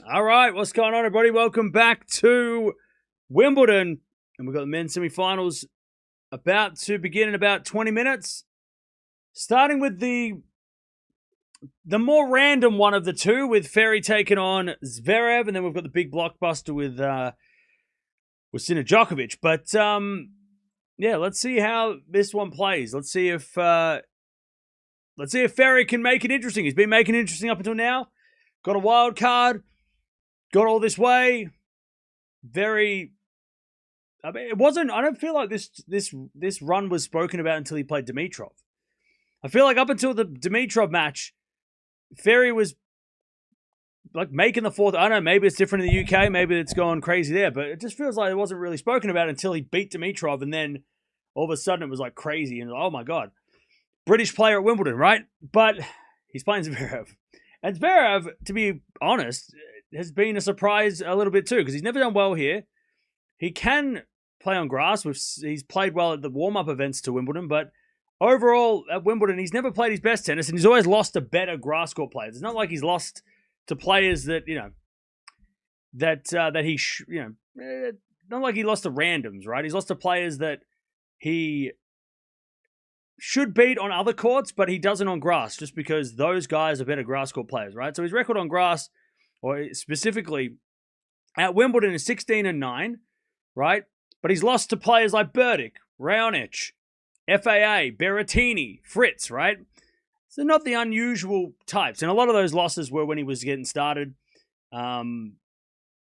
All right, what's going on, everybody? Welcome back to Wimbledon. And we've got the men's semi-finals about to begin in about 20 minutes. Starting with the more random one of the two, with Fery taking on Zverev. And then we've got the big blockbuster with Sinner Djokovic. But, yeah, let's see how this one plays. Let's see if Fery can make it interesting. He's been making it interesting up until now. Got a wild card. Got all this way. Very. I mean, it wasn't. I don't feel like this run was spoken about until he played Dimitrov. I feel like up until the Dimitrov match, Fery was like making the fourth. I don't know. Maybe it's different in the UK. Maybe it's gone crazy there. But it just feels like it wasn't really spoken about until he beat Dimitrov, and then all of a sudden it was like crazy. And oh my god, British player at Wimbledon, right? But he's playing Zverev, and Zverev, to be honest, has been a surprise a little bit too, because he's never done well here. He can play on grass. He's played well at the warm-up events to Wimbledon, but overall at Wimbledon, he's never played his best tennis, and he's always lost to better grass court players. It's not like he's lost to players that, not like he lost to randoms, right? He's lost to players that he should beat on other courts, but he doesn't on grass, just because those guys are better grass court players, right? So his record on grass, or specifically at Wimbledon, is 16-9, right? But he's lost to players like Burdick, Raonic, FAA, Berrettini, Fritz, right? So not the unusual types. And a lot of those losses were when he was getting started early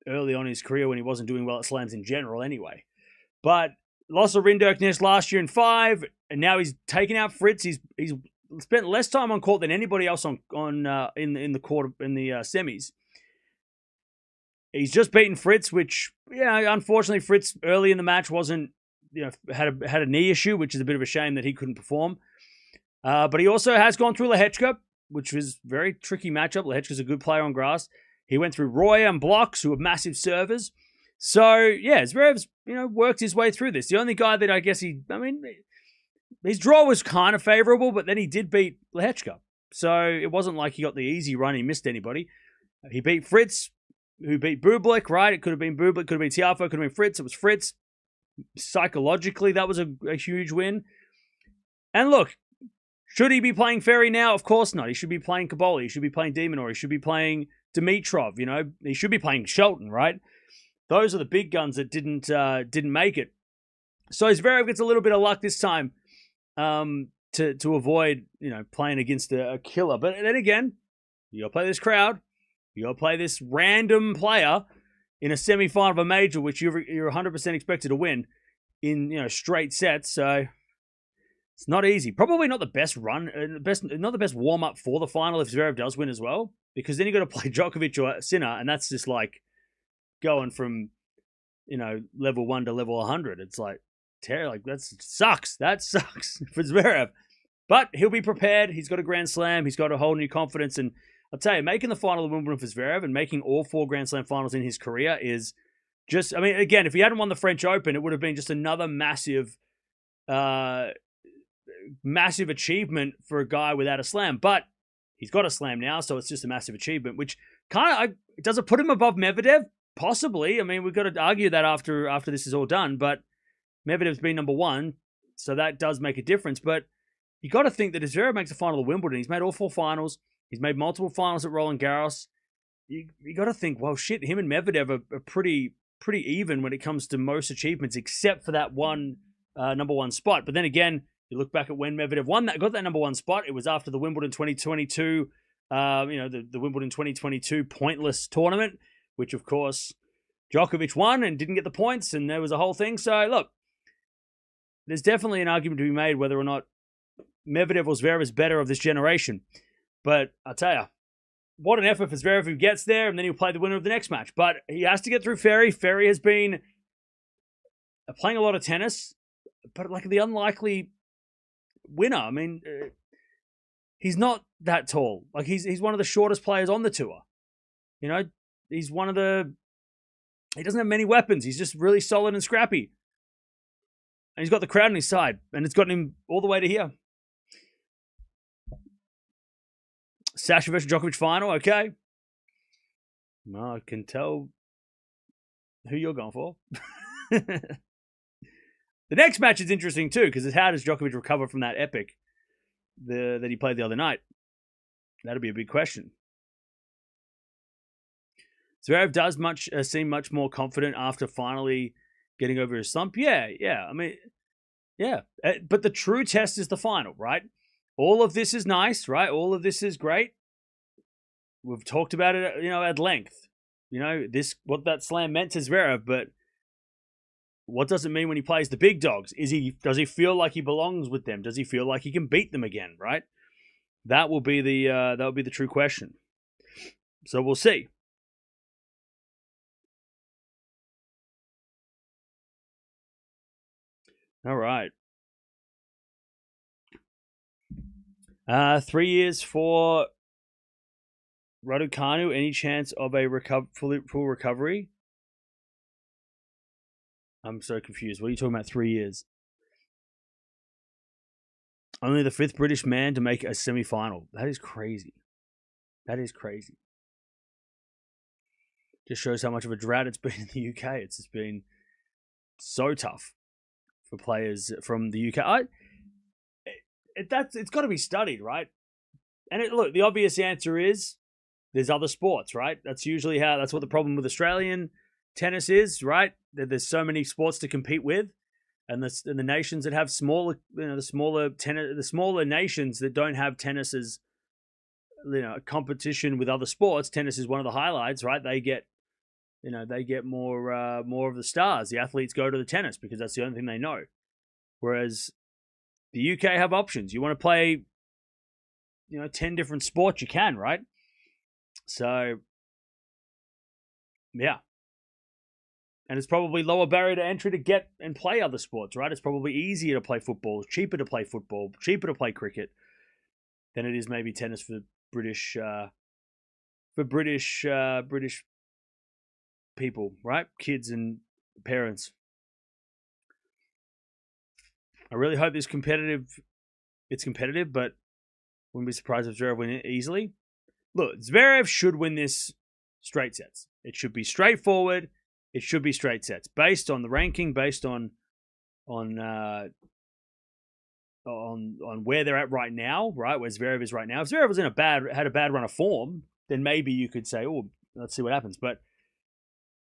on in his career, when he wasn't doing well at slams in general anyway. But lost to Rinderknecht last year in 5, and now he's taken out Fritz. He's spent less time on court than anybody else in the court in the semis. He's just beaten Fritz, which, unfortunately, Fritz early in the match wasn't, had a knee issue, which is a bit of a shame that he couldn't perform. But he also has gone through Lehechka, which was a very tricky matchup. Lehechka's a good player on grass. He went through Roy and Blocks, who are massive servers. So, yeah, Zverev's, worked his way through this. The only guy that I guess his draw was kind of favorable, but then he did beat Lehechka. So it wasn't like he got the easy run. He missed anybody. He beat Fritz, who beat Bublik, right? It could have been Bublik, could have been Tiafoe, could have been Fritz. It was Fritz. Psychologically, that was a huge win. And look, should he be playing Fery now? Of course not. He should be playing Caboli. He should be playing Demonor. He should be playing Dimitrov. He should be playing Shelton, right? Those are the big guns that didn't make it. So Zverev gets a little bit of luck this time to avoid playing against a killer. But then again, you got to play this crowd. You got to play this random player in a semi-final of a major, which you're 100% expected to win in straight sets. So it's not easy. Probably not the best run, not the best warm-up for the final if Zverev does win as well, because then you got to play Djokovic or Sinner, and that's just like going from level 1 to level 100. It's like that sucks. That sucks for Zverev. But he'll be prepared. He's got a Grand Slam. He's got a whole new confidence. And I'll tell you, making the final of Wimbledon for Zverev and making all 4 Grand Slam finals in his career is just, again, if he hadn't won the French Open, it would have been just another massive achievement for a guy without a slam. But he's got a slam now, so it's just a massive achievement, which does it put him above Medvedev? Possibly. We've got to argue that after this is all done, but Medvedev's been number 1, so that does make a difference. But you got to think that if Zverev makes a final of Wimbledon, he's made all 4 finals, he's made multiple finals at Roland Garros. You got to think, well, shit, him and Medvedev are pretty even when it comes to most achievements, except for that one number 1 spot. But then again, you look back at when Medvedev got that number 1 spot. It was after the Wimbledon 2022, the Wimbledon 2022 pointless tournament, which of course Djokovic won and didn't get the points, and there was a whole thing. So look, there's definitely an argument to be made whether or not Medvedev or Zverev is better of this generation. But I'll tell you, what an effort for Zverev if he gets there, and then he'll play the winner of the next match. But he has to get through Fery. Fery has been playing a lot of tennis, but like the unlikely winner. He's not that tall. Like he's one of the shortest players on the tour. He's he doesn't have many weapons. He's just really solid and scrappy. And he's got the crowd on his side, and it's gotten him all the way to here. Sasha versus Djokovic final, okay. Well, I can tell who you're going for. The next match is interesting too, because it's how does Djokovic recover from that epic that he played the other night? That'll be a big question. Zverev does seem much more confident after finally getting over his slump. Yeah. I mean, yeah. But the true test is the final, right? All of this is nice, right? All of this is great. We've talked about it, at length. What that slam meant to Zverev, but what does it mean when he plays the big dogs? Does he feel like he belongs with them? Does he feel like he can beat them again? Right? That will be the true question. So we'll see. All right. 3 years for Raducanu. Any chance of a full recovery? I'm so confused. What are you talking about? 3 years? Only the 5th British man to make a semi-final. That is crazy. Just shows how much of a drought it's been in the UK. It's just been so tough for players from the UK. It's got to be studied, right? And look, the obvious answer is there's other sports, right? That's what the problem with Australian tennis is, right? There's so many sports to compete with, and the nations that have smaller nations that don't have tennis as competition with other sports. Tennis is one of the highlights, right? They get more of the stars. The athletes go to the tennis because that's the only thing they know. Whereas the UK have options. You want to play, 10 different sports, you can, right? So, yeah. And it's probably lower barrier to entry to get and play other sports, right? It's probably easier to play football, cheaper to play cricket than it is maybe tennis for British people, right? Kids and parents. I really hope it's competitive, but wouldn't be surprised if Zverev win it easily. Look, Zverev should win this straight sets. It should be straightforward. It should be straight sets based on the ranking, based on where they're at right now, right? Where Zverev is right now. If Zverev was had a bad run of form, then maybe you could say, oh, let's see what happens. But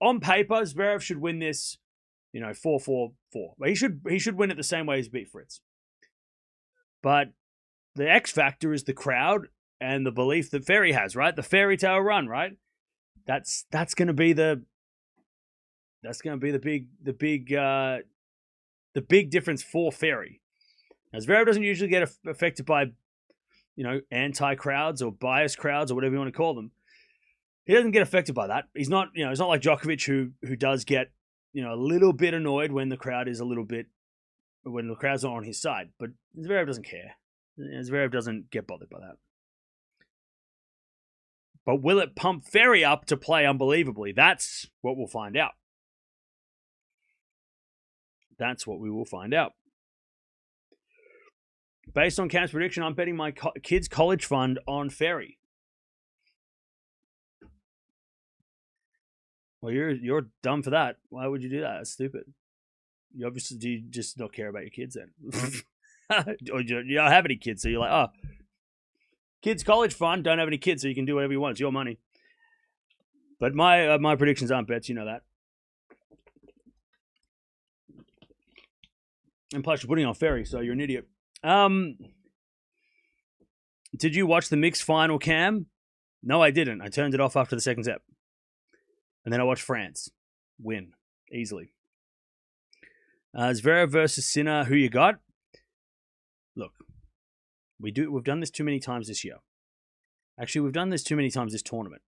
on paper, Zverev should win this, 4-4-4. But he should win it the same way as beat Fritz. But the X factor is the crowd and the belief that Fery has, right? The fairy tale run, right? That's going to be the big difference for Fery. As Zverev doesn't usually get affected by, anti-crowds or biased crowds or whatever you want to call them. He doesn't get affected by that. He's not, it's not like Djokovic who does get, a little bit annoyed when the crowd's not on his side. But Zverev doesn't care. Zverev doesn't get bothered by that. But will it pump Fery up to play unbelievably? That's what we'll find out. That's what we will find out. Based on Cam's prediction, I'm betting my kids' college fund on Fery. Well, you're dumb for that. Why would you do that? That's stupid. You obviously do you just not care about your kids then, or you don't have any kids, so you're like, oh, kids' college fund. Don't have any kids, so you can do whatever you want. It's your money. But my predictions aren't bets. You know that. And plus, you're putting on Fery, so you're an idiot. Did you watch the mixed final, Cam? No, I didn't. I turned it off after the second set. And then I watched France win easily. Zverev versus Sinner. Who you got? Look, we've done this too many times this year. Actually, we've done this too many times this tournament.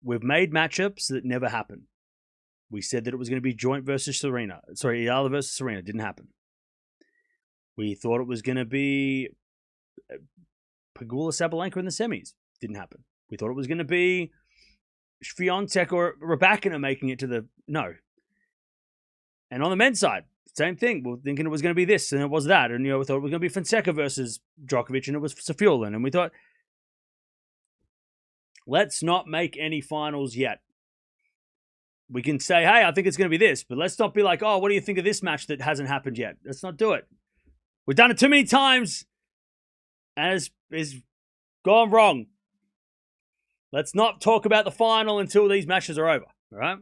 We've made matchups that never happen. We said that it was going to be joint versus Serena. Sorry, Eala versus Serena. Didn't happen. We thought it was going to be Pegula Sabalenka in the semis. Didn't happen. We thought it was going to be Swiatek or Raducanu making it to the... No. And on the men's side, same thing. We were thinking it was going to be this, and it was that. And, we thought it was going to be Fonseca versus Djokovic, and it was Sefulin. And we thought... Let's not make any finals yet. We can say, hey, I think it's going to be this, but let's not be like, oh, what do you think of this match that hasn't happened yet? Let's not do it. We've done it too many times, and it's gone wrong. Let's not talk about the final until these matches are over, all right?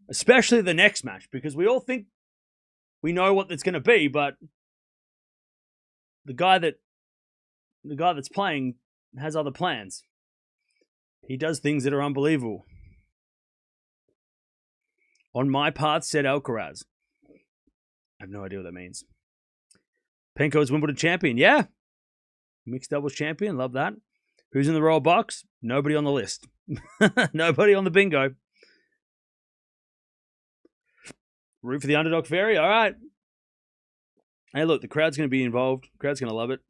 Especially the next match, because we all think we know what it's going to be, but the guy that's playing has other plans. He does things that are unbelievable. On my part, said Alcaraz. I have no idea what that means. Penko's Wimbledon champion. Yeah. Mixed doubles champion. Love that. Who's in the royal box? Nobody on the list. Nobody on the bingo. Root for the underdog Fery. All right. Hey, look, the crowd's going to be involved. The crowd's going to love it.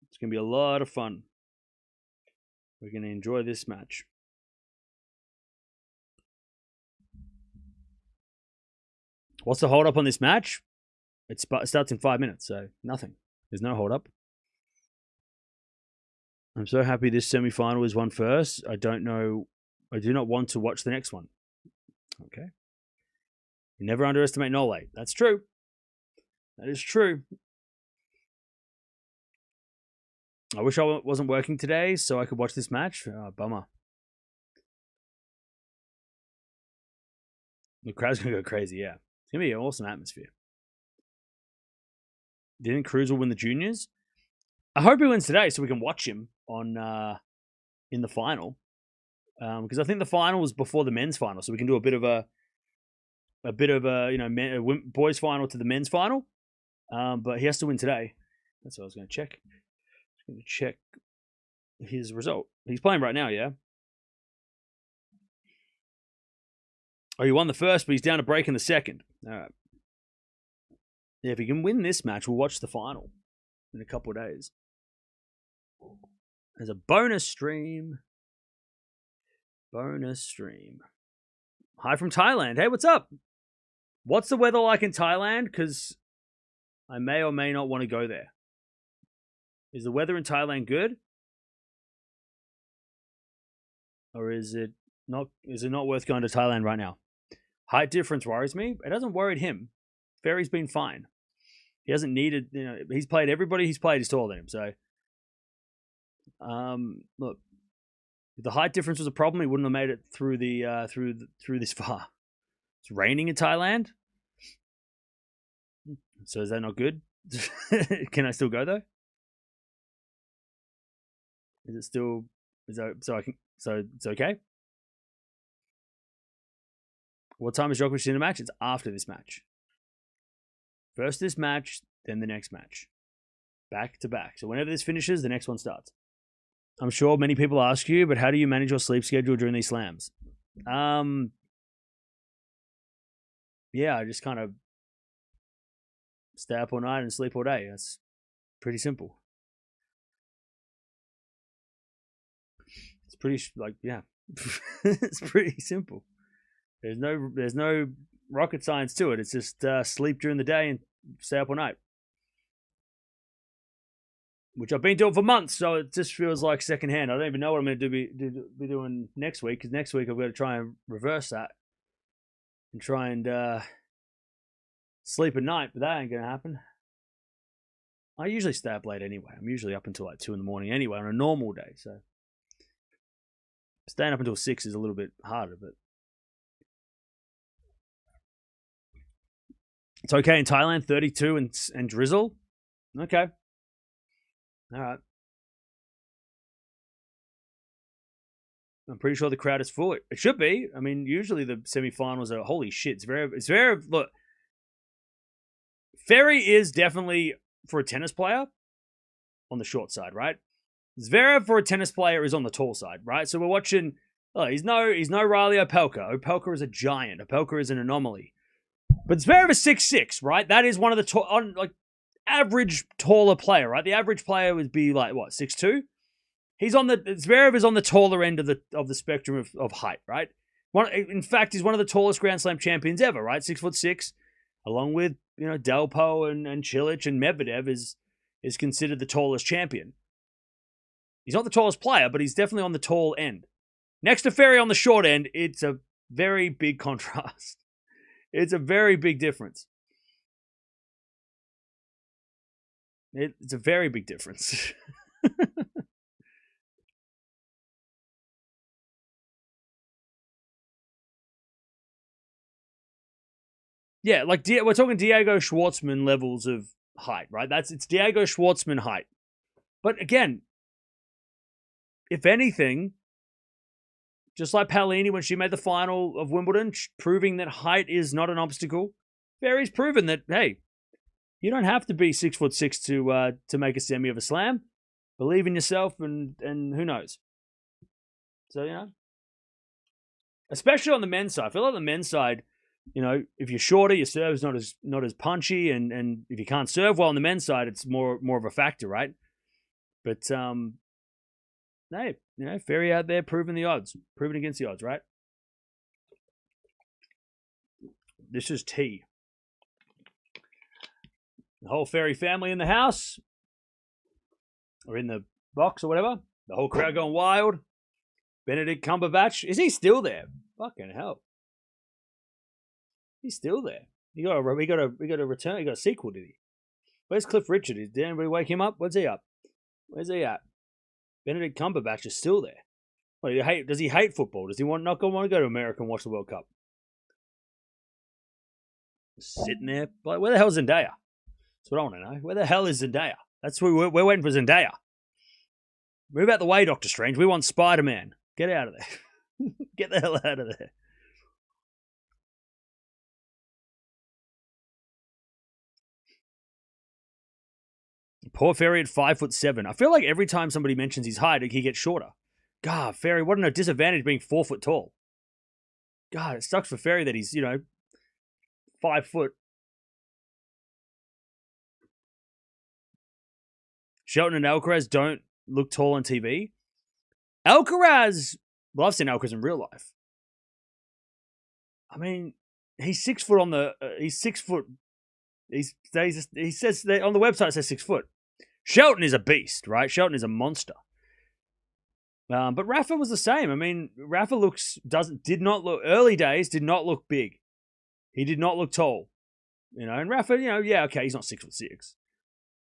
It's going to be a lot of fun. We're going to enjoy this match. What's the hold up on this match? It starts in 5 minutes, so nothing. There's no hold up. I'm so happy this semi-final is won first. I don't know. I do not want to watch the next one. Okay. You never underestimate Nole. That's true. That is true. I wish I wasn't working today so I could watch this match. Oh, bummer. The crowd's going to go crazy, yeah. It's going to be an awesome atmosphere. Do you think Cruz will win the juniors? I hope he wins today so we can watch him on in the final. Because I think the final was before the men's final, so we can do a bit of a boys final to the men's final. But he has to win today. That's what I was going to check. I'm going to check his result. He's playing right now, yeah? Oh, he won the first, but he's down a break in the second. All right. Yeah, if he can win this match, we'll watch the final in a couple of days. There's a bonus stream. Bonus stream. Hi from Thailand. Hey, what's up? What's the weather like in Thailand? Because I may or may not want to go there. Is the weather in Thailand good? Or is it not worth going to Thailand right now? Height difference worries me. It hasn't worried him. Fery's been fine. He hasn't needed, he's played everybody he's played is taller than him. So, look, if the height difference was a problem, he wouldn't have made it through the through this far. It's raining in Thailand. So is that not good? Can I still go though? Is it still? So it's okay. What time is Djokovic in the match? It's after this match. First this match, then the next match. Back to back. So whenever this finishes, the next one starts. I'm sure many people ask you, but how do you manage your sleep schedule during these slams? Yeah, I just kind of stay up all night and sleep all day. That's pretty simple. It's pretty, yeah. It's pretty simple. There's no rocket science to it. It's just sleep during the day and stay up all night. Which I've been doing for months, so it just feels like secondhand. I don't even know what I'm going to be doing next week, because next week I've got to try and reverse that and try and sleep at night, but that ain't going to happen. I usually stay up late anyway. I'm usually up until like 2 in the morning anyway on a normal day, so staying up until 6 is a little bit harder, but it's okay in Thailand. 32 and drizzle. Okay. All right. I'm pretty sure the crowd is full. It should be. I mean, usually the semifinals are holy shit. It's very look. Fery is definitely for a tennis player on the short side, right? Zverev for a tennis player is on the tall side, right? So we're watching. Oh, he's no Riley Opelka. Opelka is a giant. Opelka is an anomaly. But Zverev is 6'6", right? That is one of the average taller player, right? The average player would be like what, 6'2"? Zverev is on the taller end of the spectrum of height, right? In fact, he's one of the tallest Grand Slam champions ever, right? 6'6", along with Delpo and Cilic and Medvedev is considered the tallest champion. He's not the tallest player, but he's definitely on the tall end. Next to Fery on the short end, it's a very big contrast. It's a very big difference. It's a very big difference. Yeah, like we're talking Diego Schwartzman levels of height, right? It's Diego Schwartzman height. But again, if anything, just like Paolini when she made the final of Wimbledon, proving that height is not an obstacle, Fery's proven that, hey, you don't have to be 6'6" to make a semi of a slam. Believe in yourself, and who knows. So, you know, especially on the men's side, I feel like the men's side, you know, if you're shorter, your serve's not as punchy, and if you can't serve well on the men's side, it's more of a factor, right? But hey, you know, Fery out there proving against the odds, right? This is tea. The whole Fery family in the house, or in the box or whatever. The whole crowd going wild. Benedict Cumberbatch, is he still there? Fucking hell. He's still there. He got a return. He got a sequel, did he? Where's Cliff Richard? Did anybody wake him up? What's he up? Where's he at? Benedict Cumberbatch is still there. What, does he hate football? Does he not want to go to America and watch the World Cup? Sitting there. Like, where the hell is Zendaya? That's what I want to know. Where the hell is Zendaya? That's where we're waiting for Zendaya. Move out the way, Doctor Strange. We want Spider-Man. Get out of there. Get the hell out of there. Poor Fery at 5'7". I feel like every time somebody mentions his height, he gets shorter. God, Fery, what a disadvantage being 4 foot tall. God, it sucks for Fery that he's, 5 foot. Shelton and Alcaraz don't look tall on TV. Alcaraz, well, I've seen Alcaraz in real life. I mean, he's 6 foot on the. He's 6 foot. He says that on the website it says 6 foot. Shelton is a beast, right? Shelton is a monster. But Rafa was the same. I mean, Rafa did not look early days. Did not look big. He did not look tall. And Rafa, yeah, okay, he's not 6'6".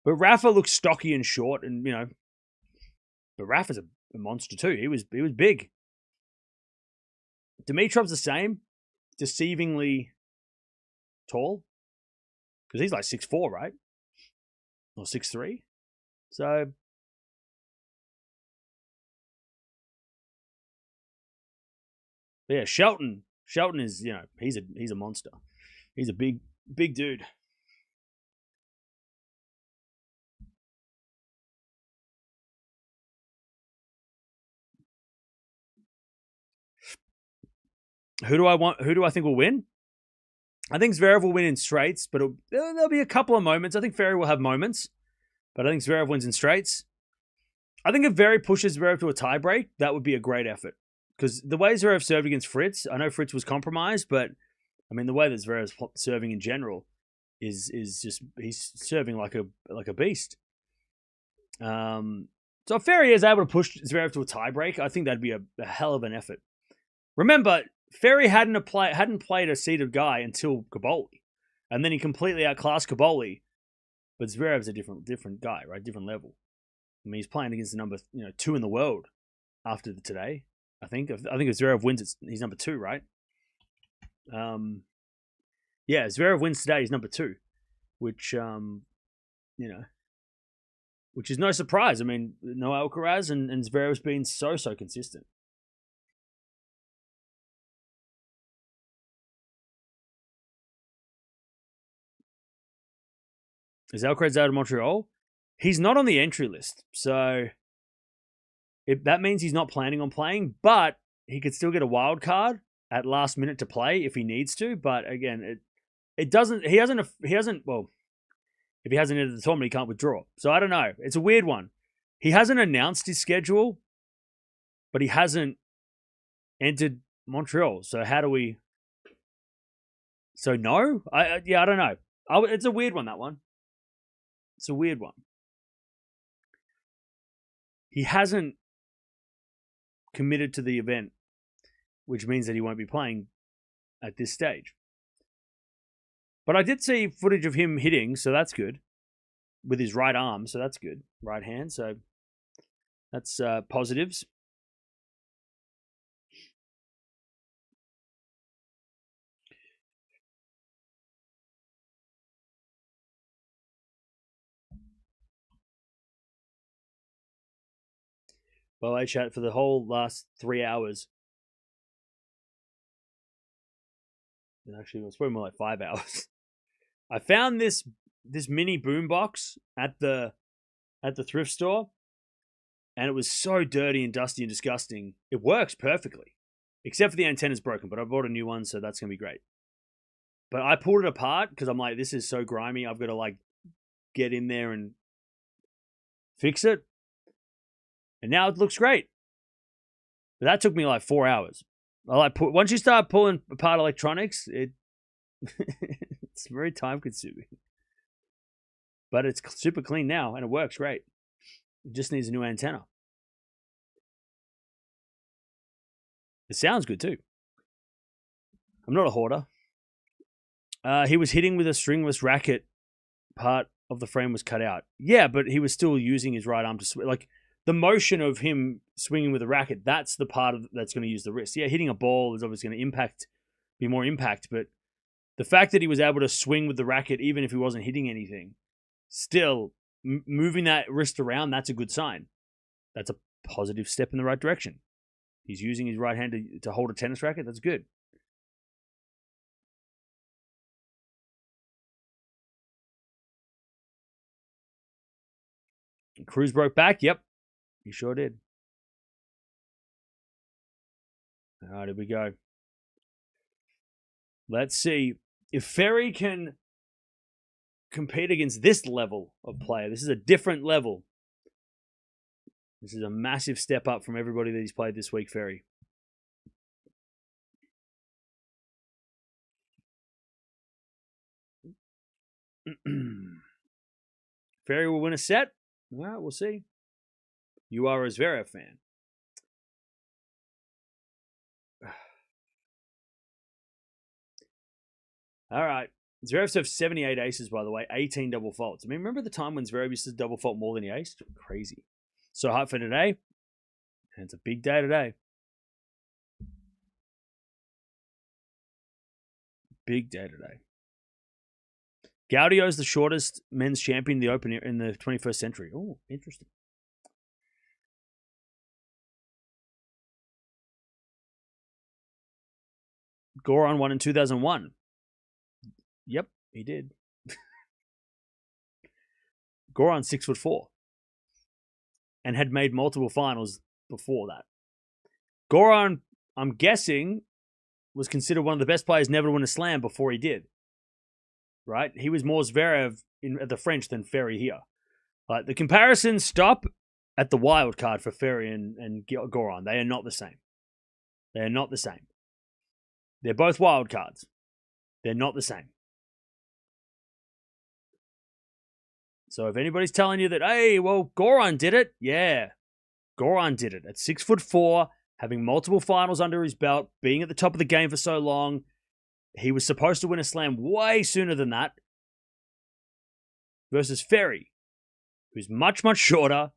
But Rafa looks stocky and short, and but Rafa's a monster too. He was big. Dimitrov's the same, deceivingly tall, because he's like 6'4", right, or 6'3". So yeah, Shelton is he's a monster. He's a big dude. Who do I think will win? I think Zverev will win in straights, but there'll be a couple of moments. I think Fery will have moments, but I think Zverev wins in straights. I think if Fery pushes Zverev to a tiebreak, that would be a great effort. Because the way Zverev served against Fritz, I know Fritz was compromised, but I mean the way that Zverev's serving in general is just he's serving like a beast. So if Fery is able to push Zverev to a tiebreak, I think that'd be a hell of an effort. Remember, Fery hadn't played a seeded guy until Caboli, and then he completely outclassed Caboli. But Zverev's a different guy, right? Different level. I mean, he's playing against the number 2 in the world after today. I think if Zverev wins, he's number 2, right? Yeah, Zverev wins today, he's number 2, which which is no surprise. I mean, no Alcaraz, and Zverev's been so consistent. Is Alcaraz out of Montreal? He's not on the entry list, so that means he's not planning on playing, but he could still get a wild card at last minute to play if he needs to. But again, it doesn't. He hasn't. Well, if he hasn't entered the tournament, he can't withdraw. So I don't know. It's a weird one. He hasn't announced his schedule, but he hasn't entered Montreal. So how do we? So no, I don't know. It's a weird one, that one. It's a weird one. he hasn't committed to the event, which means that he won't be playing at this stage. But I did see footage of him hitting, so that's good. With his right arm, so that's good. Right hand, so that's positives. Well, I chat for the whole last 3 hours. Actually, it was probably more like 5 hours. I found this mini boombox at the thrift store, and it was so dirty and dusty and disgusting. It works perfectly, except for the antenna's broken. But I bought a new one, so that's gonna be great. But I pulled it apart because I'm like, this is so grimy. I've got to like get in there and fix it. And now it looks great. But that took me like 4 hours. Once you start pulling apart electronics, it's very time consuming. But it's super clean now and it works great. It just needs a new antenna. It sounds good too. I'm not a hoarder. He was hitting with a stringless racket. Part of the frame was cut out. Yeah, but he was still using his right arm to swing. Like the motion of him swinging with a racket, that's the part that's going to use the wrist. Yeah, hitting a ball is obviously going to be more impact, but the fact that he was able to swing with the racket, even if he wasn't hitting anything, still moving that wrist around, that's a good sign. That's a positive step in the right direction. He's using his right hand to hold a tennis racket. That's good. Cruz broke back. Yep, he sure did. All right, here we go. Let's see if Fery can compete against this level of player. This is a different level. This is a massive step up from everybody that he's played this week, Fery. Fery will win a set. All right, we'll see. You are a Zverev fan. All right. Zverev's have 78 aces, by the way, 18 double faults. I mean, remember the time when Zverev used to double fault more than he aced? Crazy. So hard for today. And it's a big day today. Big day today. Gaudio's the shortest men's champion in the Open in the 21st century. Oh, interesting. Goran won in 2001. Yep, he did. Goran 6'4", and had made multiple finals before that. Goran, I'm guessing, was considered one of the best players never to win a slam before he did. Right? He was more Zverev at the French than Fery here. But the comparisons stop at the wild card for Fery and Goran. They are not the same. They are not the same. They're both wild cards. They're not the same. So if anybody's telling you that, hey, well, Goran did it, yeah. Goran did it at 6'4", having multiple finals under his belt, being at the top of the game for so long. He was supposed to win a slam way sooner than that. Versus Fery, who's much, much shorter,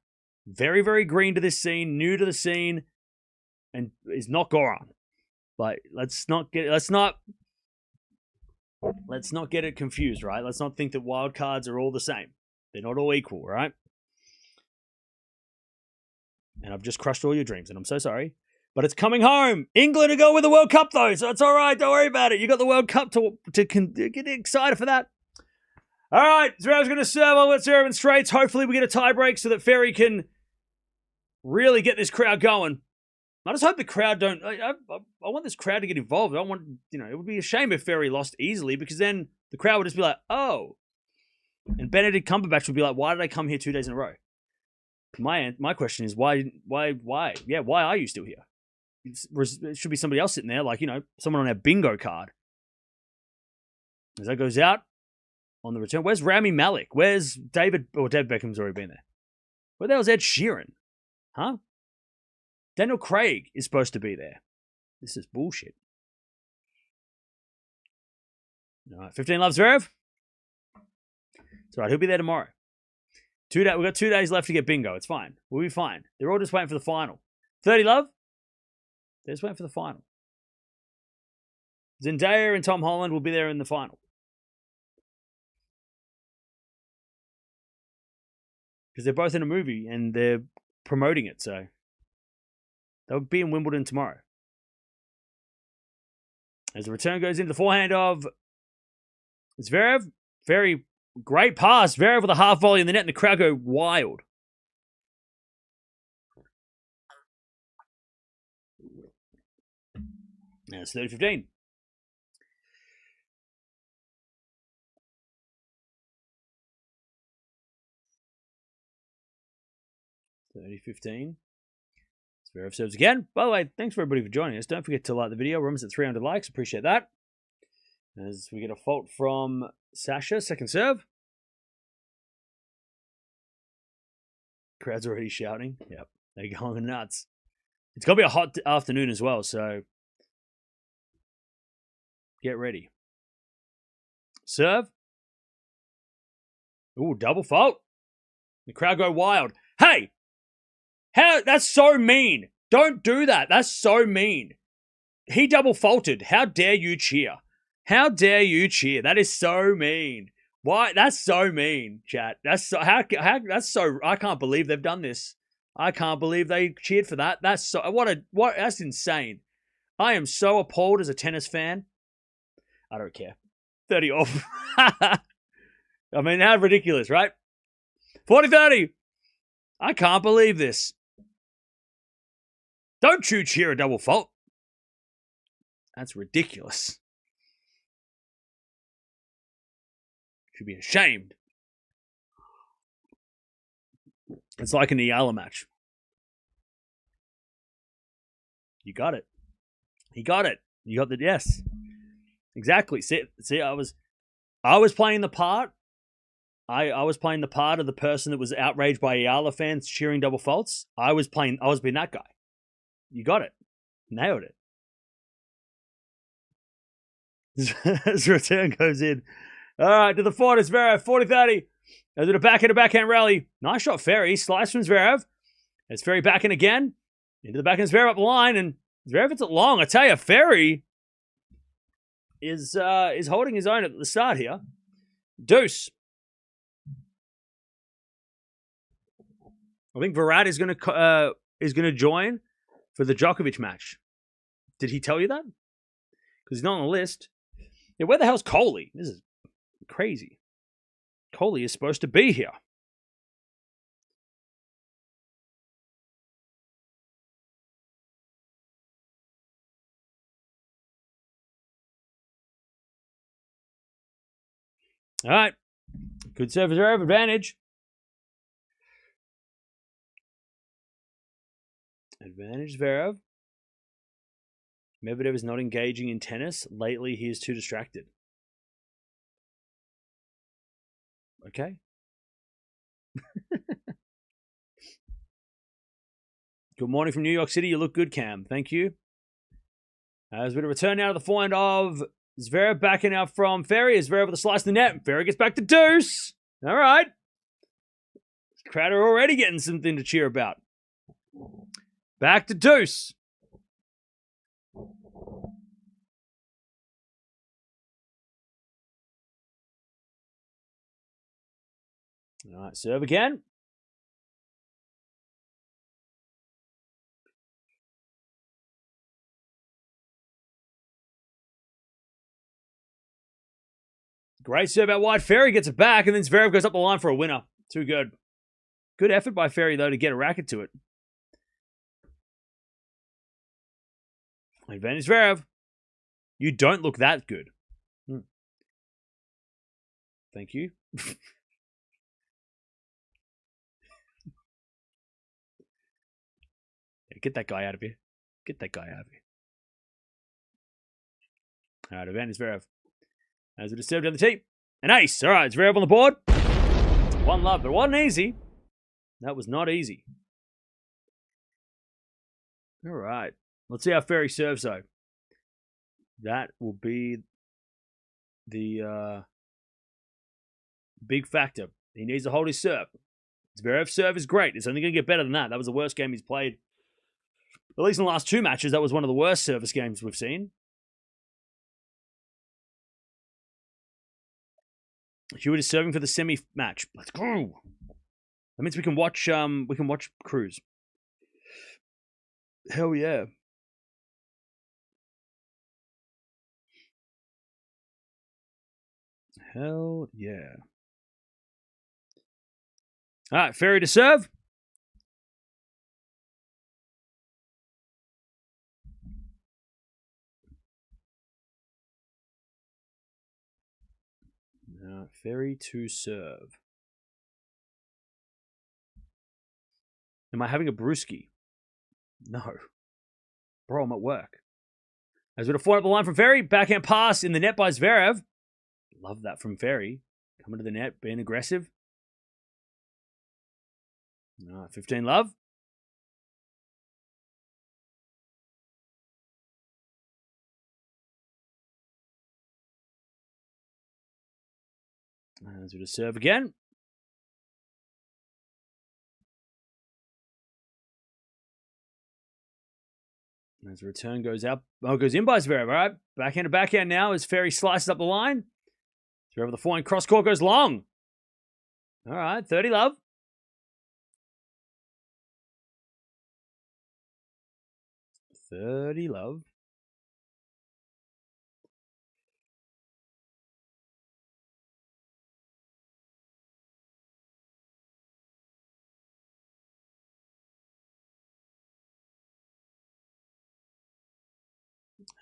very, very green to this scene, new to the scene, and is not Goran. Like, let's not get it confused, right? Let's not think that wild cards are all the same. They're not all equal, right? And I've just crushed all your dreams, and I'm so sorry. But it's coming home. England are going with the World Cup, though, so it's all right. Don't worry about it. You got the World Cup to get excited for that. All right, Zverev's going to serve. I'll let Zverev in straights. Hopefully we get a tie break so that Fery can really get this crowd going. I just hope the crowd don't... I want this crowd to get involved. I don't want... it would be a shame if Fery lost easily because then the crowd would just be like, oh. And Benedict Cumberbatch would be like, why did I come here 2 days in a row? My question is, why? Yeah, why are you still here? It should be somebody else sitting there, like, someone on our bingo card. As that goes out on the return, where's Rami Malek? Where's David? David Beckham's already been there. Where the hell's Ed Sheeran? Huh? Daniel Craig is supposed to be there. This is bullshit. All right, 15 Love Zverev. It's all right. He'll be there tomorrow. We've got 2 days left to get bingo. It's fine. We'll be fine. They're all just waiting for the final. 30 Love. They're just waiting for the final. Zendaya and Tom Holland will be there in the final. Because they're both in a movie and they're promoting it, so they'll be in Wimbledon tomorrow. As the return goes into the forehand of Zverev, very great pass. Zverev with a half volley in the net, and the crowd go wild. Now it's 30-15. Zverev serves again. By the way, thanks for everybody for joining us. Don't forget to like the video. We're almost at 300 likes. Appreciate that. As we get a fault from Sasha, second serve. Crowd's already shouting. Yep, they're going nuts. It's going to be a hot afternoon as well, so get ready. Serve. Ooh, double fault. The crowd go wild. Hey! That's so mean. Don't do that. That's so mean. He double faulted. How dare you cheer? How dare you cheer? That is so mean. Why? That's so mean, chat. That's so that's so I can't believe they've done this. I can't believe they cheered for that. That's so that's insane. I am so appalled as a tennis fan. I don't care. 30 off. I mean, how ridiculous, right? 40-30. I can't believe this. Don't you cheer a double fault. That's ridiculous. Should be ashamed. It's like an Eala match. You got it. He got it. You got the yes. Exactly. See, I was playing the part. I was playing the part of the person that was outraged by Eala fans cheering double faults. I was being that guy. You got it. Nailed it. His return goes in. All right, to the fort is Zverev, 40-30. As with a backhand rally. Nice shot, Fery. Slice from Zverev. As Fery backhand again. Into the backhand, Zverev up the line. And Zverev hits it long. I tell you, Fery is holding his own at the start here. Deuce. I think Virat is going to join for the Djokovic match. Did he tell you that? Because he's not on the list. Yeah, where the hell's Coley? This is crazy. Coley is supposed to be here. All right. Good service Zverev, advantage. Advantage Zverev. Medvedev is not engaging in tennis. Lately, he is too distracted. Okay. Good morning from New York City. You look good, Cam. Thank you. As we return now to the forehand of Zverev, backing out from Fery. Zverev with a slice in the net. Fery gets back to deuce. All right. Crowd are already getting something to cheer about. Back to deuce. All right, serve again. Great serve out wide. Fery gets it back, and then Zverev goes up the line for a winner. Too good. Good effort by Fery, though, to get a racket to it. Advantage Zverev. You don't look that good. Thank you. Get that guy out of here. Get that guy out of here. All right, advantage Zverev. As we just served down the tee. An ace. All right, Zverev on the board. One love, but it wasn't easy. That was not easy. All right. Let's see how Fery serves, though. That will be the big factor. He needs to hold his serve. Zverev's serve is great. It's only going to get better than that. That was the worst game he's played. At least in the last 2 matches, that was one of the worst service games we've seen. Hewitt is serving for the semi-match. Let's go. That means we can watch Cruz. Hell yeah. Hell yeah. All right, Fery to serve. Fery to serve. Am I having a brewski? No. Bro, I'm at work. As we forward up the line from Fery, backhand pass in the net by Zverev. Love that from Fery. Coming to the net, being aggressive. 15 love. As we just serve again. As the return goes out. Oh, goes in by Zverev. All right. Backhand to backhand now as Fery slices up the line. Zverev the forehand cross court goes long. All right. 30 love.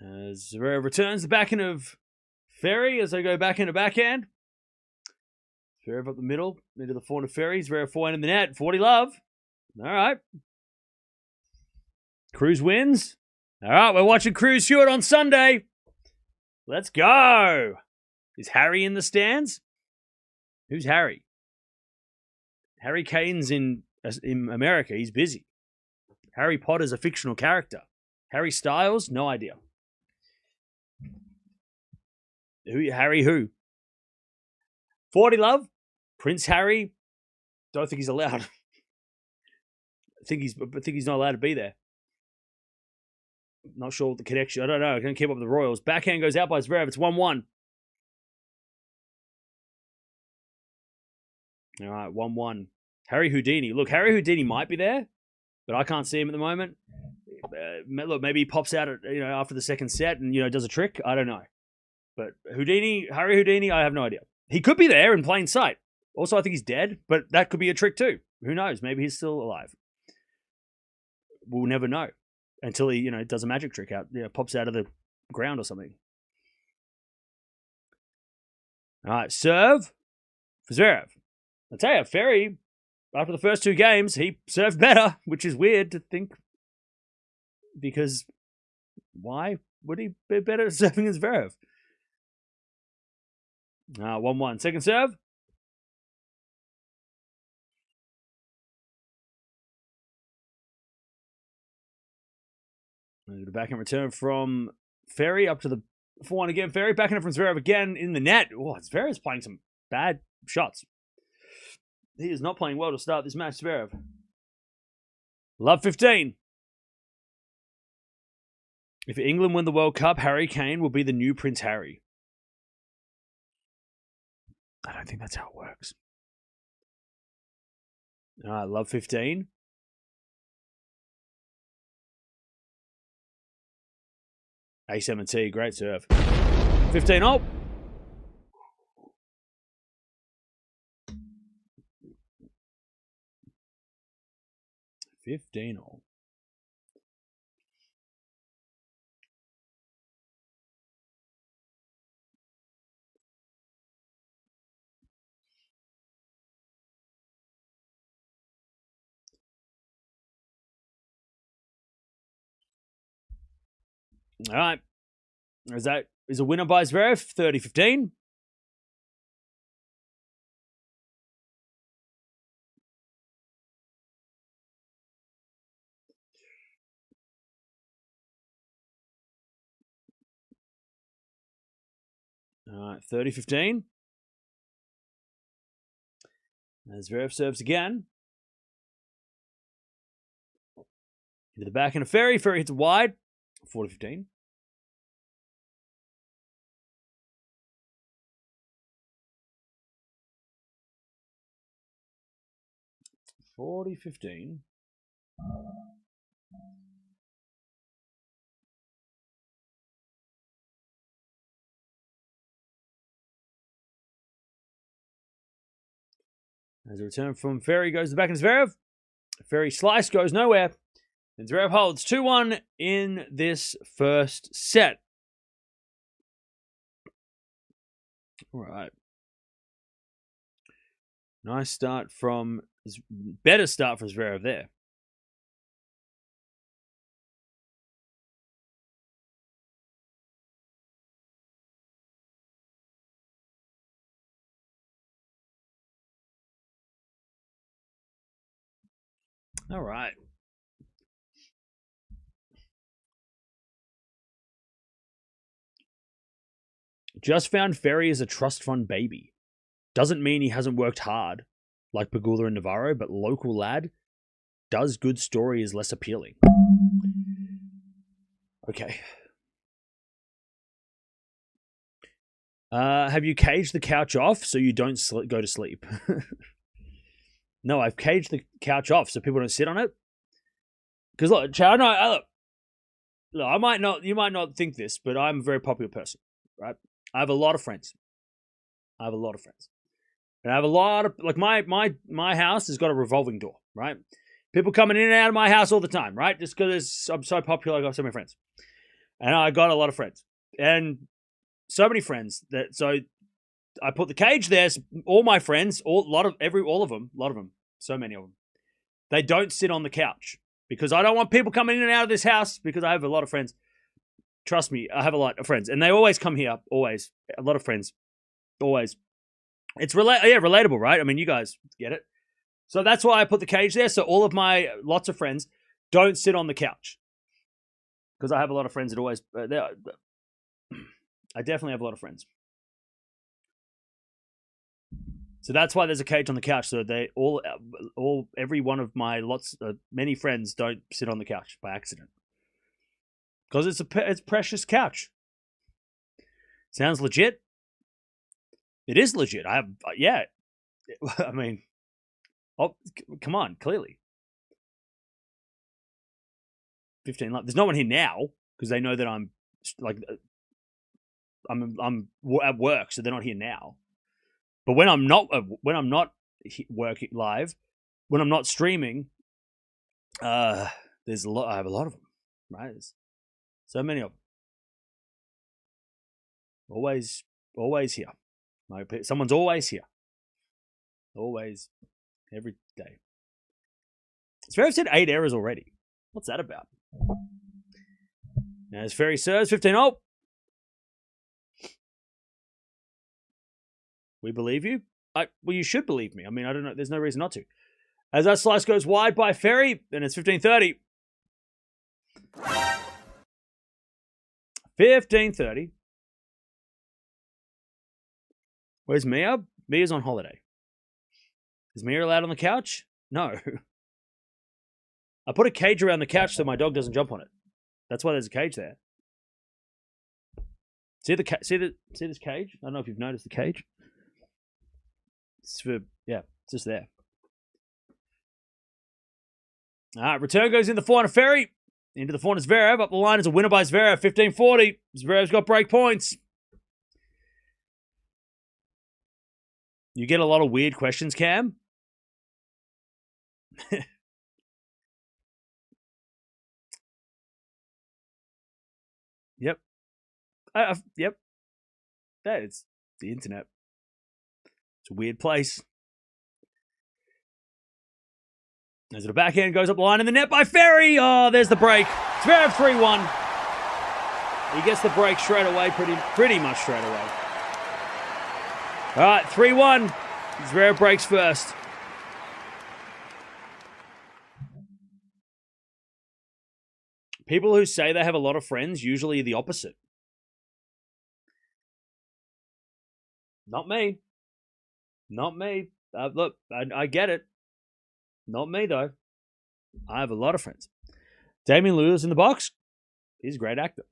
As Zverev returns the backhand of Fery as they go backhand to backhand. Zverev up the middle, into the forehand of Fery. Zverev forehand in the net. 40 love. All right. Cruz wins. All right, we're watching Cruz Hewitt on Sunday. Let's go. Is Harry in the stands? Who's Harry? Harry Kane's in America. He's busy. Harry Potter's a fictional character. Harry Styles? No idea. Harry who? 40 love? Prince Harry? Don't think he's allowed. I think he's not allowed to be there. Not sure what the connection. I don't know. I can't keep up with the Royals. Backhand goes out by Zverev. It's 1-1. All right, 1-1. Harry Houdini. Look, Harry Houdini might be there, but I can't see him at the moment. Look, maybe he pops out after the second set and does a trick. I don't know. But Harry Houdini, I have no idea. He could be there in plain sight. Also, I think he's dead, but that could be a trick too. Who knows? Maybe he's still alive. We'll never know until he, does a magic trick pops out of the ground or something. All right, serve for Zverev. I'll tell you, Fery, after the first 2 games, he served better, which is weird to think. Because why would he be better at serving than Zverev? 1-1. Second serve. The backhand return from Fery up to the forehand again. Fery backhand from Zverev again in the net. Oh, Zverev's playing some bad shots. He is not playing well to start this match, Zverev. Love 15. If England win the World Cup, Harry Kane will be the new Prince Harry. I don't think that's how it works. All right, love 15. A7T, great serve. 15 all. All right. Is a winner by Zverev, 30-15. All right, 30-15. As Zverev serves again. Into the back end of Fery. Fery hits wide. 40-15. As a return from Fery goes to the back of Zverev. Fery slice goes nowhere. And Zverev holds 2-1 in this first set. All right. Nice start from... Better start from Zverev there. All right. Just found Fery is a trust fund baby. Doesn't mean he hasn't worked hard, like Pegula and Navarro, but local lad does good story is less appealing. Okay. Have you caged the couch off so you don't go to sleep? No, I've caged the couch off so people don't sit on it. Because look, Chad, look, you might not think this, but I'm a very popular person, right? I have a lot of friends. And I have a lot of, like, my house has got a revolving door, right? People coming in and out of my house all the time, right? Just because I'm so popular, I got so many friends. And I got a lot of friends. And so many friends that, so I put the cage there. So all my friends, all of them, so many of them, they don't sit on the couch because I don't want people coming in and out of this house because I have a lot of friends. Trust me, I have a lot of friends, and they always come here. Always, a lot of friends, always. It's relatable, right? I mean, you guys get it. So that's why I put the cage there. So all of my lots of friends don't sit on the couch because I have a lot of friends that always. I definitely have a lot of friends. So that's why there's a cage on the couch. So they every one of my many friends don't sit on the couch by accident. Because it's a precious couch. Sounds legit. It is legit. I mean, come on, clearly. 15. There's no one here now because they know that I'm at work, so they're not here now. But when I'm not working live, when I'm not streaming, there's a lot. I have a lot of them, right? There's so many of them. Always here. Someone's always here. Always, every day. Zverev said 8 errors already. What's that about? Now as Fery serves 15-0. We believe you? Well, you should believe me. I mean, I don't know. There's no reason not to. As that slice goes wide by Fery, and it's 15-30. 15-30. Where's Mia? Mia's on holiday. Is Mia allowed on the couch? No. I put a cage around the couch so my dog doesn't jump on it. That's why there's a cage there. See this cage? I don't know if you've noticed the cage. It's just there. All right, return goes in the forehand of Fery. Into the forehand is Zverev. Up the line is a winner by Zverev, 15-40. Zverev's got break points. You get a lot of weird questions, Cam. Yep. Yep. It's the internet. It's a weird place. As the backhand goes up the line in the net by Fery. Oh, there's the break. Zverev 3-1. He gets the break straight away, pretty much straight away. All right, 3-1. Zverev breaks first. People who say they have a lot of friends usually are the opposite. Not me. Not me. Look, I get it. Not me, though. I have a lot of friends. Damian Lillard's in the box. He's a great actor.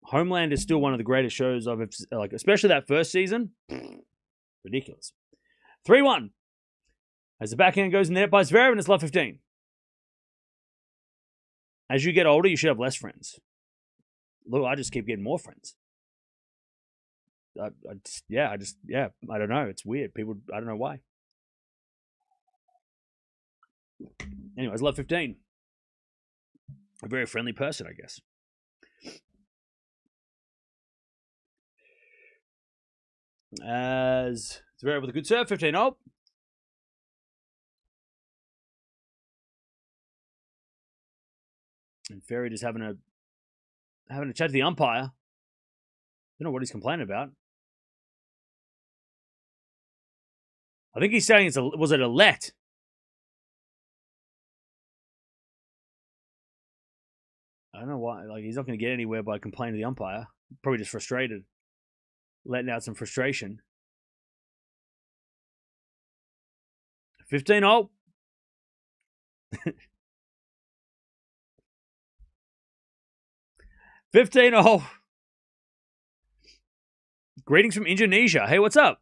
Homeland is still one of the greatest shows I've like, especially that first season. Ridiculous. 3-1. As the backhand goes in the net by Zverev, and it's love 15. As you get older, you should have less friends. Look, I just keep getting more friends. I don't know. It's weird. People, I don't know why. Anyways, love 15. A very friendly person, I guess. As Zverev with a good serve, 15-0. And Fery just having a chat to the umpire. I don't know what he's complaining about. I think he's saying was it a let? I don't know why. Like, he's not going to get anywhere by complaining to the umpire. Probably just frustrated. Letting out some frustration. 15-0. Greetings from Indonesia. Hey, what's up?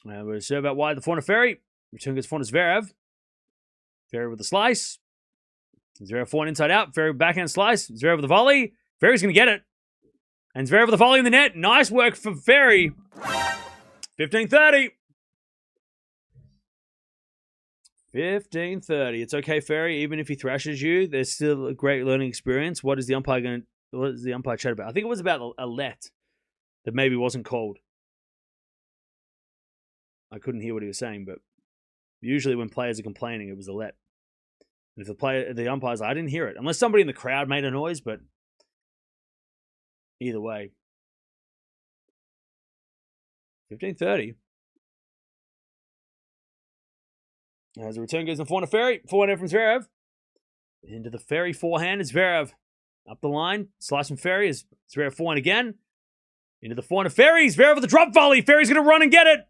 We'll serve out wide the corner Fery. Return gets corner Zverev. Fery with the slice. Zverev forehand inside out. Fery backhand slice. Zverev with the volley. Fery's going to get it. And Zverev with the volley in the net. Nice work for Fery. 15-30. 15-30. It's okay, Fery. Even if he thrashes you, there's still a great learning experience. What is the umpire chat about? I think it was about a let that maybe wasn't called. I couldn't hear what he was saying, but usually when players are complaining, it was a let. And if the umpire's like, I didn't hear it. Unless somebody in the crowd made a noise, but either way. 15-30. As the return goes in forehand to Fery. Forehand from Zverev. Into the Fery forehand is Zverev. Up the line. Slice from Fery is Zverev forehand again. Into the forehand of Fery. Zverev with the drop volley. Fery's going to run and get it.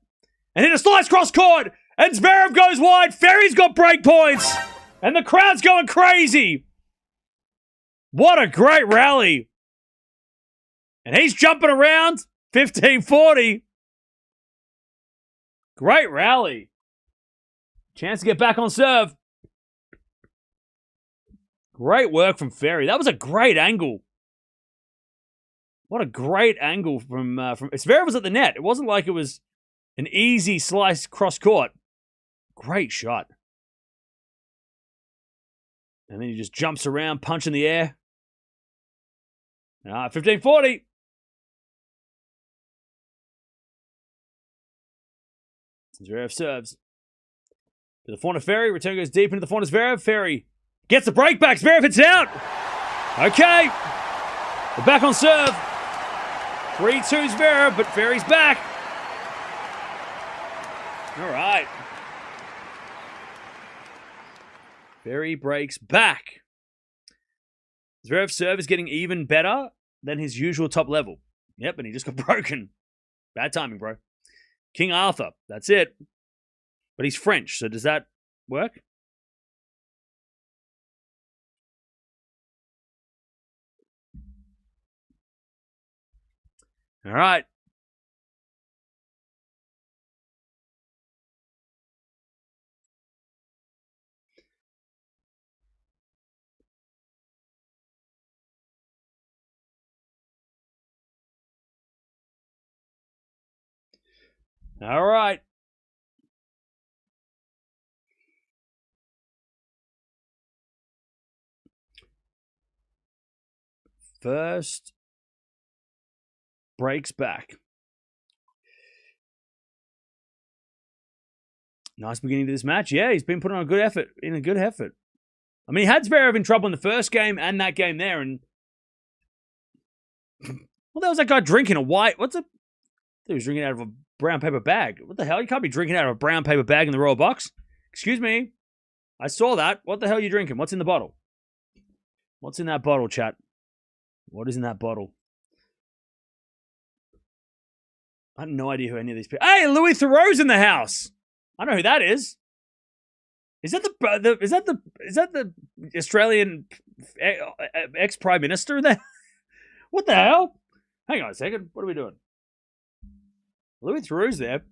And hit a slice cross court. And Zverev goes wide. Fery's got break points. And the crowd's going crazy. What a great rally. And he's jumping around. 15-40. Great rally. Chance to get back on serve. Great work from Fery. That was a great angle. What a great angle from Zverev was at the net. It wasn't like it was an easy slice cross court. Great shot. And then he just jumps around, punch in the air. 15-40. Zverev serves. To the forehand of Fery. Return goes deep into the forehand of Zverev. Fery gets the break back. Zverev hits out. Okay. We're back on serve. 3-2 Zverev, but Fery's back. All right. Fery breaks back. Zverev's serve is getting even better than his usual top level. Yep, and he just got broken. Bad timing, bro. King Arthur. That's it. But he's French, so does that work? All right. All right. First breaks back. Nice beginning to this match. Yeah, he's been putting on a good effort. I mean, he had Zverev in trouble in the first game and that game there, and well, there was that guy drinking a white. He was drinking out of a brown paper bag. What the hell? You can't be drinking out of a brown paper bag in the royal box. Excuse me. I saw that. What the hell are you drinking? What's in the bottle? What's in that bottle, chat? What is in that bottle? I have no idea who any of these people... Hey, Louis Theroux's in the house. I know who that is. Is that the Australian ex-Prime Minister there? What the hell? Hang on a second. What are we doing? Louis Theroux's there.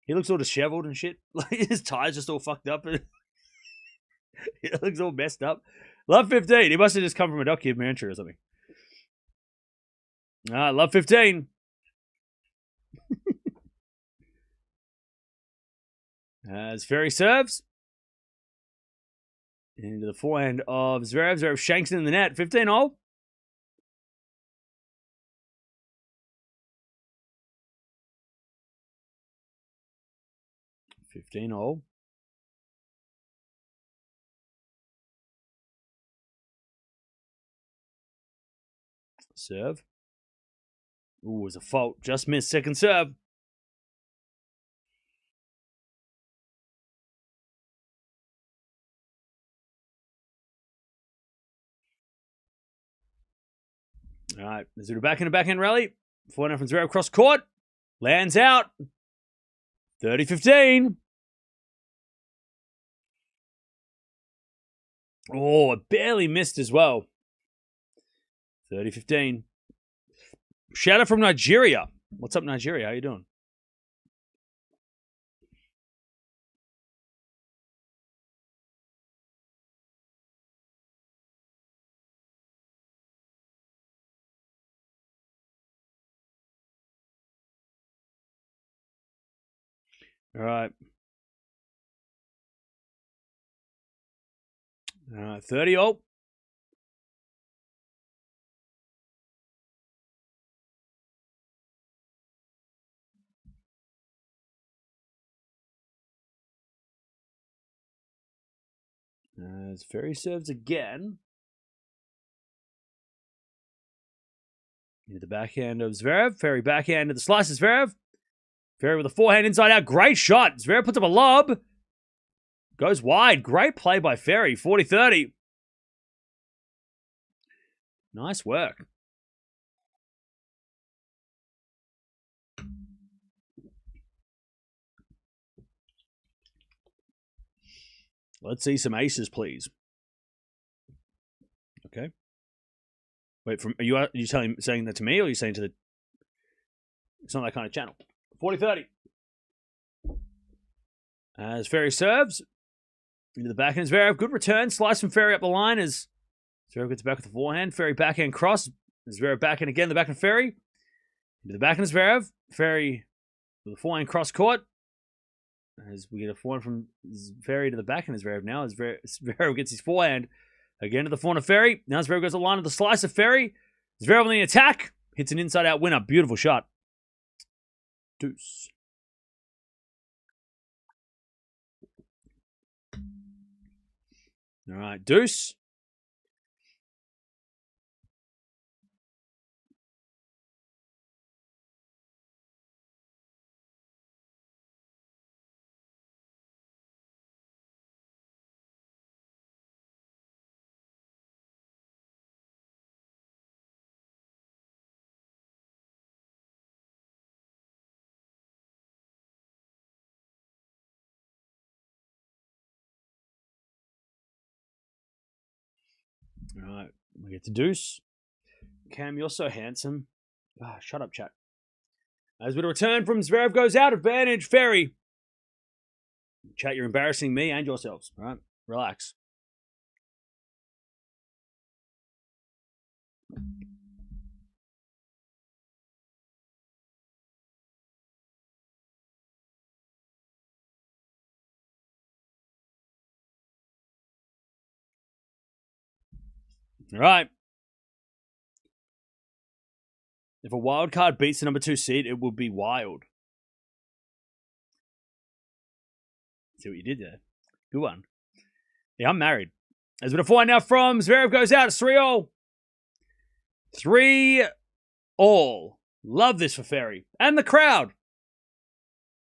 He looks all disheveled and shit. Like his tie's just all fucked up. He looks all messed up. Love 15. He must have just come from a documentary or something. Love 15. As Fery serves. Into the forehand of Zverev. Zverev shanks in the net. 15-all. Serve. Ooh, it was a fault. Just missed second serve. All right, let's do a backhand rally. Forehand from Zverev across court. Lands out. 30-15. Oh, it barely missed as well. 30-15. Shout out from Nigeria. What's up, Nigeria? How you doing? All right. 30-all. As Fery serves again. Into the backhand of Zverev. Fery backhand to the slice of Zverev. Fery with a forehand inside out. Great shot. Zverev puts up a lob. Goes wide. Great play by Fery. 40-30. Nice work. Let's see some aces, please. Okay. Wait, are you saying that to me, or are you saying to the... It's not that kind of channel. 40-30. As Fery serves. Into the backhand. Zverev, good return. Slice from Fery up the line as Zverev gets back with the forehand. Fery backhand cross. Zverev backhand again. The backhand Fery. Into the backhand Zverev. Fery with the forehand cross court. As we get a forehand from Fery to the backhand of Zverev now. As Zverev gets his forehand again to the forehand of Fery. Now Zverev goes to the line of the slice of Fery. Zverev on the attack. Hits an inside-out winner. Beautiful shot. Deuce. All right, deuce. All right, we get to deuce. Cam, you're so handsome. Shut up, chat. As we return from Zverev goes out, advantage, Fery. Chat, you're embarrassing me and yourselves. All right, relax. All right. If a wild card beats the number 2 seed, it will be wild. See what you did there? Good one. Yeah, I'm married. As we're forehand now from Zverev goes out. It's 3-all. 3-all. Love this for Fery. And the crowd.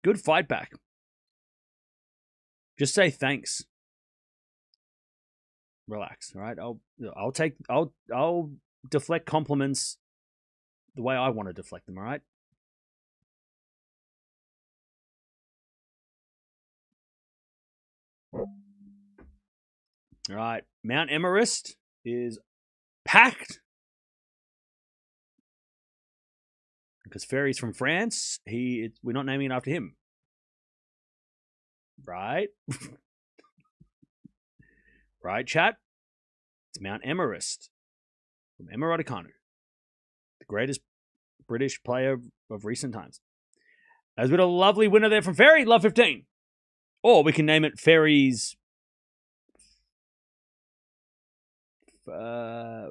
Good fight back. Just say thanks. Relax, all right? I'll deflect compliments the way I want to deflect them, all right? All right, Mount Everest is packed because Fery's from France. We're not naming it after him, right? Right, chat? It's Mount Everest from Raducanu, the greatest British player of recent times. As with a lovely winner there from Fery, love 15. Or we can name it Fery's Fery.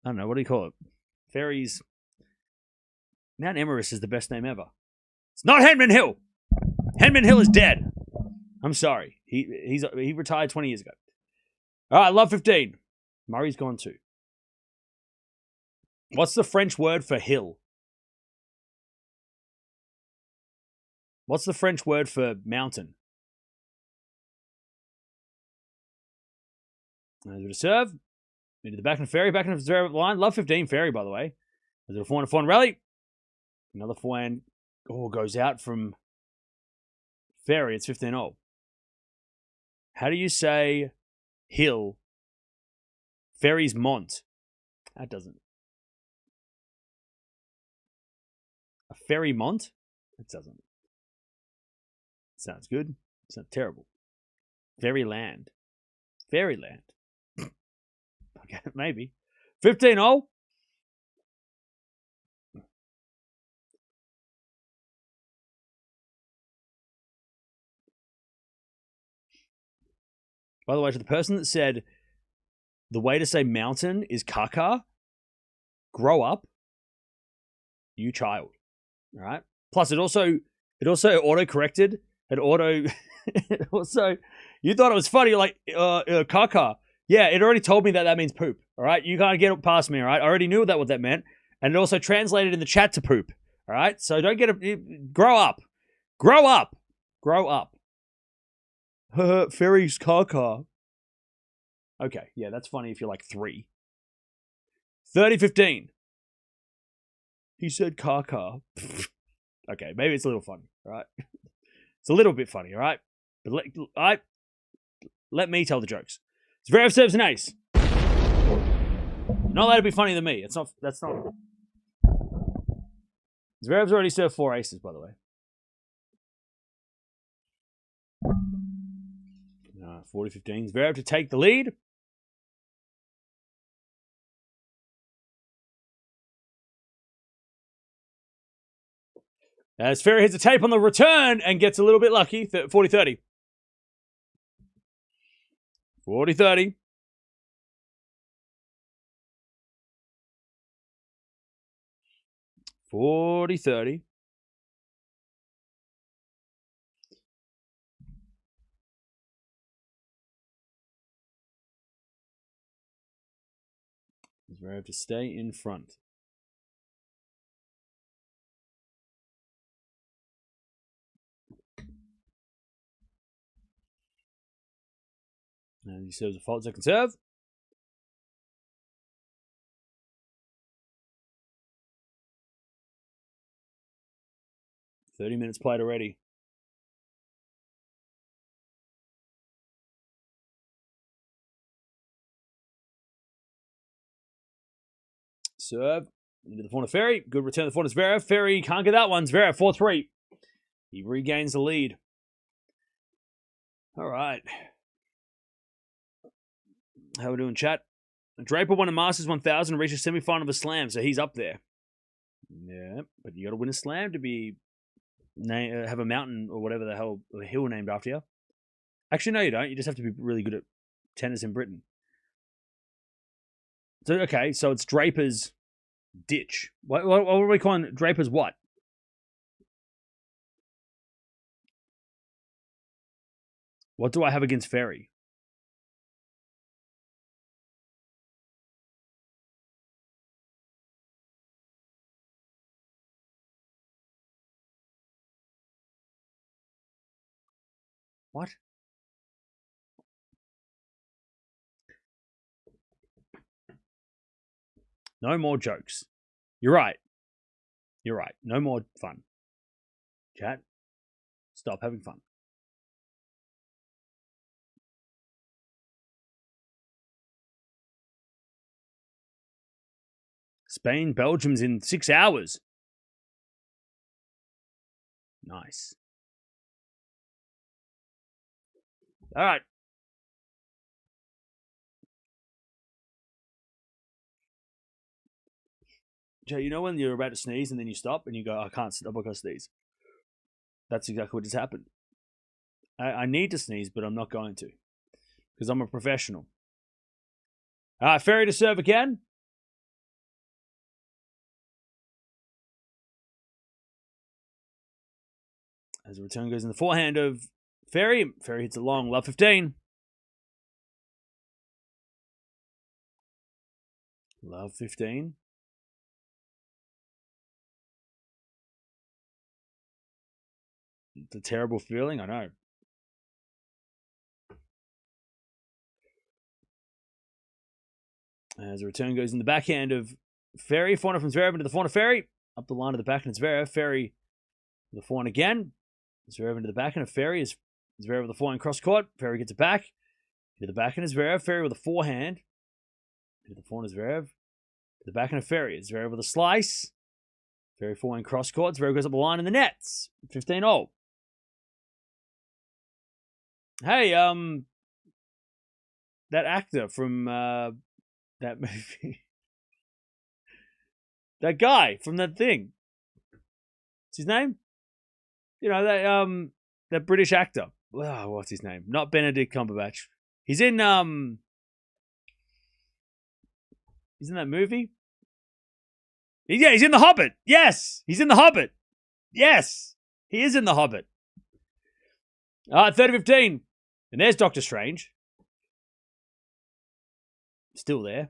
I don't know, what do you call it? Fery's Mount Everest is the best name ever. It's not Henman Hill. Henman Hill is dead. I'm sorry. He retired 20 years ago. All right, love 15. Murray's gone too. What's the French word for hill? What's the French word for mountain? There's a bit of serve. Into the back of Fery. Back of the line. Love 15 Fery, by the way. There's a forehand rally. Another forehand. Goes out from Fery. It's 15-0. How do you say hill? Fery's Mont. That doesn't. A Fery Mont? It doesn't. Sounds good. It's not terrible. Fairyland. Fairyland. Okay, maybe. 15-0. By the way, to the person that said the way to say mountain is kaka, grow up, you child. All right. Plus, it also auto-corrected. It also, you thought it was funny, like kaka. Yeah, it already told me that means poop. All right, you can't get it past me. All right, I already knew what that meant, and it also translated in the chat to poop. All right, so don't get it. Grow up. Fery's kaka. Okay, yeah, that's funny if you're like 3. 30-15. He said kaka. Okay, maybe it's a little funny. All right, it's a little bit funny. All right, but let me tell the jokes. Zverev serves an ace. Not allowed to be funnier than me. That's not. Zverev's already served 4 aces, by the way. 40-15. Zverev to take the lead. As Fery hits a tape on the return and gets a little bit lucky. 40-30. 40-30. 40-30. Zverev to stay in front. And he serves a fault second serve. "30 minutes played already." Serve into the corner, Fery. Good return to the corner, Zverev. Fery can't get that one. Zverev 4-3. He regains the lead. All right. How we doing, chat? Draper won a Masters 1000 and reached a semi-final of a Slam, so he's up there. Yeah, but you got to win a Slam to be have a mountain or whatever the hell, a hill named after you. Actually, no, you don't. You just have to be really good at tennis in Britain. So, okay, so it's Draper's ditch. What are we calling it? Draper's what? What do I have against Fery? What? No more jokes. You're right. You're right. No more fun. Chat, stop having fun. Spain, Belgium's in 6 hours. Nice. All right. Joe, you know when you're about to sneeze and then you stop and you go, I can't stop because I sneeze. That's exactly what just happened. I need to sneeze, but I'm not going to because I'm a professional. All right, Fery to serve again. As the return goes in the forehand of Fery. Fery hits a long love 15. Love 15. It's a terrible feeling, I know. As the return goes in the backhand of Fery. Forehand from Zverev into the forehand of Fery. Up the line of the backhand of Zverev. Fery the forehand again. Zverev into the backhand of Fery. Is Zverev with the forehand cross court. Fery gets it back. Into the backhand of Zverev. Fery with a forehand. Into the forehand of Zverev. To the backhand of Fery. Zverev with a slice. Fery forehand cross court. Zverev goes up the line in the nets. 15-0. Hey, that actor from that movie. That guy from that thing. What's his name? You know, that British actor. Oh, what's his name? Not Benedict Cumberbatch. He's in that movie. Yeah, he's in The Hobbit. Yes, he's in The Hobbit. Yes, he is in The Hobbit. 30-15. And there's Doctor Strange. Still there.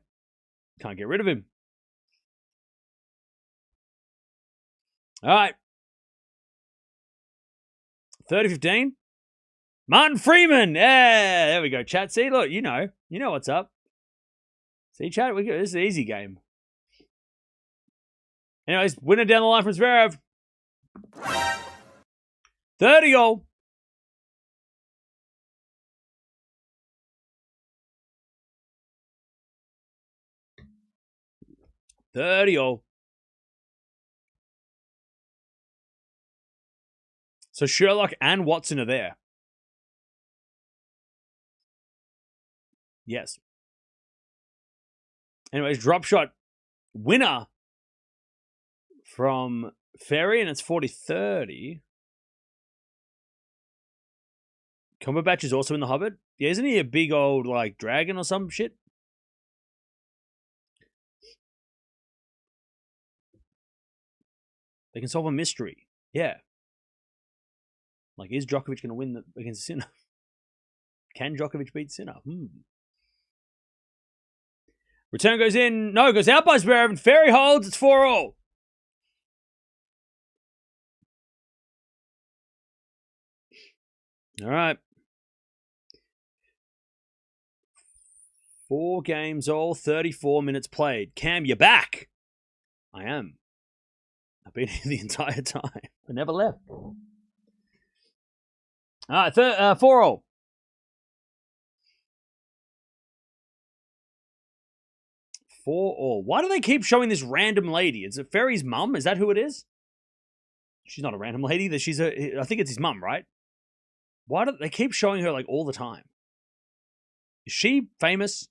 Can't get rid of him. All right. 30-15. Martin Freeman. Yeah, there we go, chat. See, look, you know what's up. See, chat, this is an easy game. Anyways, winner down the line from Zverev. 30-all. So Sherlock and Watson are there. Yes. Anyways, drop shot winner from Fery, and it's 40-30. Cumberbatch is also in The Hobbit. Yeah, isn't he a big old, like, dragon or some shit? They can solve a mystery. Yeah. Like, is Djokovic going to win against Sinner? Can Djokovic beat Sinner? Return goes in. No, goes out by Zverev, and Fery holds. It's 4-all. All right. 4 games all, 34 minutes played. Cam, you're back. I am. I've been here the entire time. I never left. All right, 4-all. Why do they keep showing this random lady? Is it Fery's mum? Is that who it is? She's not a random lady. I think it's his mum, right? Why do they keep showing her like all the time? Is she famous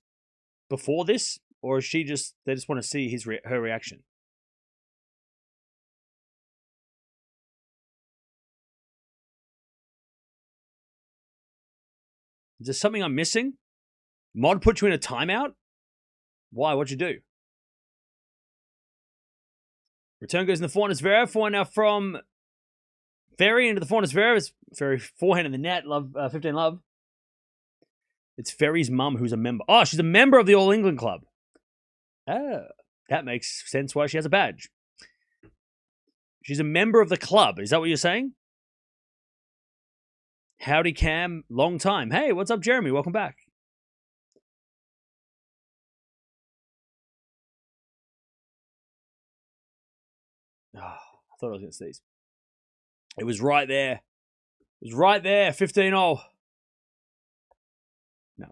before this, or is she they just want to see her reaction? Is there something I'm missing? Mod put you in a timeout? Why? What'd you do? Return goes in the forehand. Zverev. Forehand now from Fery into the forehand. Zverev. Fery forehand in the net. Love 15 love. It's Fery's mum who's a member. Oh, she's a member of the All England Club. Oh, that makes sense why she has a badge. She's a member of the club. Is that what you're saying? Howdy, Cam. Long time. Hey, what's up, Jeremy? Welcome back. Oh, I thought I was going to sneeze. It was right there. It was right there. 15-0. No.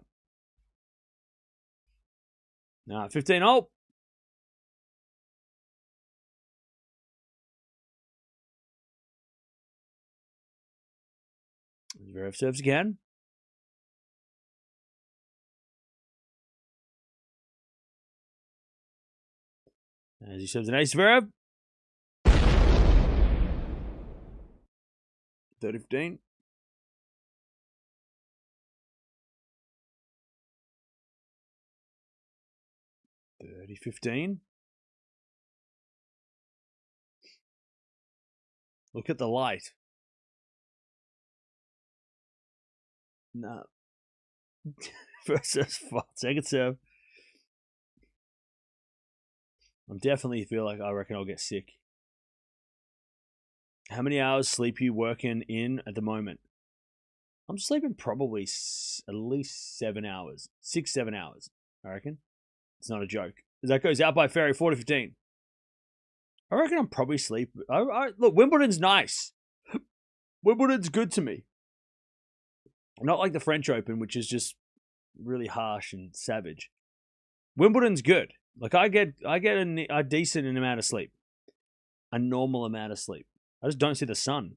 No, 15-0. Zverev serves again. As he serves an ace, Zverev. 30-15. $30-15. Look at the light. No. First serve, second serve. I'm definitely feel like I reckon I'll get sick. How many hours sleep you working in at the moment? I'm sleeping probably at least 7 hours. 6-7 hours, I reckon. It's not a joke. That goes out by Fery, 40-15. I reckon I'm probably sleep. Look, Wimbledon's nice. Wimbledon's good to me. Not like the French Open, which is just really harsh and savage. Wimbledon's good. Like I get a decent amount of sleep, a normal amount of sleep. I just don't see the sun.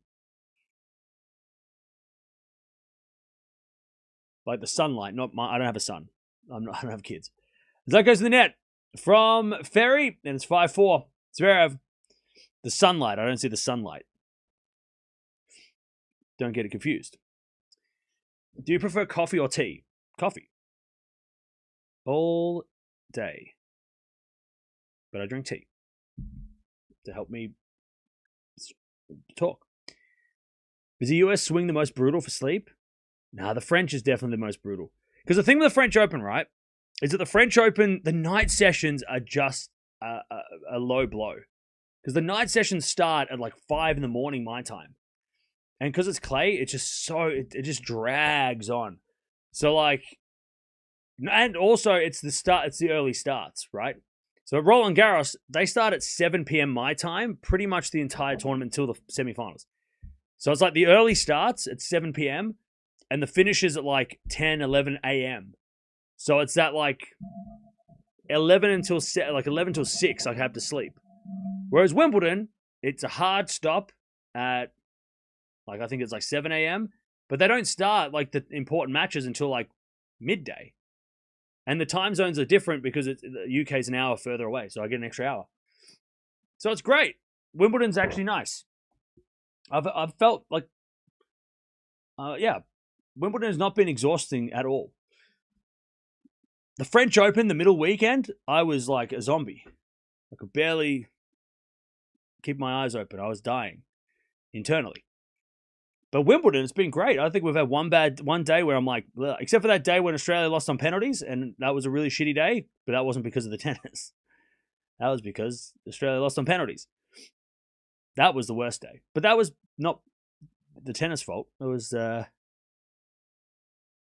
Like the sunlight, not my. I don't have a son. I don't have kids. As that goes to the net from Fery, and it's 5-4. Zverev. The sunlight. I don't see the sunlight. Don't get it confused. Do you prefer coffee or tea? Coffee. All day. But I drink tea to help me talk. Is the US swing the most brutal for sleep? Nah, the French is definitely the most brutal. Because the thing with the French Open, right, is that the French Open, the night sessions are just a low blow. Because the night sessions start at like 5 in the morning my time. And because it's clay, it's just it just drags on. So like, and also it's the early starts, right? So at Roland Garros, they start at 7 p.m. my time, pretty much the entire tournament until the semifinals. So it's like the early starts at 7 p.m. and the finishes at like 10, 11 a.m. So it's that like 11 until 6 I have to sleep. Whereas Wimbledon, it's a hard stop at like I think it's like 7 a.m. But they don't start like the important matches until like midday. And the time zones are different because the UK is an hour further away, so I get an extra hour. So it's great. Wimbledon's actually nice. I've felt like, Wimbledon has not been exhausting at all. The French Open, the middle weekend, I was like a zombie. I could barely keep my eyes open. I was dying internally. But Wimbledon, it's been great. I think we've had one day where I'm like, ugh, except for that day when Australia lost on penalties, and that was a really shitty day, but that wasn't because of the tennis. That was because Australia lost on penalties. That was the worst day. But that was not the tennis fault. It was the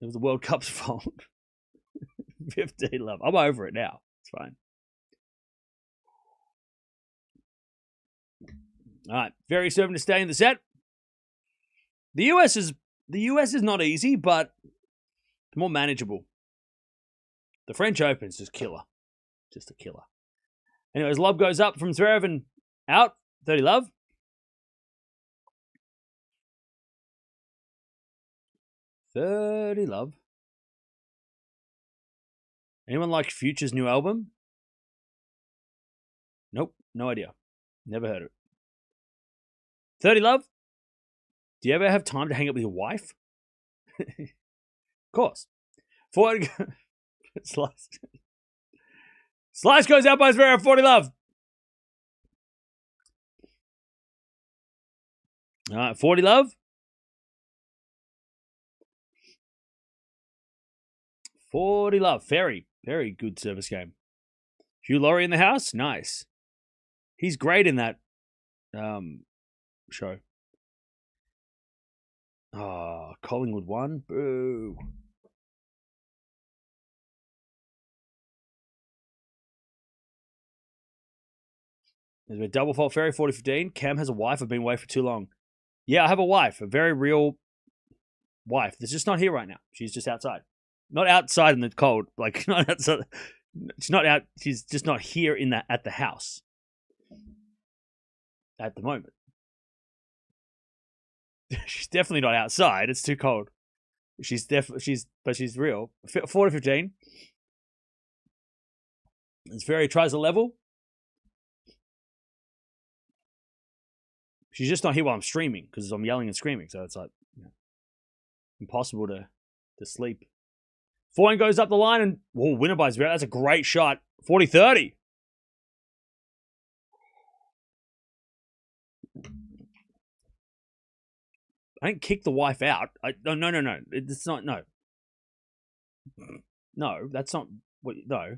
World Cup's fault. 15 love. I'm over it now. It's fine. All right. Fery serving to stay in the set. The US is not easy, but more manageable. The French Open's just killer. Just a killer. Anyways, love goes up from Zverev and out. 30 love. Anyone like Future's new album? Nope, no idea. Never heard of it. 30 love. Do you ever have time to hang out with your wife? Of course. Forward. Slice goes out by Zverev. 40 love. All right, 40 love. 40 love. Fery. Very good service game. Hugh Laurie in the house? Nice. He's great in that show. Oh, Collingwood won. Boo. There's a double fault Ferry 40-15. Cam has a wife. I've been away for too long. Yeah, I have a wife. A very real wife. That's just not here right now. She's just outside. Not outside in the cold. Like, not outside. She's not out. She's just not here at the house at the moment. She's definitely not outside. It's too cold. But she's real. 40-15. As Ferry tries to level. She's just not here while I'm streaming because I'm yelling and screaming. So it's like impossible to sleep. Forehand goes up the line and winner by Zverev. That's a great shot. 40-30. I didn't kick the wife out. No. It's not. No. No, that's not what. No.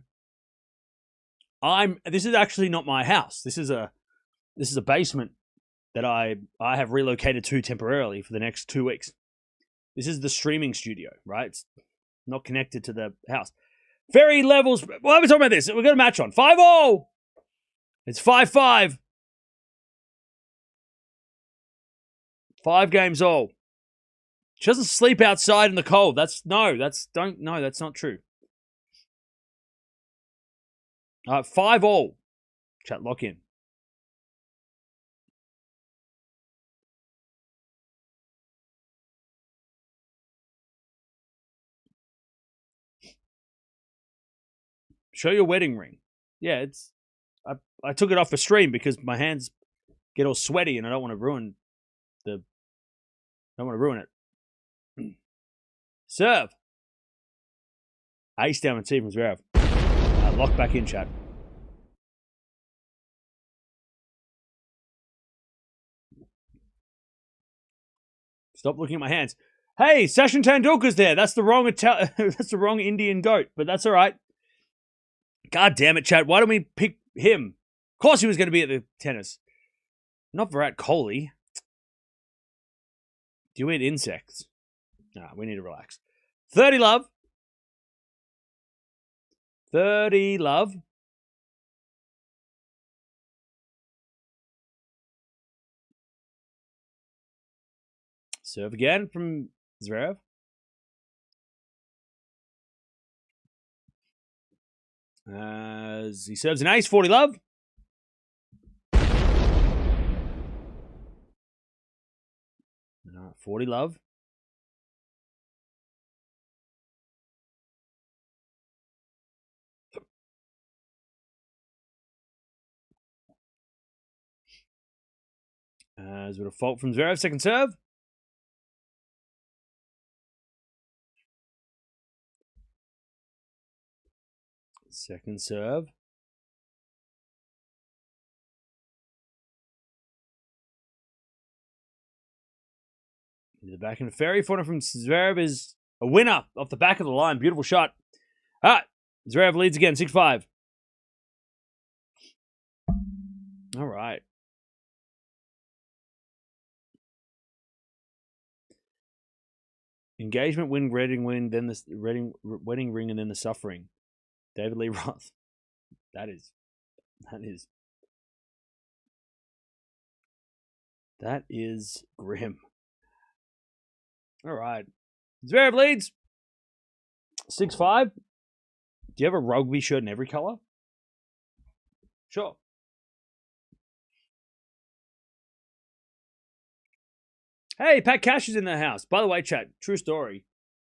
This is actually not my house. This is a basement that I have relocated to temporarily for the next 2 weeks. This is the streaming studio, right? It's not connected to the house. Ferry levels. Why are we talking about this? We've got a match on. 5-0. It's 5-5. 5 games all. She doesn't sleep outside in the cold. That's not true. 5-all. Chat, lock in. Show your wedding ring. Yeah, I took it off the stream because my hands get all sweaty and I don't want to ruin it. Serve. Ace down and T from Zverev. Lock back in, chat. Stop looking at my hands. Hey, Sachin Tendulkar's there. That's the wrong that's the wrong Indian goat, but that's all right. God damn it, chat. Why don't we pick him? Of course he was going to be at the tennis. Not Virat Kohli. Do you eat insects? Nah, we need to relax. 30 love. 30 love. Serve again from Zverev. As he serves an ace, 40 love. No, 40 love. As with a fault from Zverev, second serve. Second serve. Into the back end of Ferry. Corner from Zverev is a winner off the back of the line. Beautiful shot. All right. Zverev leads again, 6-5. All right. Engagement, win, wedding win, then the wedding ring, and then the suffering. David Lee Roth. That is grim. All right. Zverev leads 6-5. Do you have a rugby shirt in every color? Sure. Hey, Pat Cash is in the house. By the way, chat, true story.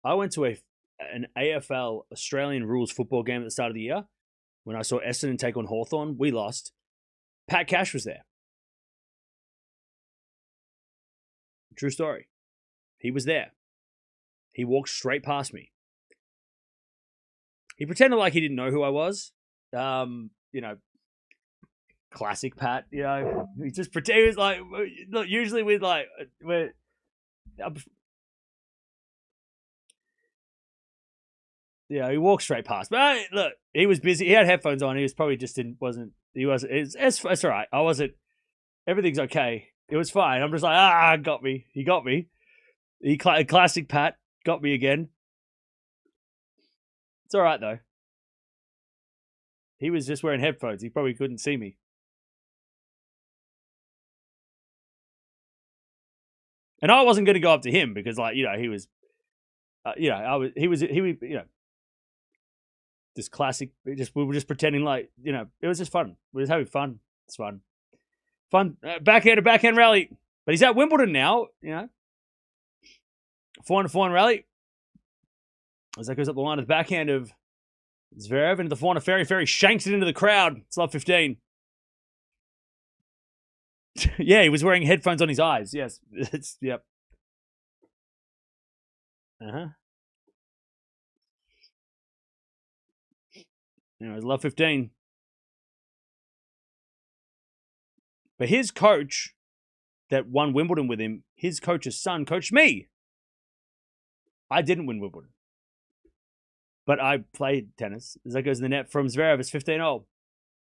I went to an AFL Australian rules football game at the start of the year. When I saw Essendon take on Hawthorn, we lost. Pat Cash was there. True story. He was there. He walked straight past me. He pretended like he didn't know who I was. Classic Pat. He just pretended. He was like, look, usually with like, he walked straight past. But look, he was busy. He had headphones on. He was probably just it's all right. I wasn't, everything's okay. It was fine. I'm just like, got me. He got me. Classic Pat. Got me again. It's all right, though. He was just wearing headphones. He probably couldn't see me. And I wasn't going to go up to him because, like, you know, he was, he was, you know, this classic. We were just pretending like, you know, it was just fun. We were just having fun. It's fun. Backhand rally. But he's at Wimbledon now, you know. 4-4 rally. As that goes up the line of the backhand of Zverev into the forehand of Fery. Fery shanks it into the crowd. It's love 15. Yeah, he was wearing headphones on his eyes. Yes. Yep. Uh-huh. Anyways, love 15. But his coach that won Wimbledon with him, his coach's son coached me. I didn't win Wimbledon. But I played tennis. As that goes in the net from Zverev, it's 15-0.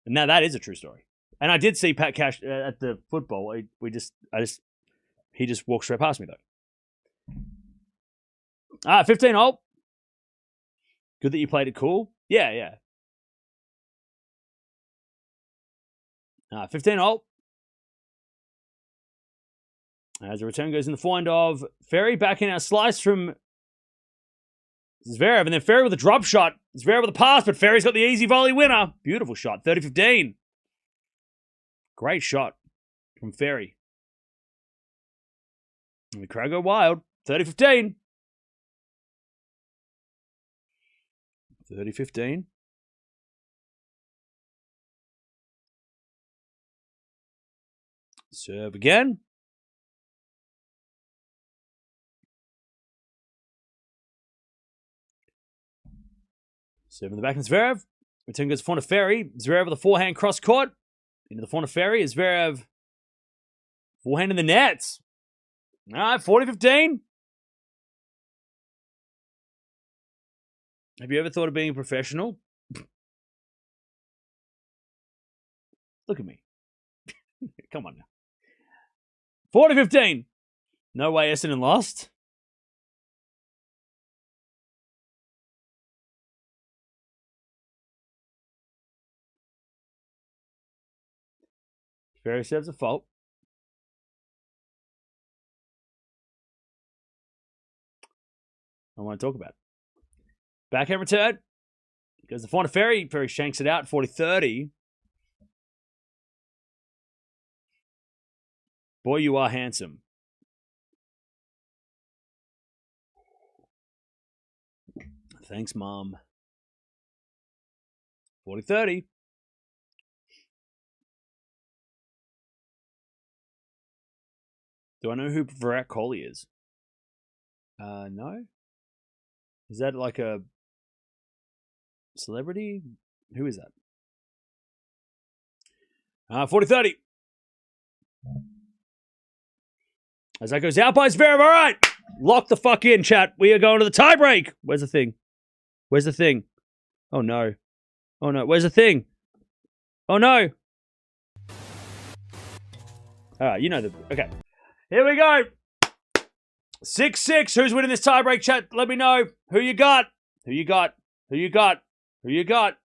And now that is a true story. And I did see Pat Cash at the football. He just walked straight past me, though. 15-0. Good that you played it cool. Yeah. 15-0. As the return goes in the forehand of Fery, back in our slice from Zverev, and then Fery with a drop shot. Zverev with a pass, but Fery's got the easy volley winner. Beautiful shot, 30-15. Great shot from Fery. And the crowd go wild, 30-15. 30-15. Serve again. Serve in the back of Zverev. Return goes forehand of Fery. Zverev with a forehand cross court. Into the forehand of Fery. Zverev forehand in the nets. All right, 40-15. Have you ever thought of being a professional? Look at me. Come on now. 40-15. No way Essendon lost. Fery serves a fault. I want to talk about it. Backhand return. Goes the forehand of Fery. Fery shanks it out. 40-30. Boy, you are handsome. Thanks, Mom. 40-30. Do I know who Virat Kohli is? No. Is that like a celebrity? Who is that? 40-30. As that goes out by Zverev. All right. Lock the fuck in, chat. We are going to the tiebreak. Where's the thing? Where's the thing? Oh, no. Oh, no. Where's the thing? Oh, no. All right. You know the... Okay. Here we go. 6-6. Who's winning this tiebreak, chat? Let me know. Who you got? Who you got? Who you got? Who you got?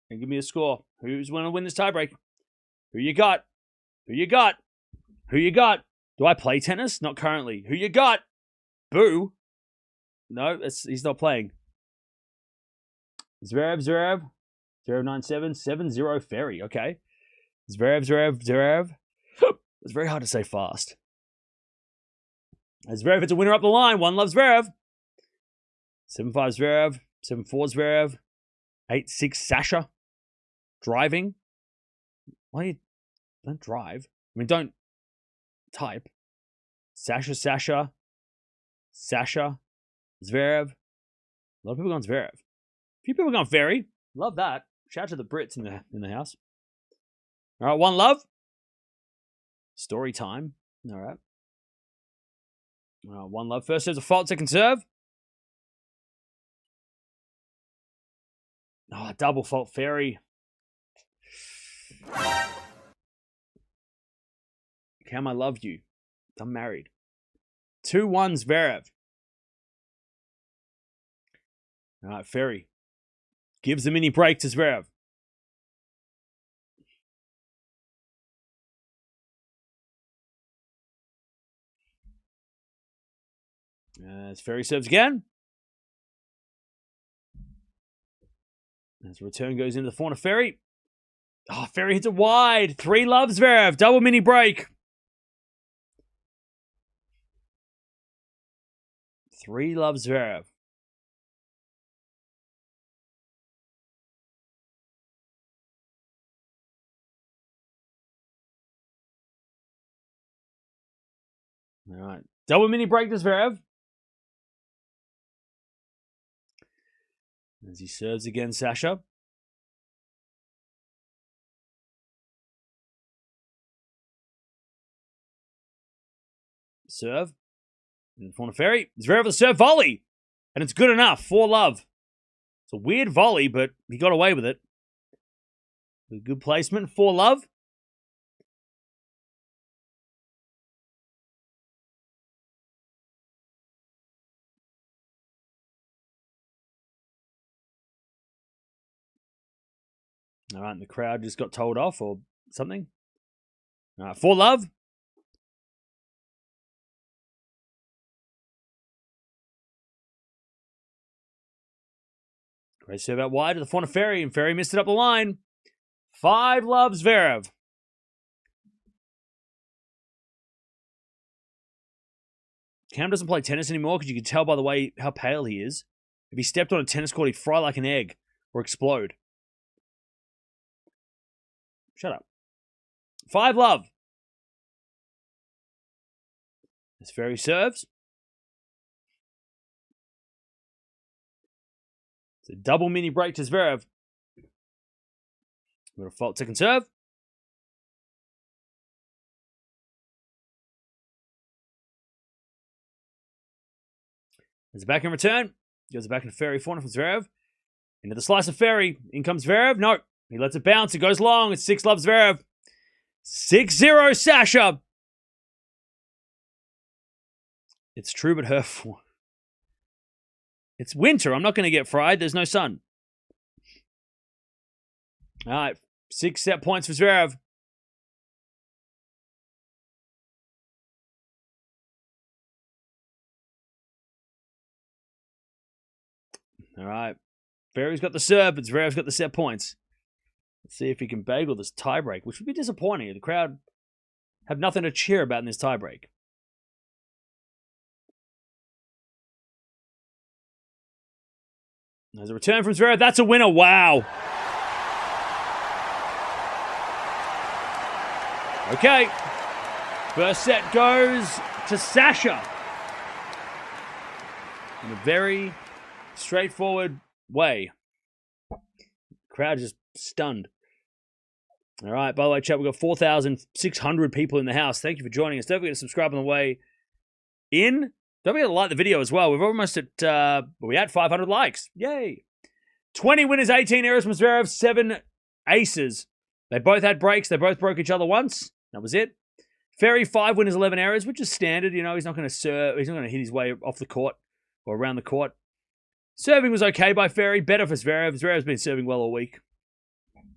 And give me a score. Who's going to win this tiebreak? Who you got? Who you got? Who you got? Do I play tennis? Not currently. Who you got? Boo. No, he's not playing. Zverev. 097 7-0 Fery. Okay. Zverev. It's very hard to say fast. Zverev hits a winner up the line. One loves Zverev. 7-5 Zverev. 7-4 Zverev. 8-6 Sasha. Driving. Why you don't drive? I mean, don't type. Sasha. Zverev. A lot of people going Zverev. A few people going Fery. Love that. Shout out to the Brits in the house. All right, one love. Story time. All right. One love. First serve's a fault. Second serve. Oh, double fault Fery. Cam, I love you. I'm married. 2-1 Zverev. All right, Fery gives a mini break to Zverev. As Fery serves again. As the return goes into the corner, Fery. Oh, Fery hits it wide. 3-love Zverev. Double mini break. 3-love Zverev. All right. Double mini break to Zverev. As he serves again, Sasha. Serve. In the corner, Fery. Zverev with a serve volley. And it's good enough. 4-love. It's a weird volley, but he got away with it. Good placement. 4-love. All right, and the crowd just got told off or something. All right, 4-love. Great serve out wide to the front of Fery, and Fery missed it up the line. 5-love Zverev. Cam doesn't play tennis anymore because you can tell by the way how pale he is. If he stepped on a tennis court, he'd fry like an egg or explode. Shut up. 5-love. As Fery serves. It's a double mini break to Zverev. Got a fault second serve. There's a back in return. Goes back into Fery, corner from Zverev. Into the slice of Fery. In comes Zverev. No. He lets it bounce. It goes long. It's 6-love Zverev. 6-0 Sasha. It's true, but hurtful. It's winter. I'm not going to get fried. There's no sun. All right. 6 set points for Zverev. All right. Fery's got the serve, but Zverev's got the set points. Let's see if he can bagel this tiebreak, which would be disappointing. The crowd have nothing to cheer about in this tiebreak. There's a return from Zverev. That's a winner. Wow. Okay. First set goes to Sasha. In a very straightforward way. Crowd just stunned. All right. By the way, chat, we've got 4,600 people in the house. Thank you for joining us. Don't forget to subscribe on the way in. Don't forget to like the video as well. We're almost at, we're at 500 likes. Yay. 20 winners, 18 errors from Zverev, 7 aces. They both had breaks. They both broke each other once. That was it. Fery, 5 winners, 11 errors, which is standard. You know, he's not going to serve. He's not going to hit his way off the court or around the court. Serving was okay by Fery. Better for Zverev. Zverev's been serving well all week.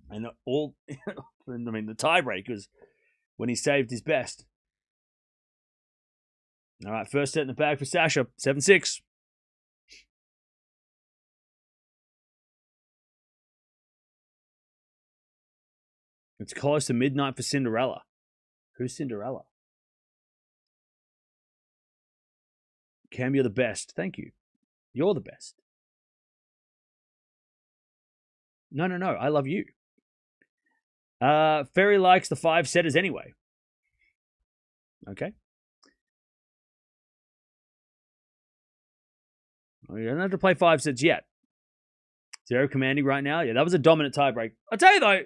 And all, I mean, the tiebreak was when he saved his best. All right, first set in the bag for Sasha. 7-6. It's close to midnight for Cinderella. Who's Cinderella? Cam, you're the best. Thank you. You're the best. No. I love you. Fery likes the 5-setters anyway. Okay. You don't have to play 5 sets yet. Zverev commanding right now. Yeah, that was a dominant tiebreak. I'll tell you though,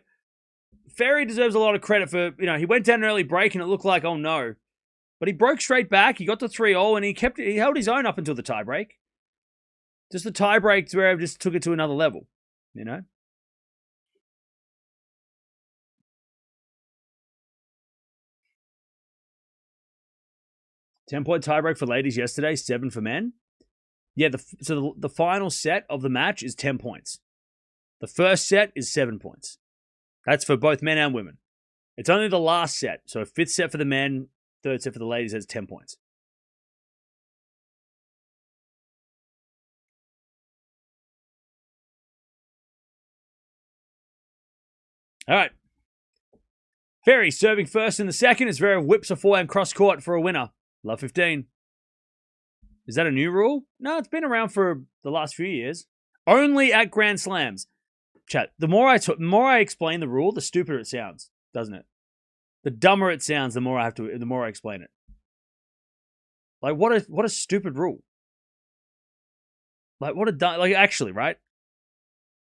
Fery deserves a lot of credit for, he went down an early break and it looked like, oh no. But he broke straight back. He got to 3-0 and he held his own up until the tiebreak. Just the tiebreak, Zverev just took it to another level, 10-point tiebreak for ladies yesterday, 7 for men. Yeah, so the final set of the match is 10 points. The first set is 7 points. That's for both men and women. It's only the last set. So 5th set for the men, 3rd set for the ladies has 10 points. All right. Fery serving first in the second as Zverev whips a forehand cross court for a winner. Love 15. Is that a new rule? No, it's been around for the last few years. Only at Grand Slams. Chat, the more I explain the rule, the stupider it sounds, doesn't it? The dumber it sounds, the more I explain it. Like what a stupid rule. Like actually, right?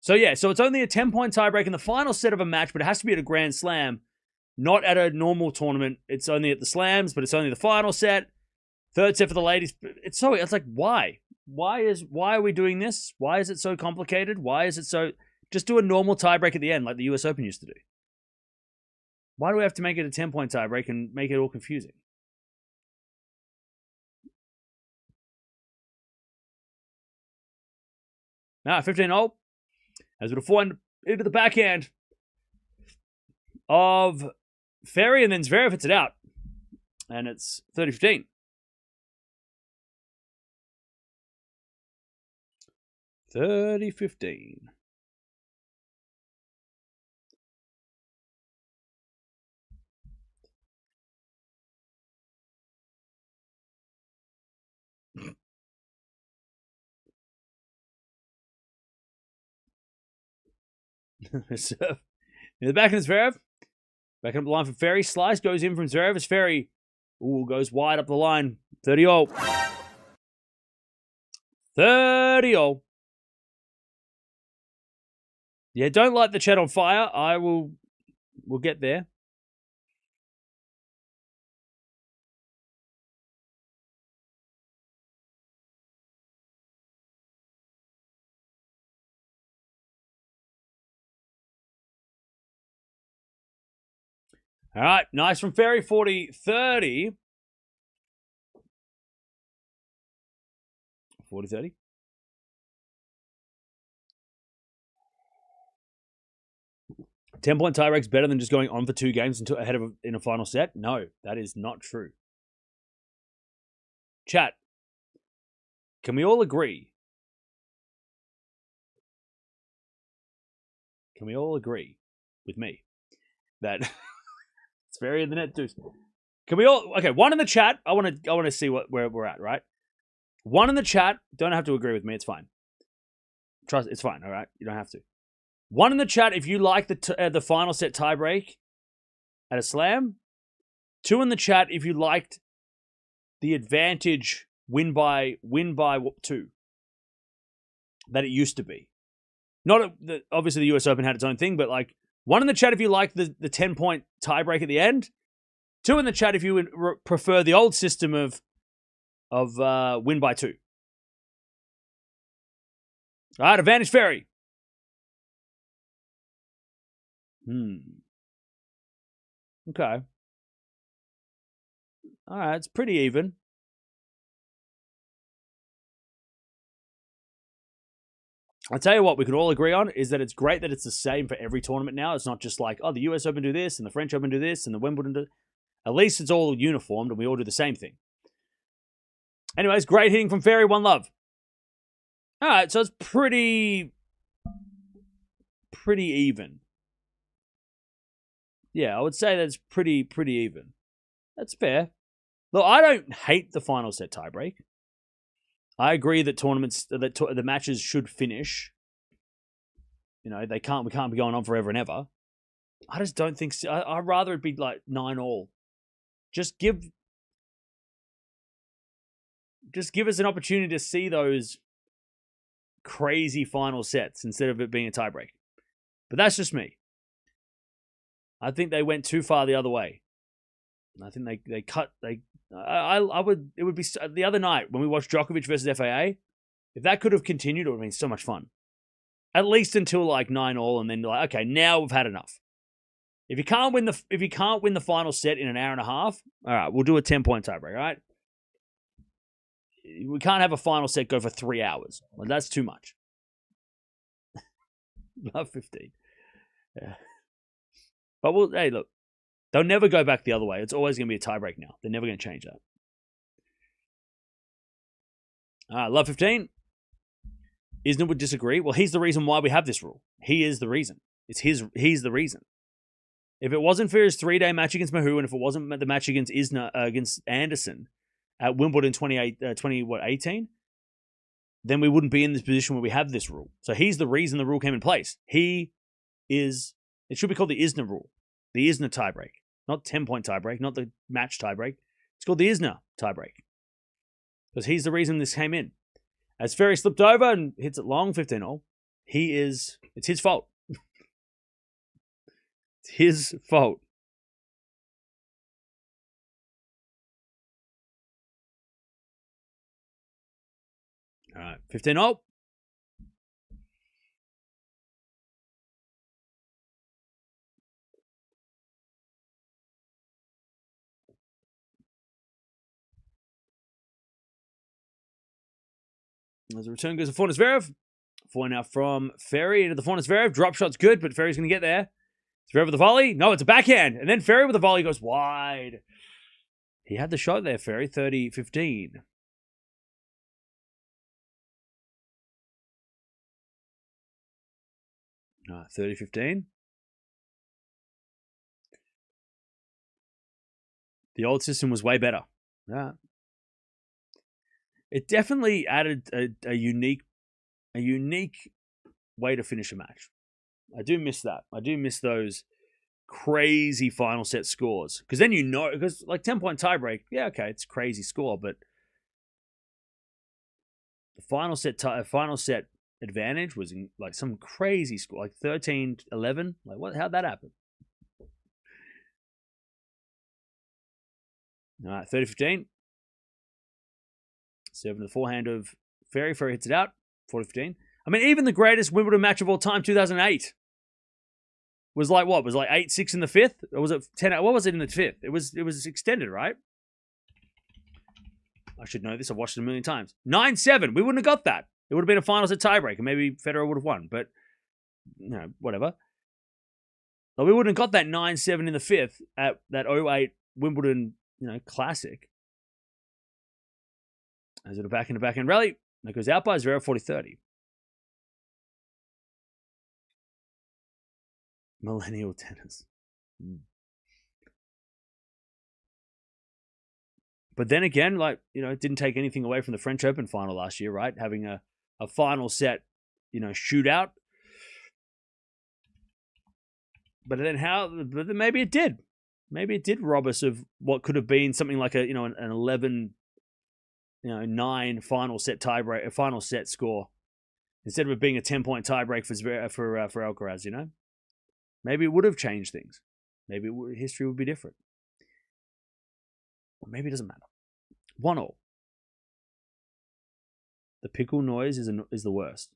So yeah, so it's only a 10-point tiebreak in the final set of a match, but it has to be at a Grand Slam, not at a normal tournament. It's only at the slams, but it's only the final set. 3rd set for the ladies. It's like, why? Why are we doing this? Why is it so complicated? Why is it so... Just do a normal tiebreak at the end like the US Open used to do. Why do we have to make it a 10-point tiebreak and make it all confusing? Now, 15-0. As with a forehand into the backhand of Fery, and then Zverev hits it out. And it's 30-15. 30-15. Serve. In the back of Zverev. Back up the line for Fery. Slice goes in from Zverev as Fery goes wide up the line. 30-0. 30-0. Yeah, don't light the chat on fire. We'll get there. All right, nice from Fery, 40-30. 40-30. Ten-point tiebreak's better than just going on for 2 games until ahead of in a final set? No, that is not true. Chat, can we all agree? Can we all agree with me that it's very in the net deuce? Can we all? Okay, one in the chat. I want to see where we're at. Right. One in the chat. Don't have to agree with me. It's fine. Trust. It's fine. All right. You don't have to. One in the chat if you like the final set tiebreak at a slam. 2 in the chat if you liked the advantage win by 2 that it used to be. Not obviously the US Open had its own thing, but like 1 in the chat if you like the 10-point tiebreak at the end. 2 in the chat if you would prefer the old system of win by 2. All right, advantage Fery. Okay. All right, it's pretty even. I'll tell you what we could all agree on is that it's great that it's the same for every tournament now. It's not just like, oh, the US Open do this and the French Open do this and the Wimbledon do... At least it's all uniformed and we all do the same thing. Anyways, great hitting from Fery, 1 love. All right, so it's pretty even. Yeah, I would say that's pretty even. That's fair. Look, I don't hate the final set tiebreak. I agree that the matches should finish. You know, we can't be going on forever and ever. I just don't think so. I'd rather it be like 9-all. Just give us an opportunity to see those crazy final sets instead of it being a tiebreak. But that's just me. I think they went too far the other way. I think they cut. It would be the other night when we watched Djokovic versus FAA. If that could have continued, it would have been so much fun. At least until like 9-all, and then like, okay, now we've had enough. If you can't win the final set in an hour and a half, all right, we'll do a 10-point tiebreak. All right, we can't have a final set go for 3 hours. Well, that's too much. Love 15. Yeah. But hey, look, they'll never go back the other way. It's always going to be a tiebreak now. They're never going to change that. Love 15. Isner would disagree. Well, he's the reason why we have this rule. He is the reason. He's the reason. If it wasn't for his 3-day match against Mahou, and if it wasn't the match against Isner against Anderson at Wimbledon 2018, then we wouldn't be in this position where we have this rule. So he's the reason the rule came in place. It should be called the Isner rule, the Isner tiebreak, not 10-point tiebreak, not the match tiebreak. It's called the Isner tiebreak because he's the reason this came in. As Fery slipped over and hits it long, 15-all, it's his fault. It's his fault. All right, 15-all. As the return goes to Zverev. 4 now from Fery into the Zverev. Drop shot's good, but Ferry's going to get there. Zverev with the volley. No, it's a backhand. And then Fery with the volley goes wide. He had the shot there, Fery. 30-15. 30-15. The old system was way better. Yeah. It definitely added a unique way to finish a match. I do miss that. I do miss those crazy final set scores. Because then because like 10-point tiebreak, yeah, okay, it's a crazy score, but the final set advantage was in like some crazy score, like 13-11. Like how'd that happen? All right, 30-15. 7 to the forehand of Fery. Fery hits it out. 40-15. I mean, even the greatest Wimbledon match of all time, 2008, was like what? Was like 8-6 in the fifth? Or was it 10? What was it in the fifth? It was extended, right? I should know this. I've watched it a million times. 9-7. We wouldn't have got that. It would have been a finals at tiebreak, and maybe Federer would have won. But whatever. But we wouldn't have got that 9-7 in the fifth at that 08 Wimbledon, classic. As it a backhand rally. That goes out by Zverev 40-30. Millennial tennis. But then again, it didn't take anything away from the French Open final last year, right? Having a final set, shootout. But then maybe it did. Maybe it did rob us of what could have been something like an 11, 9 final set tiebreak, a final set score, instead of it being a 10-point tiebreak for Alcaraz. Maybe it would have changed things. Maybe history would be different. Or maybe it doesn't matter. 1-1. The pickle noise is the worst.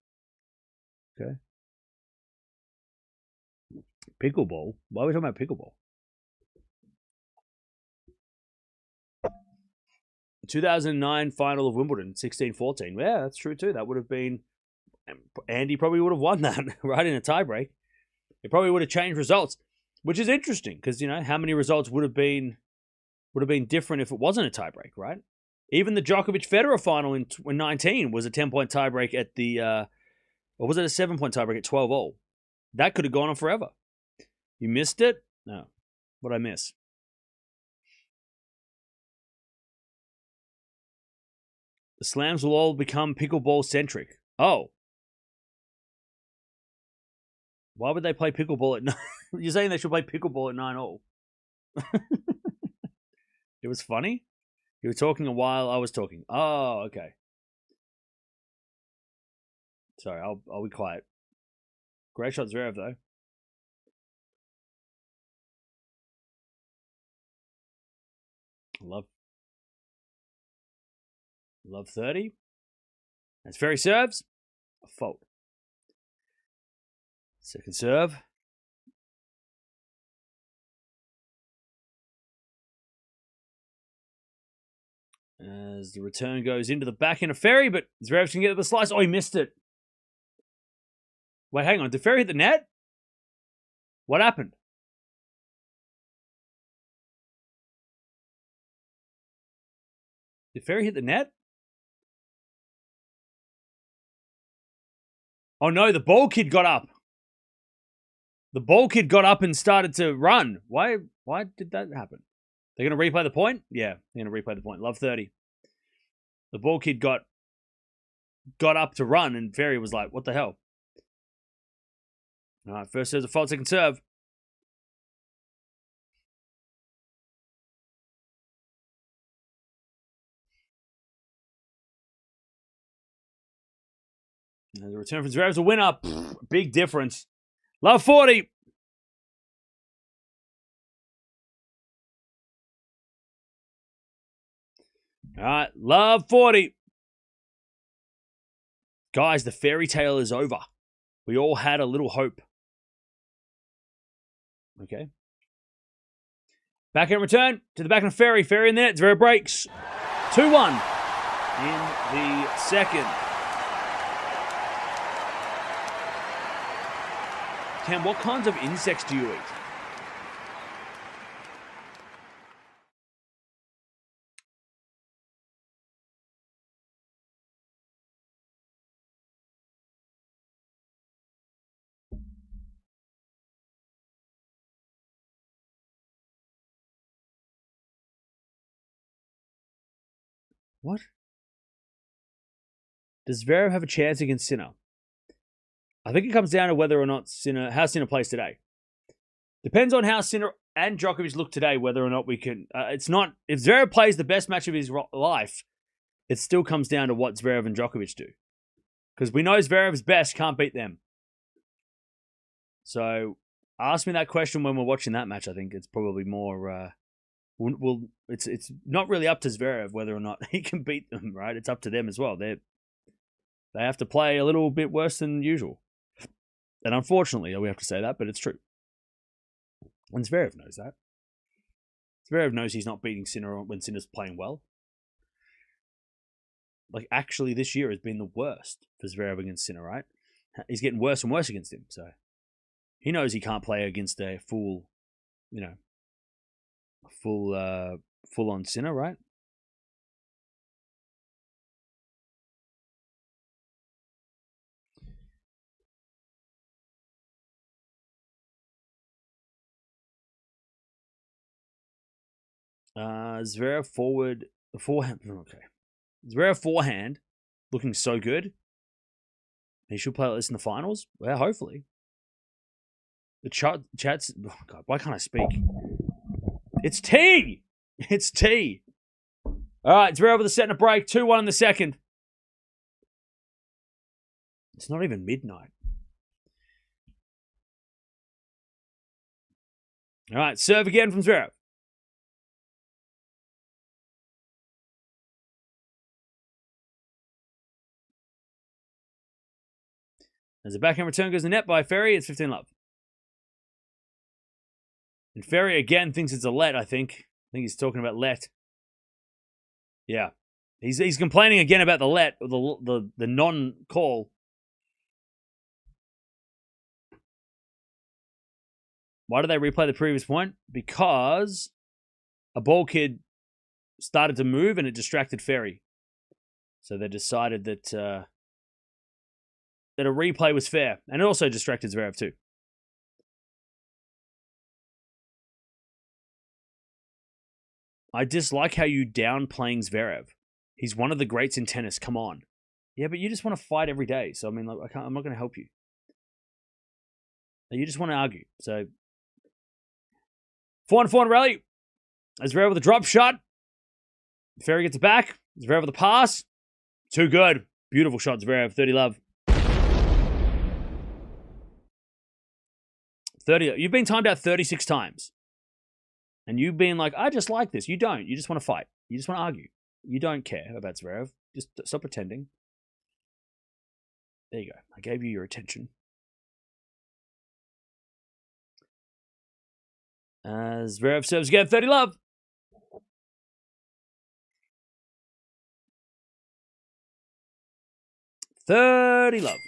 Okay. Pickleball? Why are we talking about pickleball? 2009 final of Wimbledon, 16-14. Yeah, that's true too. That would have been... Andy probably would have won that, right, in a tiebreak. It probably would have changed results, which is interesting because, how many results would have been different if it wasn't a tiebreak, right? Even the Djokovic-Federer final in 19 was a 10-point tiebreak at the... or was it a 7-point tiebreak at 12-all? That could have gone on forever. You missed it? No. What'd I miss? The slams will all become pickleball-centric. Oh. Why would they play pickleball at 9? You're saying they should play pickleball at 9-all? It was funny? You were talking a while I was talking. Oh, okay. Sorry, I'll be quiet. Great shot, Zverev, though. Love 30. As Fery serves, a fault. Second serve. As the return goes into the back end of Fery, but Zverev can get the slice. Oh, he missed it. Wait, hang on. Did Fery hit the net? What happened? Did Fery hit the net? Oh no, the ball kid got up. The ball kid got up and started to run. Why did that happen? They're going to replay the point? Yeah, they're going to replay the point. Love 30. The ball kid got up to run, and Fery was like, what the hell? All right, first serve's a fault, second serve. And the return from Zverev's a winner. Big difference. Love 40. All right, love 40. Guys, the fairy tale is over. We all had a little hope. Okay. Backhand return to the backhand of Fery. Fery in the net. Zverev breaks. 2-1 in the second. Cam, what kinds of insects do you eat? What? Does Zverev have a chance against Sinner? I think it comes down to whether or not how Sinner plays today. Depends on how Sinner and Djokovic look today, whether or not we can. It's not. If Zverev plays the best match of his life, it still comes down to what Zverev and Djokovic do. Because we know Zverev's best, can't beat them. So ask me that question when we're watching that match. I think it's probably more. It's not really up to Zverev whether or not he can beat them, right? It's up to them as well. They have to play a little bit worse than usual. And unfortunately, we have to say that, but it's true. And Zverev knows that. Zverev knows he's not beating Sinner when Sinner's playing well. Like, actually, this year has been the worst for Zverev against Sinner, right? He's getting worse and worse against him, so he knows he can't play against a full on Sinner, right? Zverev forehand. Okay, Zverev forehand looking so good. He should play like this in the finals. Well, hopefully. The chat's. Oh God, why can't I speak? It's T. It's T. All right, Zverev with a set and a break. 2-1 in the second. It's not even midnight. All right, serve again from Zverev. As the backhand return goes in the net by Fery, it's 15-love. And Fery again thinks it's a let, I think. I think he's talking about let. Yeah. He's complaining again about the let, the non-call. Why did they replay the previous point? Because a ball kid started to move and it distracted Fery. So they decided that a replay was fair. And it also distracted Zverev too. I dislike how you downplaying Zverev. He's one of the greats in tennis. Come on. Yeah, but you just want to fight every day. So, I mean, like, I'm not going to help you. You just want to argue. So, 4-4 rally. Zverev with a drop shot. Fery gets it back. Zverev with a pass. Too good. Beautiful shot, Zverev. 30-love. 30. You've been timed out 36 times. And you've been like, I just like this. You don't. You just want to fight. You just want to argue. You don't care about Zverev. Just stop pretending. There you go. I gave you your attention. Zverev serves again. 30-love. 30 love.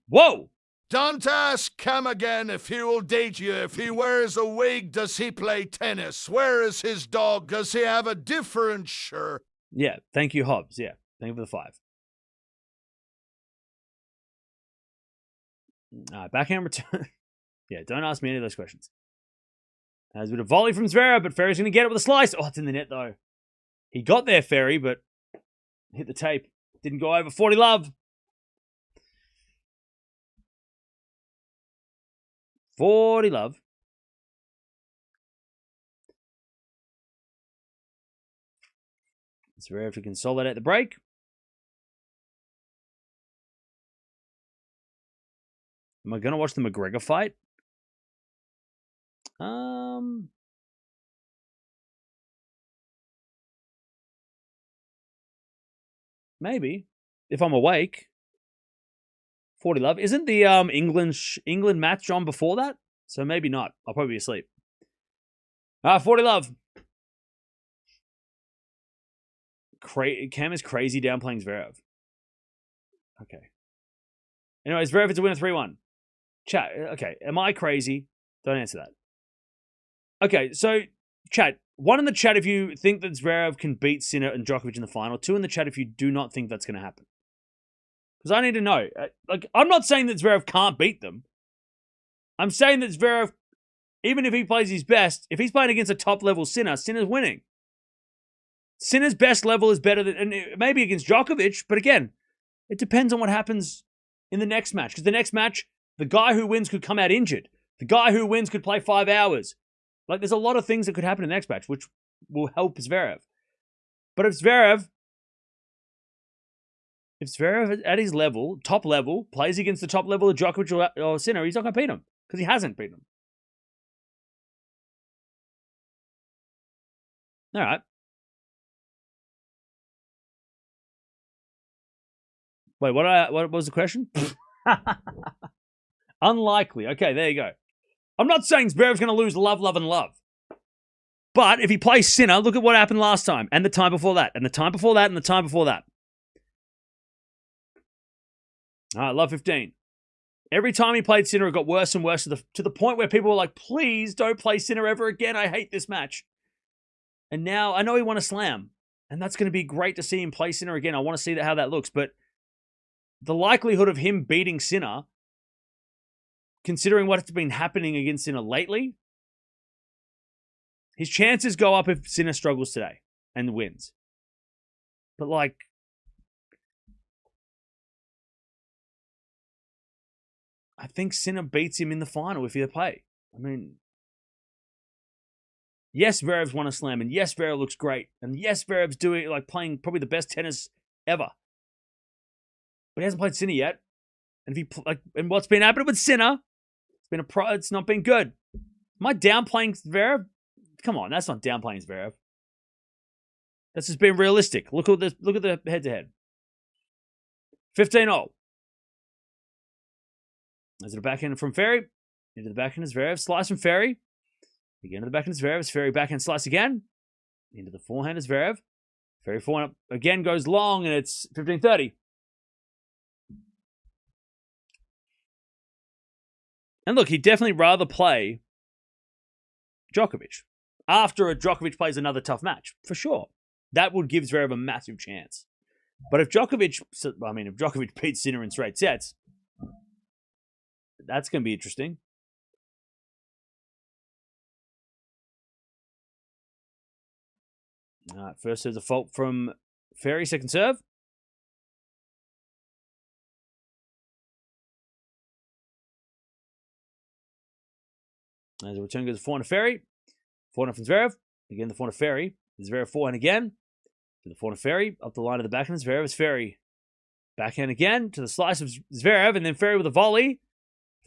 Whoa! Don't ask Cam again if he will date you. If he wears a wig, does he play tennis? Where is his dog? Does he have a different shirt? Yeah, thank you, Hobbs. Yeah, thank you for the 5. Backhand return. Yeah, don't ask me any of those questions. Has a bit of volley from Zverev, but Ferry's going to get it with a slice. Oh, it's in the net, though. He got there, Ferry, but hit the tape. Didn't go over. 40 love. 40 love. Zverev to consolidate the break. Am I going to watch the McGregor fight? Maybe. If I'm awake. 40 love. Isn't the England match on before that? So maybe not. I'll probably be asleep. 40 love. Cam is crazy downplaying Zverev. Okay. Anyway, Zverev is a winner 3-1. Chat. Okay. Am I crazy? Don't answer that. Okay. So, chat. 1 in the chat if you think that Zverev can beat Sinner and Djokovic in the final. 2 in the chat if you do not think that's going to happen. Because I need to know. Like, I'm not saying that Zverev can't beat them. I'm saying that Zverev, even if he plays his best, if he's playing against a top-level Sinner, Sinner's winning. Sinner's best level is better than, and maybe against Djokovic, but again, it depends on what happens in the next match. Because the next match, the guy who wins could come out injured. The guy who wins could play 5 hours. Like, there's a lot of things that could happen in the next match, which will help Zverev. But if Zverev at his level, top level, plays against the top level of Djokovic or Sinner, he's not going to beat him. Because he hasn't beaten him. All right. Wait, what was the question? Unlikely. Okay, there you go. I'm not saying Zverev's going to lose love, and love. But if he plays Sinner, look at what happened last time, and the time before that, and the time before that, and the time before that. All right, love 15. Every time he played Sinner, it got worse and worse to the point where people were like, please don't play Sinner ever again. I hate this match. And now, I know he won a slam, and that's going to be great to see him play Sinner again. I want to see how that looks, but the likelihood of him beating Sinner, considering what's been happening against Sinner lately, his chances go up if Sinner struggles today and wins. But like, I think Sinner beats him in the final if they play. I mean, yes, Zverev's won a slam, and yes, Zverev looks great, and yes, Zverev's doing playing probably the best tennis ever. But he hasn't played Sinner yet. And if he and what's been happening with Sinner, it's not been good. Am I downplaying Zverev? Come on, that's not downplaying Zverev. That's just being realistic. Look at the head-to-head. 15-0. There's a backhand from Fery. Into the backhand is Zverev. Slice from Fery. Again to the backhand is Zverev. Fery backhand slice again. Into the forehand is Zverev. Fery forehand again goes long, and it's 15-30. And look, he'd definitely rather play Djokovic after Djokovic plays another tough match, for sure. That would give Zverev a massive chance. But if Djokovic beats Sinner in straight sets, that's going to be interesting. All right, first there's a fault from Fery, second serve. As a return goes to forehand to Fery. Forehand from Zverev. Again, the forehand to Fery. Zverev forehand again. To the forehand to Fery. Up the line of the backhand. Zverev is Fery. Backhand again to the slice of Zverev. And then Fery with a volley.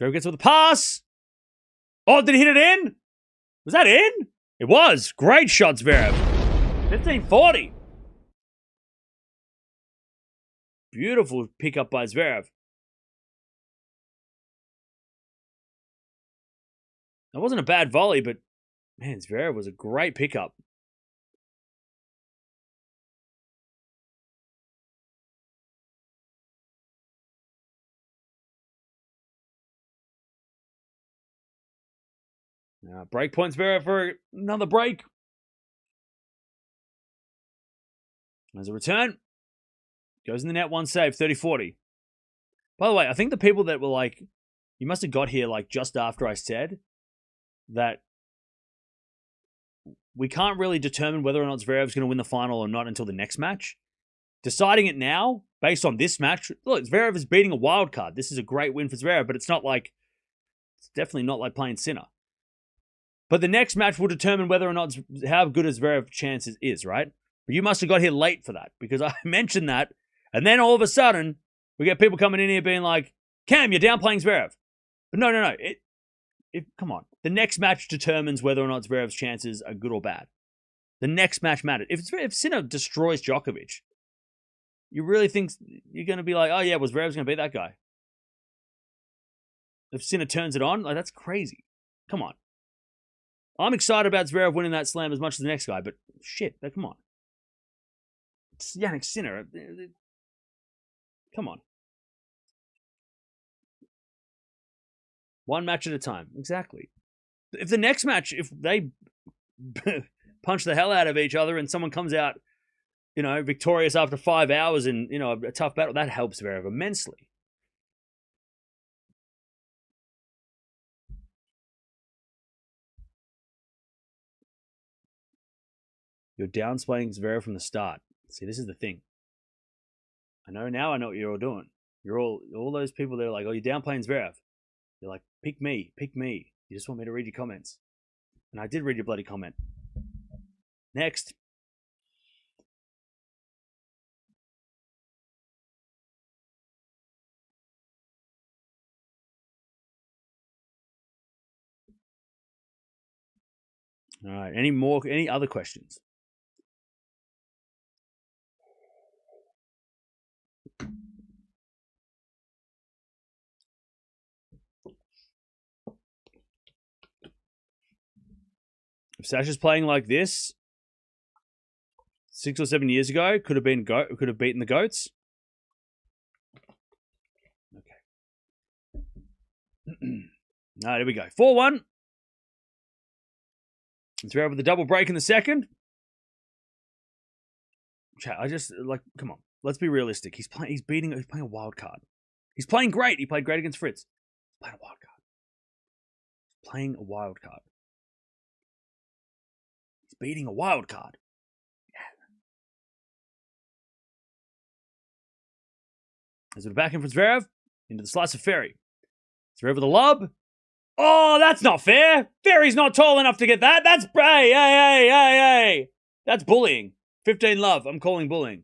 Zverev gets with a pass. Oh, did he hit it in? Was that in? It was. Great shot, Zverev. 15-40. Beautiful pickup by Zverev. That wasn't a bad volley, but man, Zverev was a great pickup. Break points for another break. There's a return. Goes in the net, one save, 30-40. By the way, I think the people that were like, you must have got here like just after I said that we can't really determine whether or not Zverev's going to win the final or not until the next match. Deciding it now, based on this match, look, Zverev is beating a wild card. This is a great win for Zverev, but it's definitely not like playing Sinner. But the next match will determine whether or not how good Zverev's chances is, right? But you must have got here late for that because I mentioned that. And then all of a sudden, we get people coming in here being like, Cam, you're downplaying Zverev. But no. Come on. The next match determines whether or not Zverev's chances are good or bad. The next match matters. If Sinner destroys Djokovic, you really think you're going to be like, oh yeah, was Zverev's going to beat that guy? If Sinner turns it on, like that's crazy. Come on. I'm excited about Zverev winning that slam as much as the next guy, but shit, come on. It's Jannik Sinner. Come on. One match at a time. Exactly. If the next match, if they punch the hell out of each other and someone comes out, victorious after 5 hours in, a tough battle, that helps Zverev immensely. You're downplaying Zverev from the start. See, this is the thing. I know what you're all doing. You're all those people that are like, oh, you're downplaying Zverev. You're like, pick me. You just want me to read your comments. And I did read your bloody comment. Next. All right. Any other questions? If Sasha's playing like this 6 or 7 years ago, could have beaten the GOATs. Okay. All right, here we go. 4-1. Zverev with a double break in the second. I just come on. Let's be realistic. He's playing a wild card. He's playing great. He played great against Fritz. He's playing a wild card. He's playing a wild card. He's beating a wild card. Yeah. As we're back in from Zverev, into the slice of Fery. Zverev with a lob. Oh, that's not fair. Fery's not tall enough to get that. That's hey. That's bullying. 15 love. I'm calling bullying.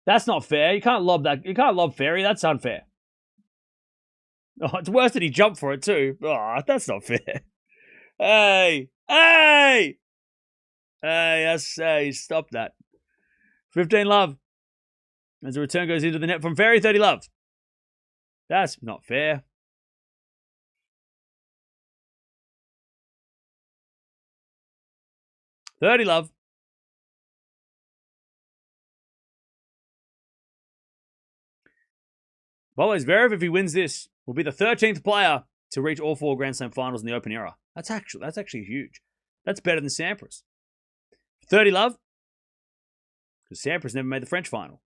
That's not fair. You can't lob that. You can't lob Fery. That's unfair. Oh, it's worse that he jumped for it too. Oh, that's not fair. Hey, stop that. 15 love. As the return goes into the net from Fery, 30 love. That's not fair. $30 love. By the way, Zverev, if he wins this, will be the 13th player to reach all 4 Grand Slam finals in the Open era. That's actually huge. That's better than Sampras. 30 love. Because Sampras never made the French final.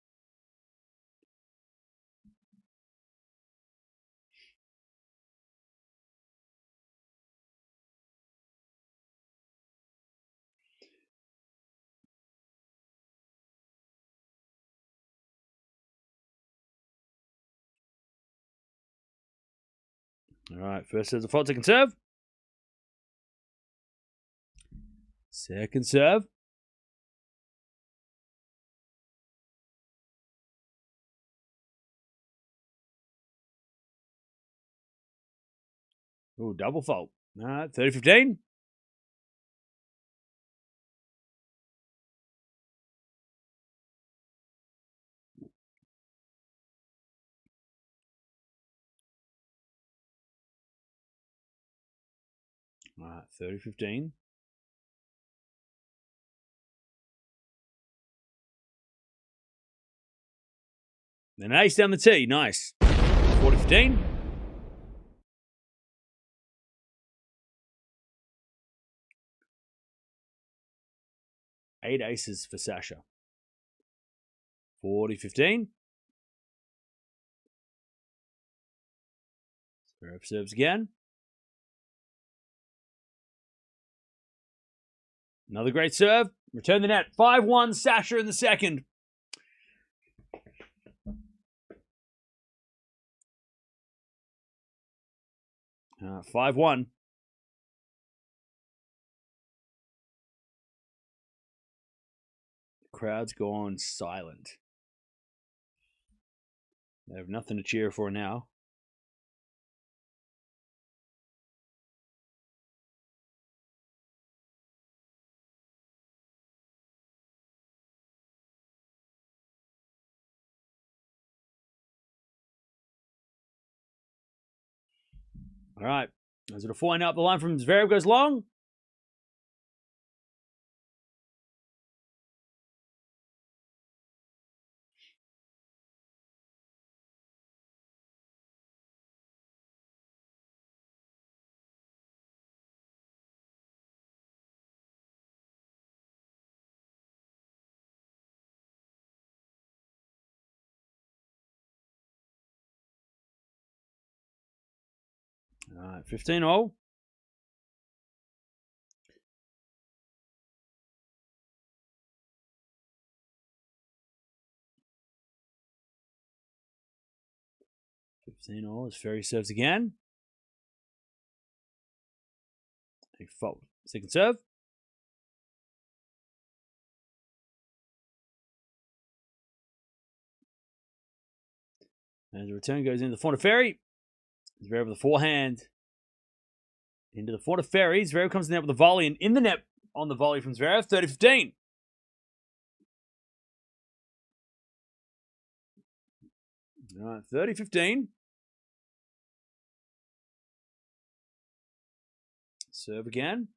All right, first serve, the fault, second serve. Second serve. Ooh, double fault. All right, 30-15. All right, 30-15. Then ace down the tee. Nice. 40-15. 8 aces for Sasha. 40-15. Zverev serves again. Another great serve. Return the net. 5-1 Sasha in the second. Uh, 5-1. Crowd's gone silent. They have nothing to cheer for now. All right. As it a forehand up the line from Zverev goes long. All right, 15-0. As Fery serves again. A fault. Second serve. As the return goes into the front of Fery. Zverev with the forehand. Into the front of Fery. Zverev comes in there with the volley and in the net on the volley from Zverev. 30-15. All right, 30-15. Serve again.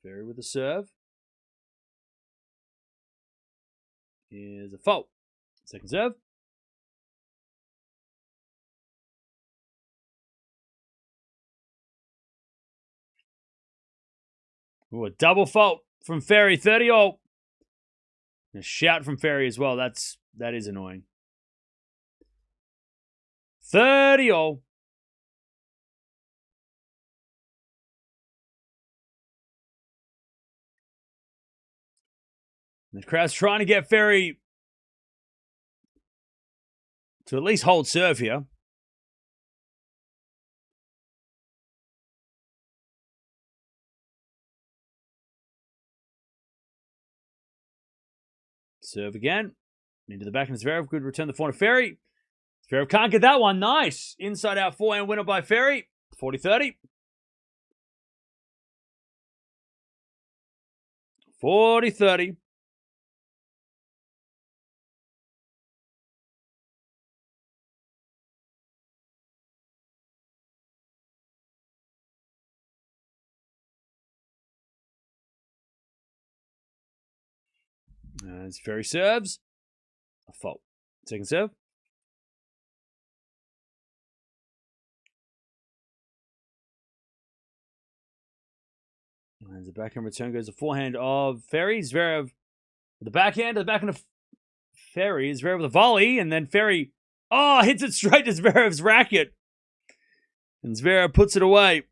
Fery with the serve. Here's a fault. Second serve. Ooh, a double fault from Fery. 30-0. A shout from Fery as well. That is annoying. 30-0. The crowd's trying to get Fery to at least hold serve here. Serve again. Into the back of Zverev. Good return the forehand of Fery. Zverev can't get that one. Nice. Inside out forehand winner by Fery. 40-30. 40-30. As Fery serves. A fault. Second serve. As the backhand return goes the forehand of Fery. Zverev with the backhand to the backhand of Fery. Zverev with a volley. And then Fery, hits it straight to Zverev's racket. And Zverev puts it away.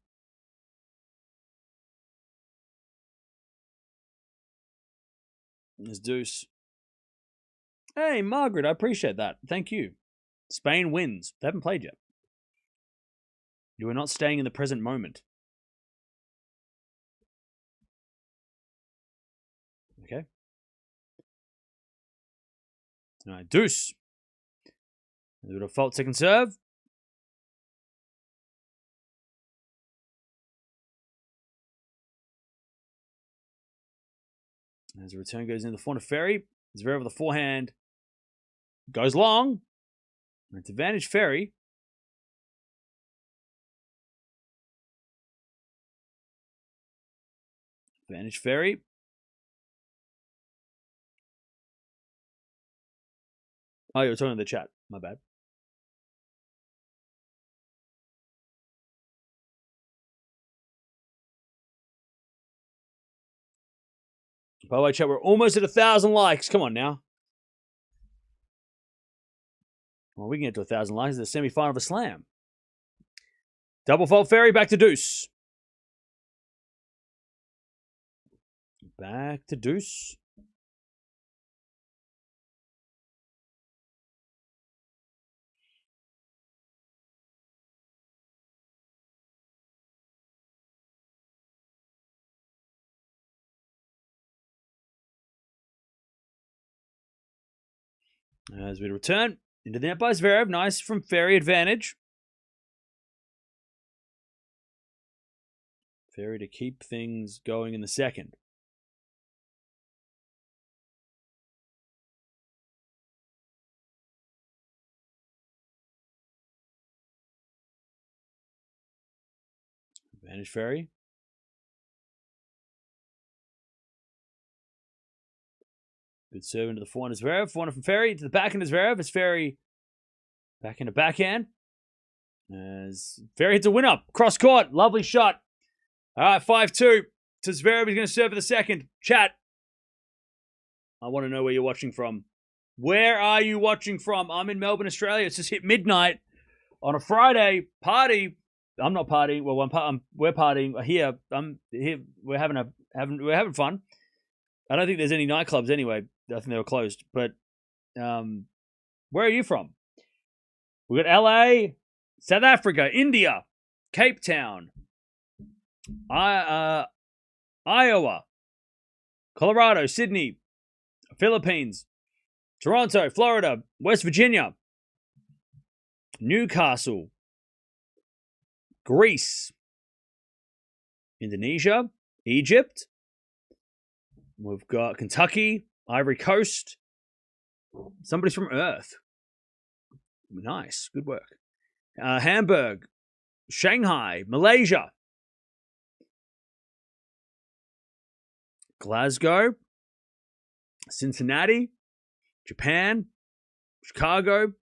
There's deuce. Hey, Margaret, I appreciate that. Thank you. Spain wins. They haven't played yet. You are not staying in the present moment. Okay. All right, deuce. A little fault second serve. As the return goes in the front of Fery. Zverev with the forehand. Goes long. It's advantage Fery. Advantage Fery. Oh, you were talking to the chat. My bad. By the way, chat, we're almost at 1,000 likes. Come on now. Well, we can get to 1,000 likes. It's the semi-final of a slam. Double fault Fery, back to deuce. Back to deuce. As we return into the net by Zverev. Nice from Fery, advantage. Fery to keep things going in the second. Advantage Fery. Good serve into the forehand of Zverev. Forehand from Fery to the backhand of Zverev. As Fery back into backhand. As Fery hits a win up. Cross court. Lovely shot. All right, 5-2 to Zverev. He's going to serve for the second. Chat. I want to know where you're watching from. Where are you watching from? I'm in Melbourne, Australia. It's just hit midnight on a Friday. Party. I'm not partying. Well, we're partying here. I'm here. We're having fun. I don't think there's any nightclubs anyway. I think they were closed. But where are you from? We got LA, South Africa, India, Cape Town, Iowa, Colorado, Sydney, Philippines, Toronto, Florida, West Virginia, Newcastle, Greece, Indonesia, Egypt. We've got Kentucky, Ivory Coast. Somebody's from Earth. Nice. Good work. Hamburg, Shanghai, Malaysia, Glasgow, Cincinnati, Japan, Chicago,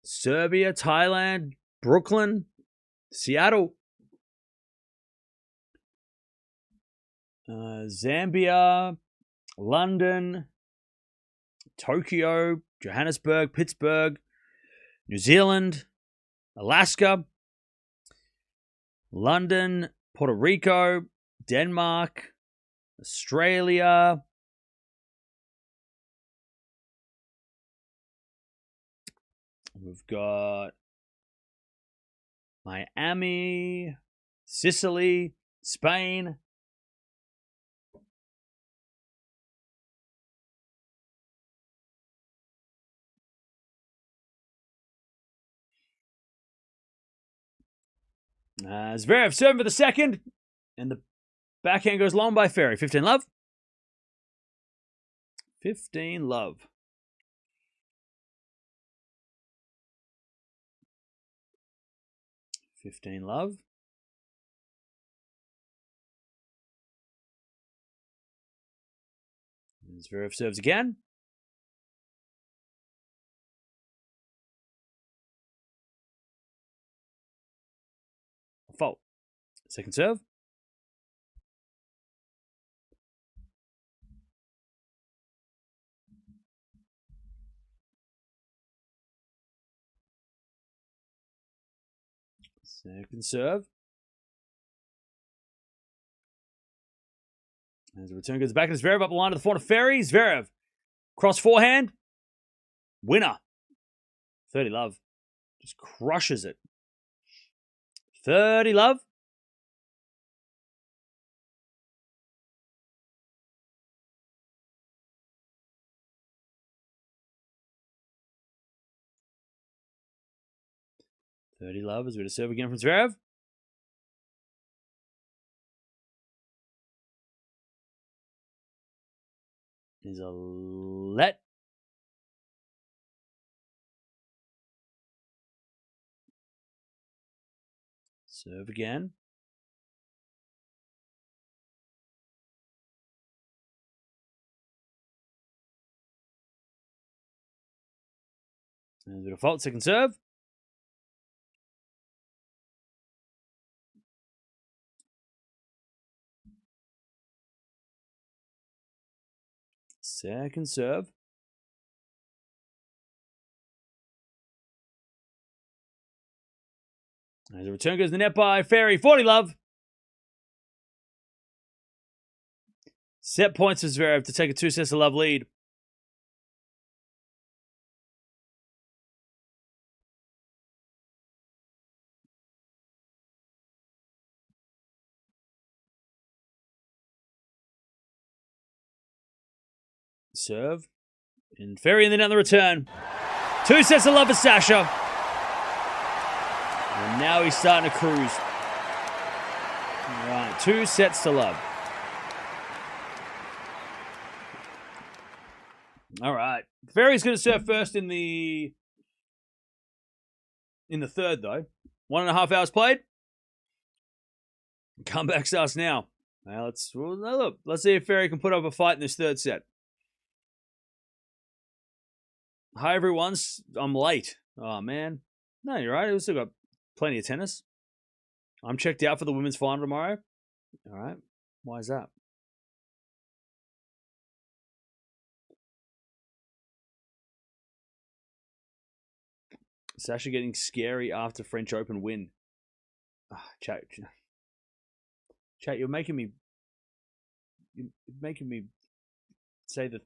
Serbia, Thailand, Brooklyn, Seattle, Zambia, London, Tokyo, Johannesburg, Pittsburgh, New Zealand, Alaska, London, Puerto Rico, Denmark, Australia, we've got Miami, Sicily, Spain, Zverev serving for the second, and the backhand goes long by Fery. 15 love. 15 love. And Zverev serves again. Fault. Second serve. Second serve. As the return goes back to Zverev, up the line to the forehand of Fery. Zverev. Cross forehand. Winner. 30 love. Just crushes it. 30 love. As we're going to serve again from Zverev. Is a let. Serve again. There's a default second serve. Second serve. As a return goes to the net by Fery. 40 love. Set points for Zverev to take a 2-sets-to-love lead. Serve. And Fery in the net on the return. 2 sets of love for Sasha. And now he's starting to cruise. All right, 2 sets to love. All right. Fery's going to serve first in the third, though. 1.5 hours played. Comeback starts now. Now let's see if Fery can put up a fight in this third set. Hi, everyone. I'm late. Oh, man. No, you're right. We've still got plenty of tennis. I'm checked out for the women's final tomorrow. All right. Why is that? Sasha getting scary after French Open win. Chat, you're making me say that.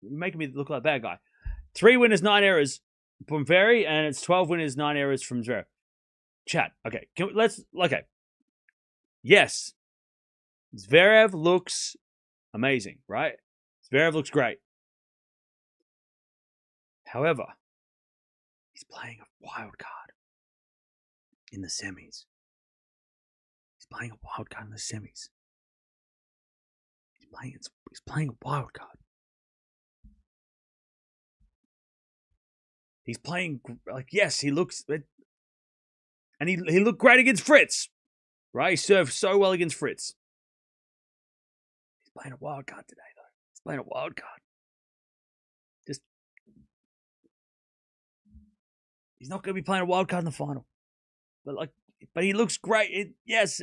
You're making me look like a bad guy. 3 winners, 9 errors from Fery, and it's 12 winners, 9 errors from Zverev. Chat. Okay. Okay. Yes. Zverev looks amazing, right? Zverev looks great. However, he's playing a wild card in the semis. He's playing a wild card in the semis. He's playing a wild card. He's playing, like, yes, he looks, and he looked great against Fritz, right? He served so well against Fritz. He's playing a wild card today, though. He's playing a wild card. He's not going to be playing a wild card in the final. But he looks great. Yes.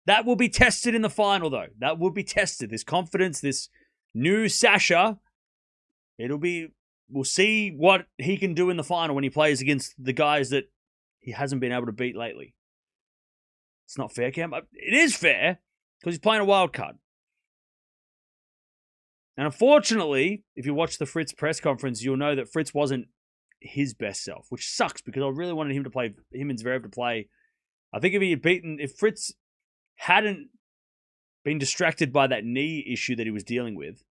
That will be tested in the final, though. That will be tested. This confidence, this new Sasha, we'll see what he can do in the final when he plays against the guys that he hasn't been able to beat lately. It's not fair, Cam. It is fair because he's playing a wild card. And unfortunately, if you watch the Fritz press conference, you'll know that Fritz wasn't his best self, which sucks because I really wanted him and Zverev to play. I think if Fritz hadn't been distracted by that knee issue that he was dealing with,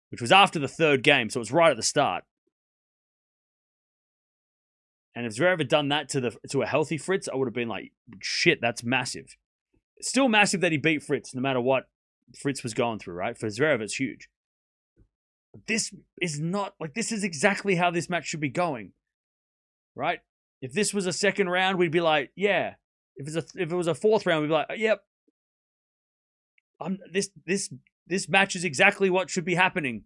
which was after the third game, so it was right at the start. And if Zverev had done that to a healthy Fritz, I would have been like, shit, that's massive. It's still massive that he beat Fritz, no matter what Fritz was going through, right? For Zverev, it's huge. But this is not, this is exactly how this match should be going, right? If this was a second round, we'd be like, yeah. If it was a fourth round, we'd be like, yep. This match is exactly what should be happening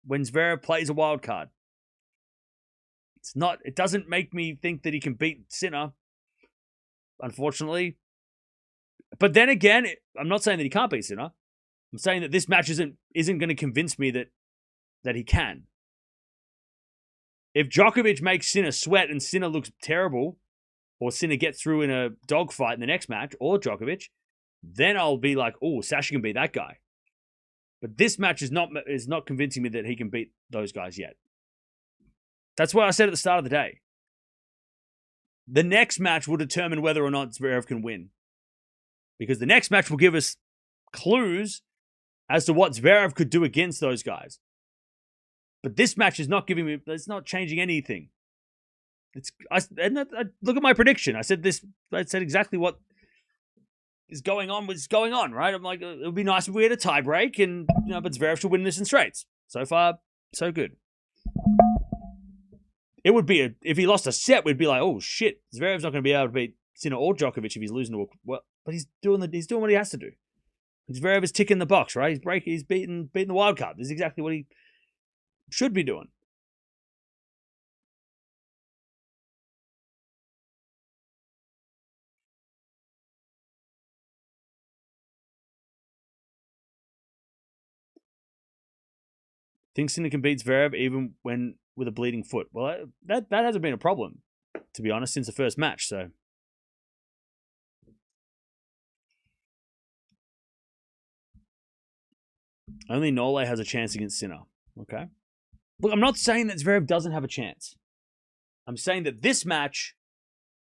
when Zverev plays a wild card. It doesn't make me think that he can beat Sinner, unfortunately. But then again, I'm not saying that he can't beat Sinner. I'm saying that this match isn't going to convince me that he can. If Djokovic makes Sinner sweat and Sinner looks terrible, or Sinner gets through in a dogfight in the next match, or Djokovic, then I'll be like, oh, Sasha can beat that guy. But this match is not convincing me that he can beat those guys yet. That's why I said at the start of the day. The next match will determine whether or not Zverev can win. Because the next match will give us clues as to what Zverev could do against those guys. But this match is not it's not changing anything. Look at my prediction. I said exactly what is going on, right? I'm like, it would be nice if we had a tie break, but Zverev should win this in straights. So far, so good. It would be if he lost a set, we'd be like, oh shit, Zverev's not going to be able to beat Sinner or Djokovic if he's losing to but he's doing what he has to do. Zverev is ticking the box, right? He's beating the wild card. This is exactly what he should be doing. Thinks Sinner can beat Zverev even when with a bleeding foot. Well, that hasn't been a problem, to be honest, since the first match. So only Nole has a chance against Sinner. Okay. Look, I'm not saying that Zverev doesn't have a chance. I'm saying that this match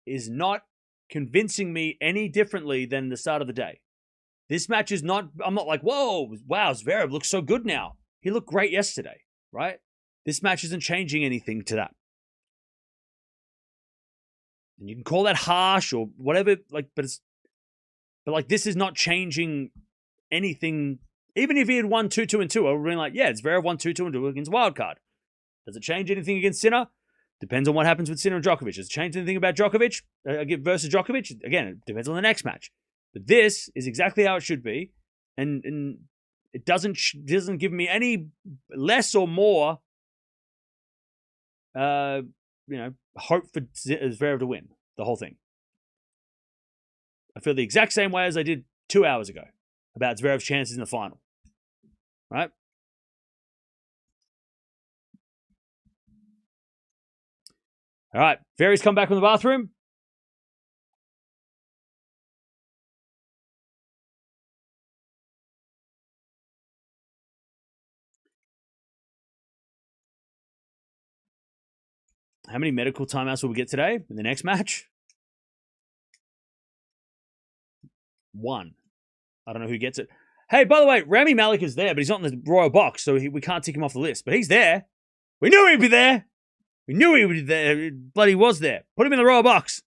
is not convincing me any differently than the start of the day. This match is not, I'm not like, whoa, wow, Zverev looks so good now. He looked great yesterday, right? This match isn't changing anything to that. And you can call that harsh or whatever, like, but this is not changing anything. Even if he had won 2-2 and 2, I would have been like, yeah, Zverev won 2-2 and 2 against Wildcard. Does it change anything against Sinner? Depends on what happens with Sinner and Djokovic. Does it change anything about Djokovic versus Djokovic? Again, it depends on the next match. But this is exactly how it should be. And it doesn't give me any less or more hope for Zverev to win the whole thing. I feel the exact same way as I did 2 hours ago about Zverev's chances in the final. Right? All right. Fery's come back from the bathroom. How many medical timeouts will we get today in the next match? 1. I don't know who gets it. Hey, by the way, Rami Malek is there, but he's not in the royal box, so we can't tick him off the list. But he's there. We knew he'd be there. We knew he would be there. Bloody was there. Put him in the royal box.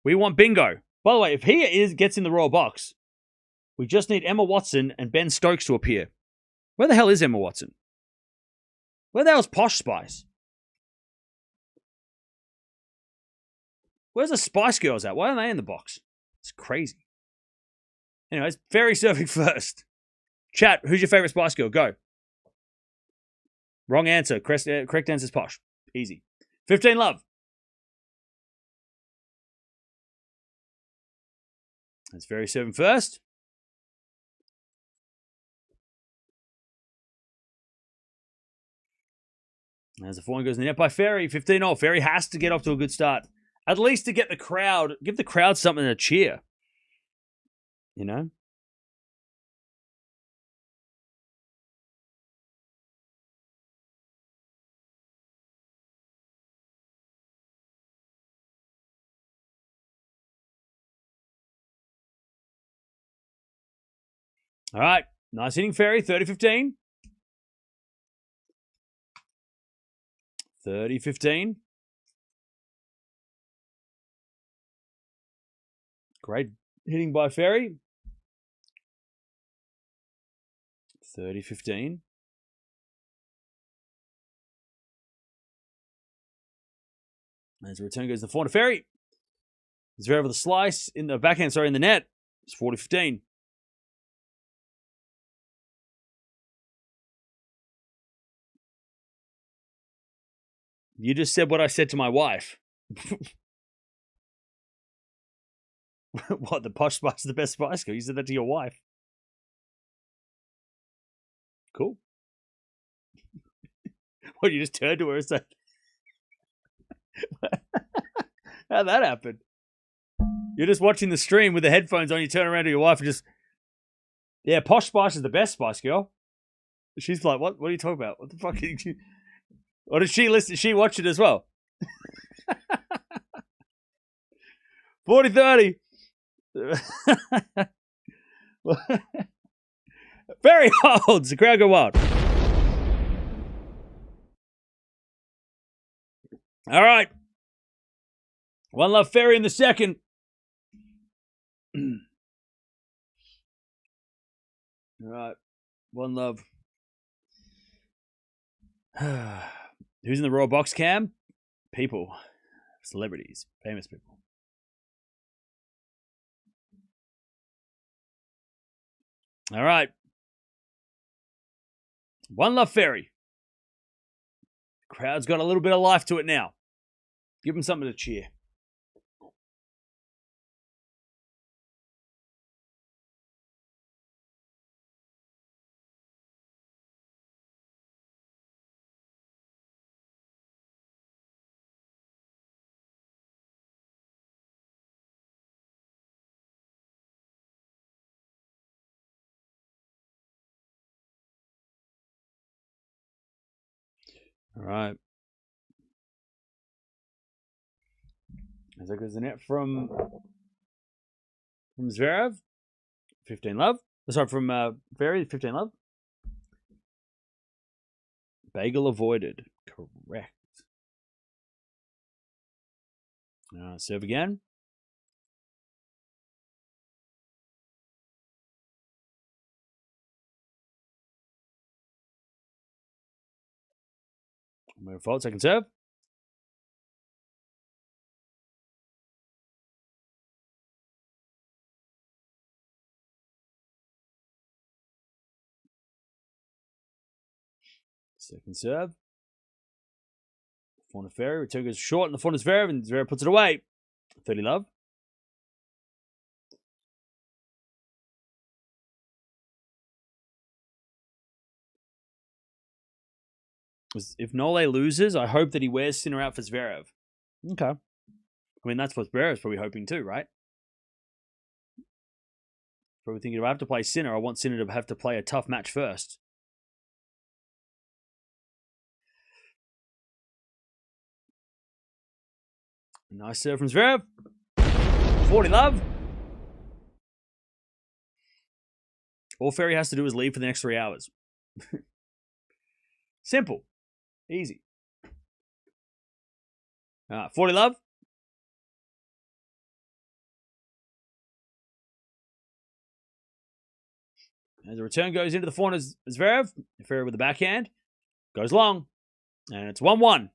We want bingo. By the way, if he gets in the royal box, we just need Emma Watson and Ben Stokes to appear. Where the hell is Emma Watson? Where the hell is Posh Spice? Where's the Spice Girls at? Why aren't they in the box? It's crazy. Anyways, Fery serving first. Chat, who's your favorite Spice Girl? Go. Wrong answer. Correct answer is Posh. Easy. 15 love. That's Fery serving first. As the forehand goes in the net by Fery. 15-0. Fery has to get off to a good start. At least to get the crowd, give the crowd something to cheer. You know? All right. Nice hitting, Fery. 30-15. 30-15. Great hitting by Fery. 30-15. As the return goes to the forehand to Fery. Zverev with a slice in the backhand, in the net. It's 40-15. You just said what I said to my wife. What, the Posh Spice is the best Spice Girl? You said that to your wife. Cool. What, you just turned to her and said... How'd that happen? You're just watching the stream with the headphones on, you turn around to your wife and just... Yeah, Posh Spice is the best Spice Girl. She's like, what are you talking about? What the fuck are you... Or did she listen? She watched it as well. 40-30. Fery holds. The crowd go wild. All right. One love Fery in the second. All right. One love. Who's in the royal box, Cam? People. Celebrities. Famous people. All right. One love Fery. Crowd's got a little bit of life to it now. Give them something to cheer. All right. As that goes the net from Zverev. 15 love. Sorry, from Fery, 15 love. Bagel avoided. Correct. Serve again. Move forward, second serve. Second serve. Fawn of Fery. Return goes short, and the Fawn is Zverev, and Zverev puts it away. 30 love. If Nole loses, I hope that he wears Sinner out for Zverev. Okay. I mean, that's what Zverev's probably hoping too, right? Probably thinking, if I have to play Sinner, I want Sinner to have to play a tough match first. Nice serve from Zverev. 40 love. All Fery has to do is leave for the next 3 hours. Simple. Easy. 40 love. As the return goes into the fawn as Zverev. Fery with the backhand. Goes long. And it's 1-1.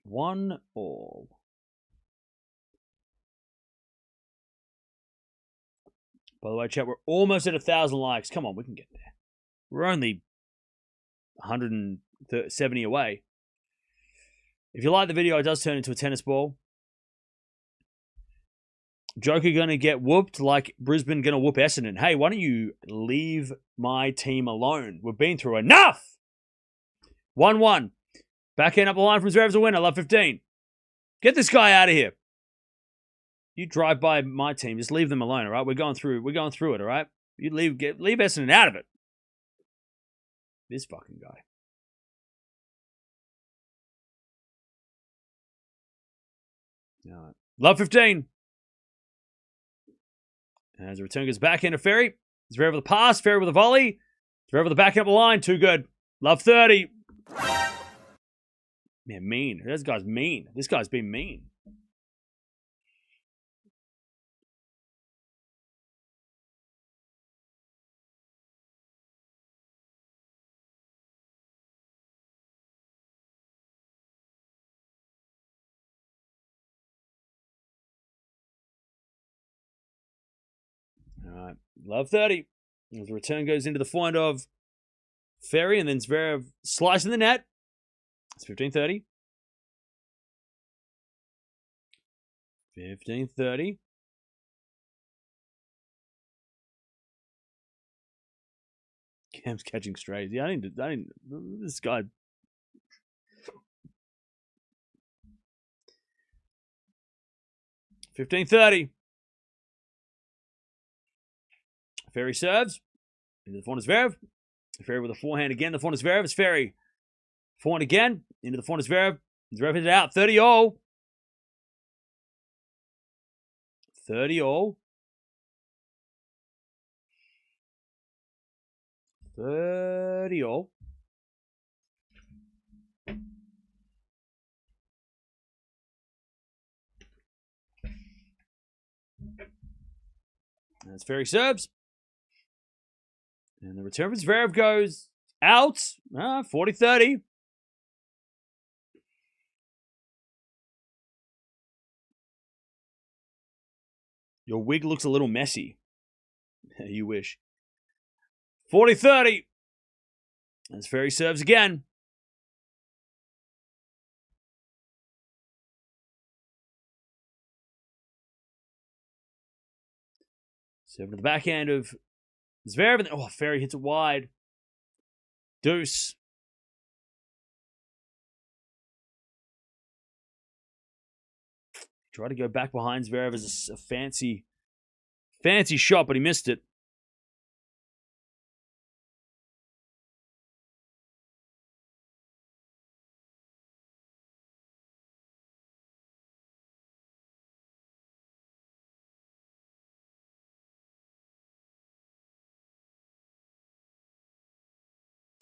1-1. By the way, chat, we're almost at 1,000 likes. Come on, we can get there. We're only 170 away. If you like the video, it does turn into a tennis ball. Joker going to get whooped like Brisbane going to whoop Essendon. Hey, why don't you leave my team alone? We've been through enough. 1-1. Backhand up the line from Zverev's a winner. Love 15. Get this guy out of here. You drive by my team, just leave them alone, all right? We're going through it, all right? You leave Essendon out of it. This fucking guy. All right. Love 15. As the return goes back into Fery. Zverev with a pass, Fery with a volley. Zverev with the back up the line, too good. Love 30. Man, mean. This guy's mean. This guy's been mean. All right. Love 30. As the return goes into the forehand of Fery, and then Zverev slicing the net. It's 15-30. 15-30. Cam's catching strays. Yeah, I didn't. This guy. $15.30. Fery serves. Into the forehand is Zverev. Fery with a forehand again. The forehand is Zverev. It's Fery. Forehand again. Into the forehand is Zverev. Zverev hit it out. 30-all. 30-all. 30-all. That's Fery serves. And the return from Zverev goes out. 40-30. Your wig looks a little messy. You wish. 40-30. As Fery serves again. Serving to the backhand of Zverev. And Fery hits it wide. Deuce. Tried to go back behind Zverev as a fancy shot, but he missed it.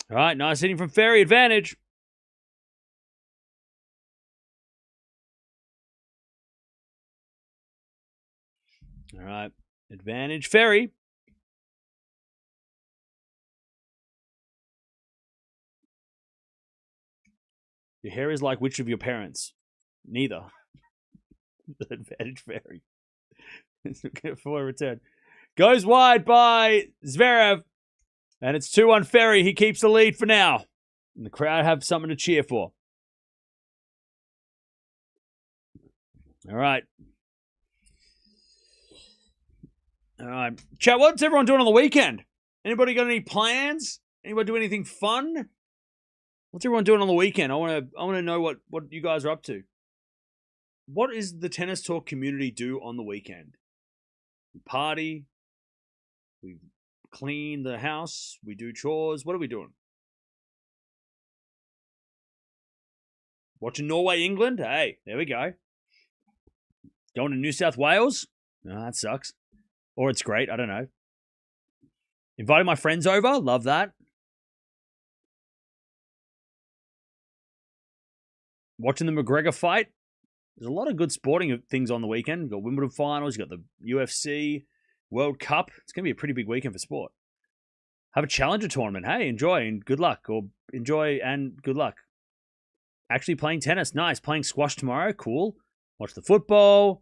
All right, nice hitting from Fery. Advantage. All right, advantage Fery. Your hair is like which of your parents? Neither. Advantage Fery. For a return. Goes wide by Zverev. And it's 2-1 Fery. He keeps the lead for now. And the crowd have something to cheer for. All right. All right. Chat, what's everyone doing on the weekend? Anybody got any plans? Anybody do anything fun? What's everyone doing on the weekend? I want to know what you guys are up to. What is the Tennis Talk community do on the weekend? We party. We clean the house. We do chores. What are we doing? Watching Norway, England? Hey, there we go. Going to New South Wales? No, that sucks. Or it's great. I don't know. Inviting my friends over? Love that. Watching the McGregor fight? There's a lot of good sporting things on the weekend. You've got Wimbledon finals. You've got the UFC, World Cup. It's going to be a pretty big weekend for sport. Have a challenger tournament. Hey, enjoy and good luck. Or enjoy and good luck. Actually playing tennis. Nice. Playing squash tomorrow. Cool. Watch the football.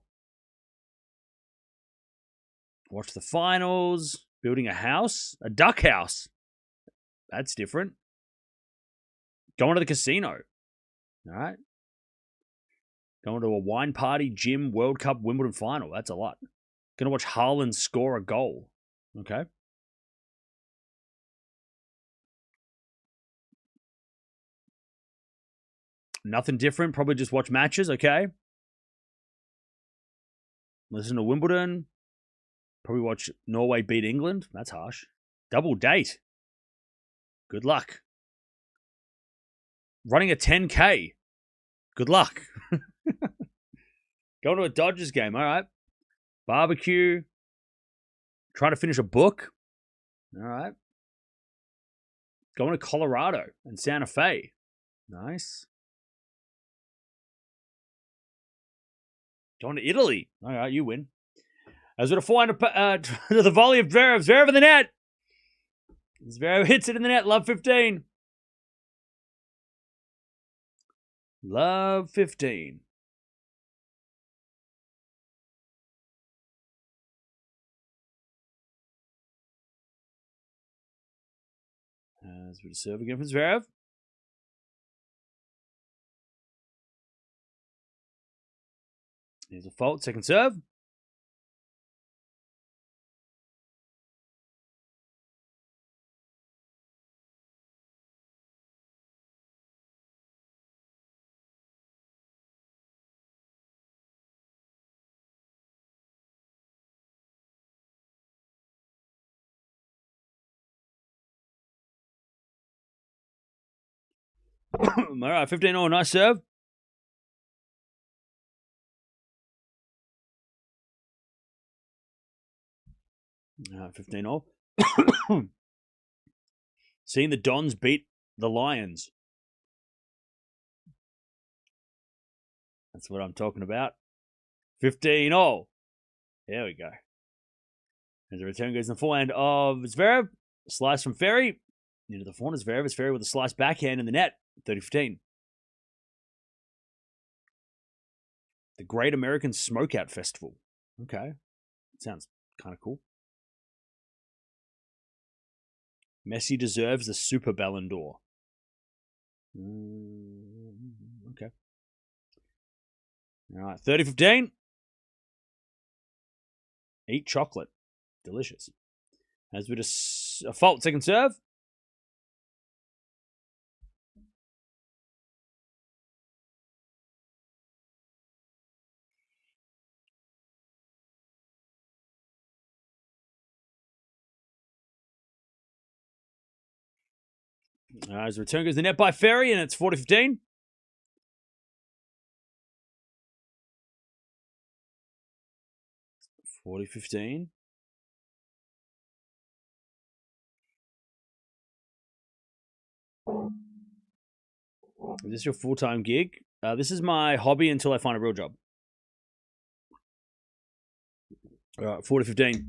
Watch the finals. Building a house. A duck house. That's different. Going to the casino. All right. Going to a wine party, gym, World Cup, Wimbledon final. That's a lot. Going to watch Haaland score a goal. Okay. Nothing different. Probably just watch matches. Okay. Listen to Wimbledon. Probably watch Norway beat England. That's harsh. Double date. Good luck. Running a 10K. Good luck. Going to a Dodgers game. All right. Barbecue. Trying to finish a book. All right. Going to Colorado and Santa Fe. Nice. Going to Italy. All right, you win. As with a 400 to the volley of Zverev. Zverev in the net. Zverev hits it in the net. Love 15. Love 15. As we serve again from Zverev. Here's a fault. Second serve. All right, 15-0. Nice serve. All right, 15-0. Seeing the Dons beat the Lions. That's what I'm talking about. 15-0. There we go. As the return goes in the forehand of Zverev. Slice from Fery. Into the forehand of Zverev. It's Fery with a slice backhand in the net. 30-15. The Great American Smokeout Festival. Okay. Sounds kind of cool. Messi deserves the Super Ballon d'Or. Okay. All right. 30-15. Eat chocolate. Delicious. As with a fault, second serve. As the return goes the net by Fery, and it's 40-15. Is this your full-time gig? This is my hobby until I find a real job. All right, 4-15.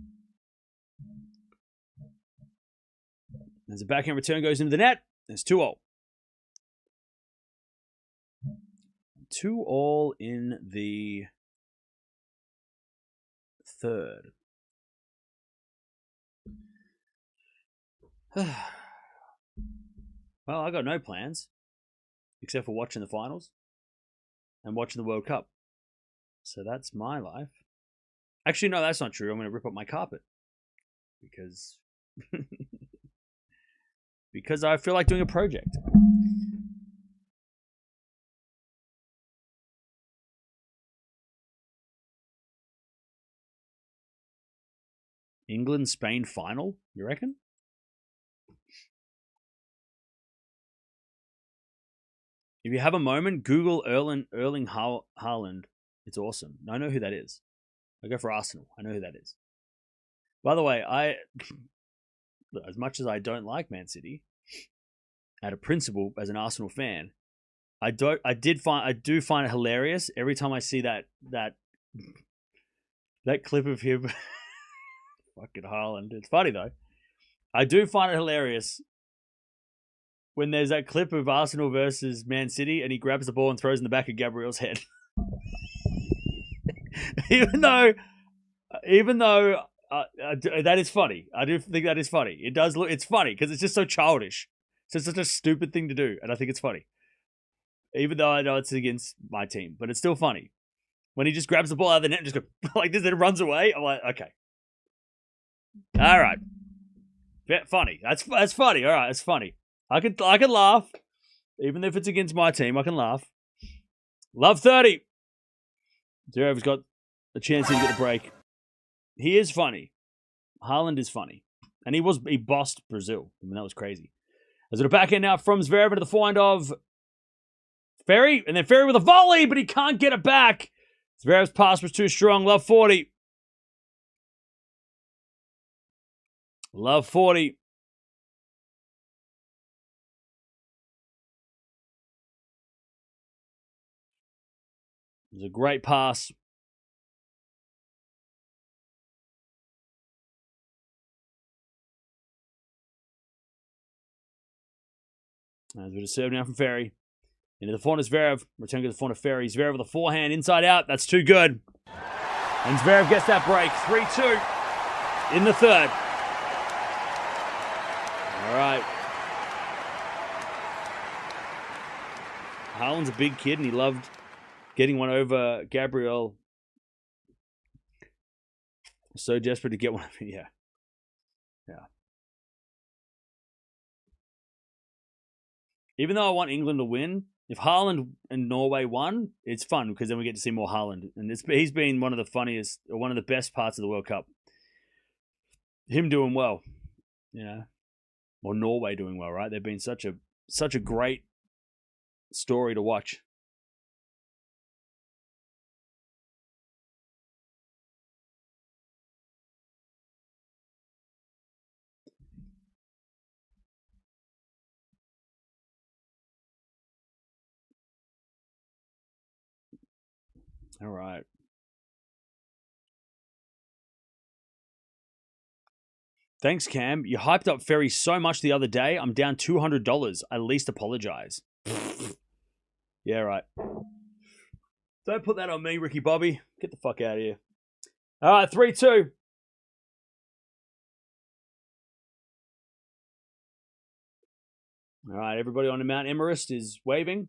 As a backhand return goes into the net, it's 2-all. 2-all in the third. Well, I got no plans except for watching the finals and watching the World Cup. So that's my life. Actually, no, that's not true. I'm going to rip up my carpet because because I feel like doing a project. England-Spain final, you reckon? If you have a moment, Google Erling Haaland. It's awesome. I know who that is. I go for Arsenal. I know who that is. By the way, as much as I don't like Man City, out of principle, as an Arsenal fan, I do find it hilarious every time I see that clip of him. Fucking Haaland. It's funny though. I do find it hilarious when there's that clip of Arsenal versus Man City and he grabs the ball and throws in the back of Gabriel's head. even though that is funny. I do think that is funny. It's funny because it's just so childish. It's just such a stupid thing to do, and I think it's funny. Even though I know it's against my team, but it's still funny. When he just grabs the ball out of the net and just goes like this and it runs away, I'm like, okay. All right. Funny. That's funny. All right, it's funny. I can laugh. Even if it's against my team, I can laugh. Love 30. Zverev's got a chance to get a break. He is funny. Haaland is funny. And he bossed Brazil. I mean, that was crazy. As it a backhand now from Zverev into the forehand of Fery. And then Fery with a volley, but he can't get it back. Zverev's pass was too strong. Love 40. Love 40. It was a great pass. As we just serve now from Fery. Into the forehand of Zverev. Return to the forehand of Fery. Zverev with a forehand inside out. That's too good. And Zverev gets that break. 3-2 in the third. All right. Haaland's a big kid and he loved getting one over Gabriel. So desperate to get one. Yeah. Even though I want England to win, if Haaland and Norway won, it's fun because then we get to see more Haaland. And he's been one of the funniest, or one of the best parts of the World Cup. Him doing well, or Norway doing well, right? They've been such a great story to watch. All right. Thanks, Cam. You hyped up Fery so much the other day. I'm down $200. I least apologize. Yeah, right. Don't put that on me, Ricky Bobby. Get the fuck out of here. All right, 3-2. All right, everybody on the Mount Everest is waving.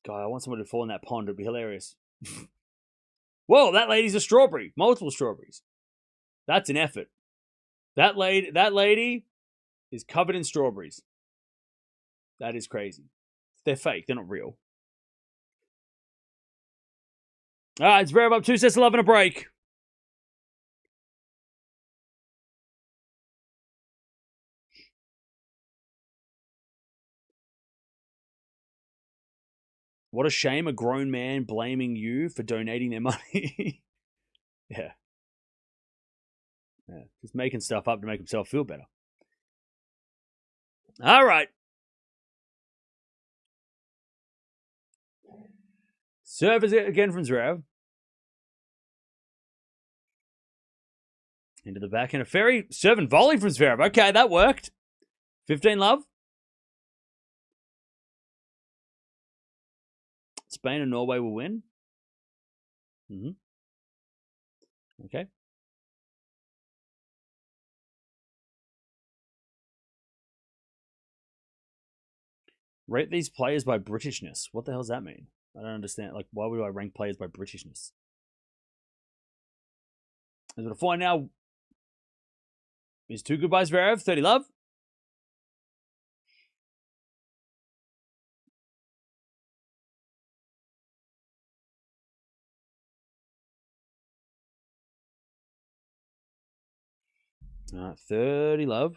God, I want someone to fall in that pond. It'd be hilarious. Whoa, that lady's a strawberry. Multiple strawberries. That's an effort. That lady is covered in strawberries. That is crazy. They're fake. They're not real. All right, it's Zverev up 2-11 a break. What a shame, a grown man blaming you for donating their money. Yeah. Just making stuff up to make himself feel better. All right. Serve is it again from Zverev. Into the backhand of Fery. Serve and volley from Zverev. Okay, that worked. 15 love. Spain and Norway will win. Okay. Rate these players by Britishness. What the hell does that mean? I don't understand. Like, why would I rank players by Britishness? As we're find now, is 2 goodbyes Zverev. 30 love. All right, 30 love.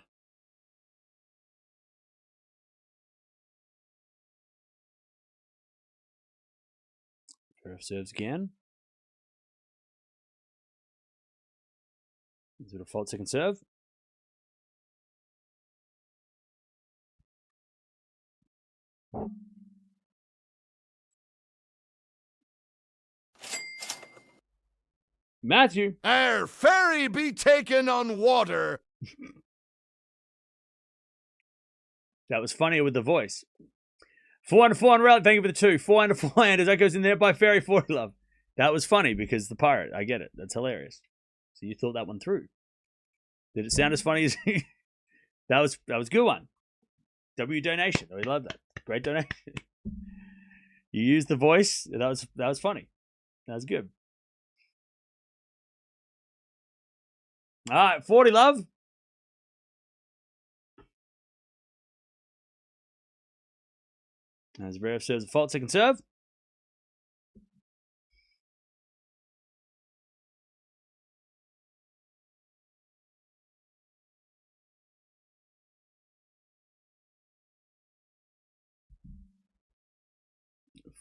Zverev serves again. Is it a fault second serve? Matthew. Fery be taken on water. That was funnier with the voice. 400 relic. Thank you for the 2. 400 400. That goes in there by Fery. 40 love. That was funny because the pirate. I get it. That's hilarious. So you thought that one through. Did it sound as funny as that was a good one. W donation. We love that. Great donation. You used the voice. That was funny. That was good. All right, 40 love. As Zverev serves a fault second serve.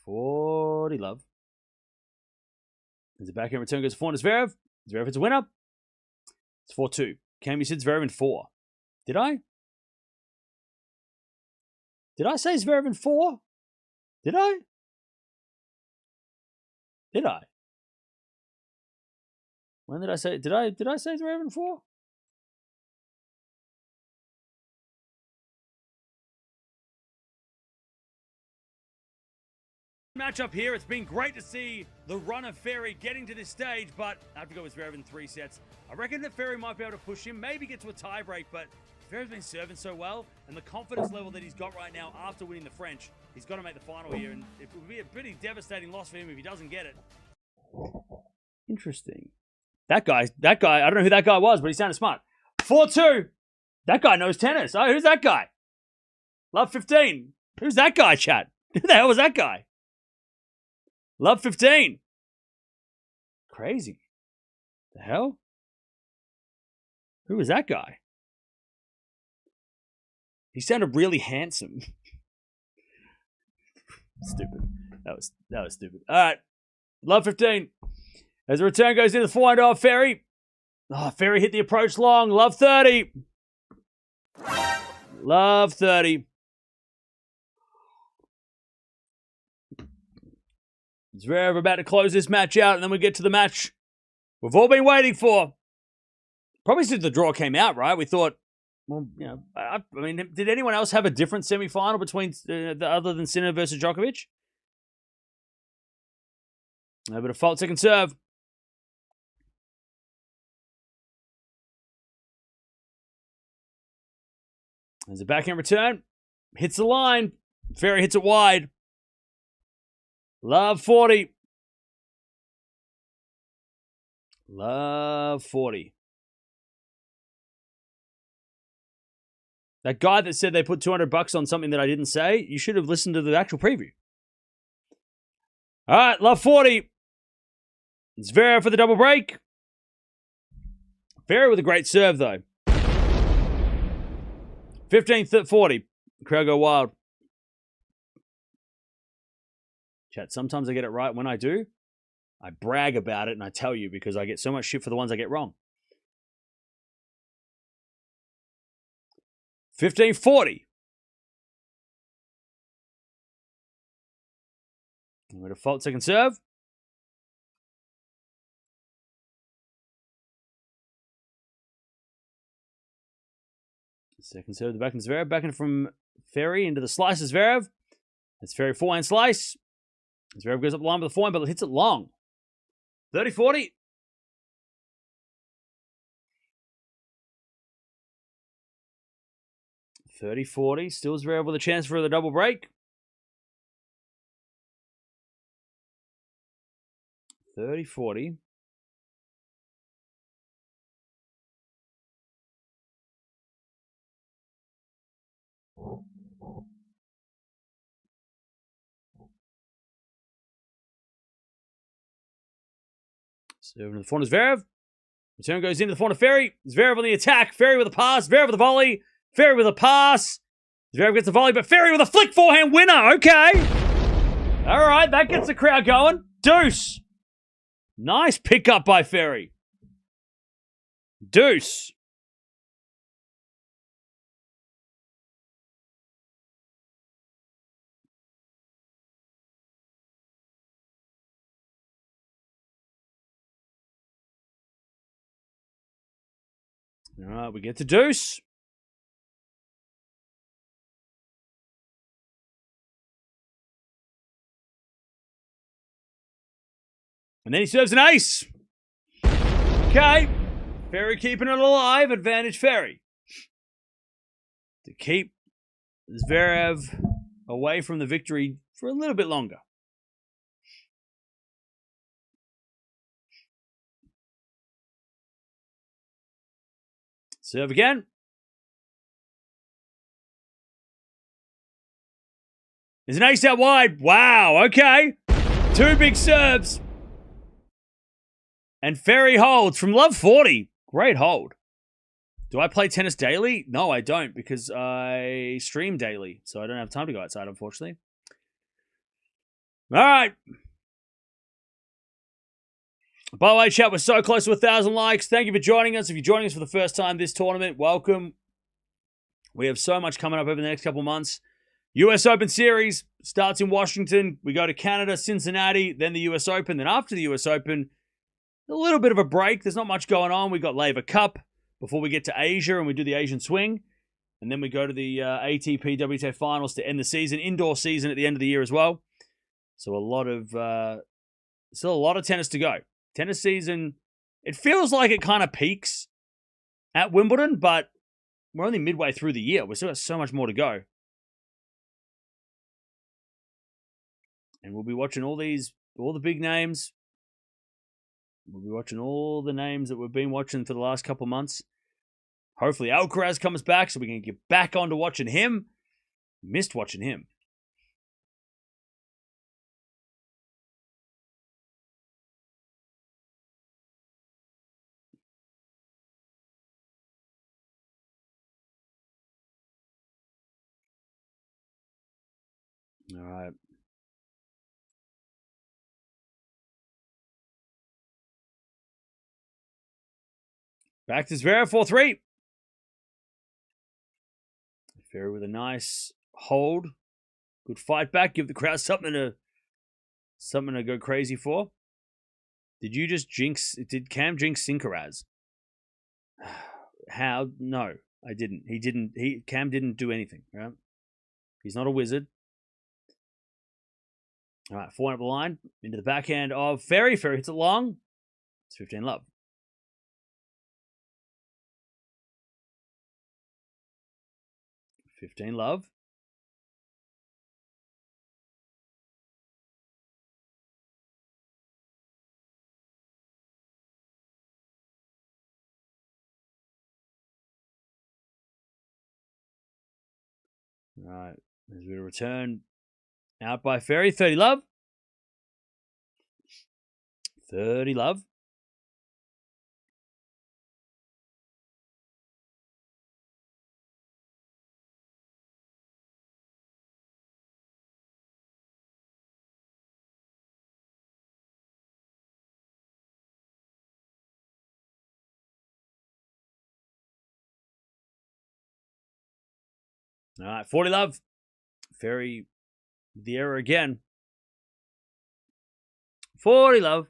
$40 love. As the backhand return goes 4 to Zverev. Zverev hits a winner. It's 4-2. Cam, you said Zverev in 4. Did I? Did I say Zverev in 4? Did I? Did I? When did I say? Did I say Zverev in 4? Matchup here. It's been great to see the run of Fery getting to this stage, but I have to go with Zverev in 3 sets. I reckon that Fery might be able to push him, maybe get to a tiebreak, but Zverev's been serving so well, and the confidence level that he's got right now after winning the French, he's got to make the final here, and it would be a pretty devastating loss for him if he doesn't get it. Interesting. That guy, I don't know who that guy was, but he sounded smart. 4-2. That guy knows tennis. Oh, who's that guy? Love 15. Who's that guy, chat? Who the hell was that guy? Love 15. Crazy. The hell? Who was that guy? He sounded really handsome. Stupid. That was stupid. All right. Love 15. As the return goes in the forehand of Fery. Oh, Fery hit the approach long. Love 30. Love 30. Zverev about to close this match out, and then we get to the match we've all been waiting for. Probably since the draw came out, right? We thought, well, you know, I mean, did anyone else have a different semi-final between other than Sinner versus Djokovic? A bit of fault second serve. There's a backhand return. Hits the line. Fery hits it wide. Love 40. Love 40. That guy that said they put $200 on something that I didn't say, you should have listened to the actual preview. All right, love 40. Zverev for the double break. Fery with a great serve, though. 15-40. Crowd go wild. Chat, sometimes I get it right. When I do, I brag about it and I tell you because I get so much shit for the ones I get wrong. 15-40. I'm going to default second serve. Second serve, the backhand Zverev. Backhand from Fery into the slice of Zverev. It's Fery forehand slice. Zverev goes up the line with the forehand, but it hits it long. 30-40. 30-40. Still Zverev with a chance for the double break. 30-40. Serving to the front of Zverev. Return goes into the front of Fery. Zverev on the attack. Fery with a pass. Zverev with a volley. Fery with a pass. Zverev gets the volley, but Fery with a flick forehand winner. Okay. All right, that gets the crowd going. Deuce. Nice pickup by Fery. Deuce. All right, we get to deuce. And then he serves an ace. Okay. Fery keeping it alive. Advantage Fery. To keep Zverev away from the victory for a little bit longer. Serve again. There's an ace out wide. Wow, okay. Two big serves. And Fery holds from love 40. Great hold. Do I play tennis daily? No, I don't, because I stream daily. So I don't have time to go outside, unfortunately. All right. By the way, chat, we're so close to 1,000 likes. Thank you for joining us. If you're joining us for the first time this tournament, welcome. We have so much coming up over the next couple months. US Open Series starts in Washington. We go to Canada, Cincinnati, then the US Open. Then after the US Open, a little bit of a break. There's not much going on. We got Laver Cup before we get to Asia and we do the Asian Swing. And then we go to the ATP WTA Finals to end the season, indoor season at the end of the year as well. So still a lot of tennis to go. Tennis season, it feels like it kind of peaks at Wimbledon, but we're only midway through the year. We still got so much more to go. And we'll be watching all the big names. We'll be watching all the names that we've been watching for the last couple months. Hopefully Alcaraz comes back so we can get back onto watching him. Missed watching him. All right. Back to Zverev, 4-3. Fery with a nice hold. Good fight back. Give the crowd something to go crazy for. Did you just jinx? Did Cam jinx Sinkeraz? How? No, I didn't. He didn't. Cam didn't do anything. Right? He's not a wizard. All right, 4 up the line into the backhand of Fery. Fery hits it long. It's 15 love. $15 love. All right, as we return out by Fery, 30 love. 30 love. All right, 40 love. Fery, the error again. 40 love.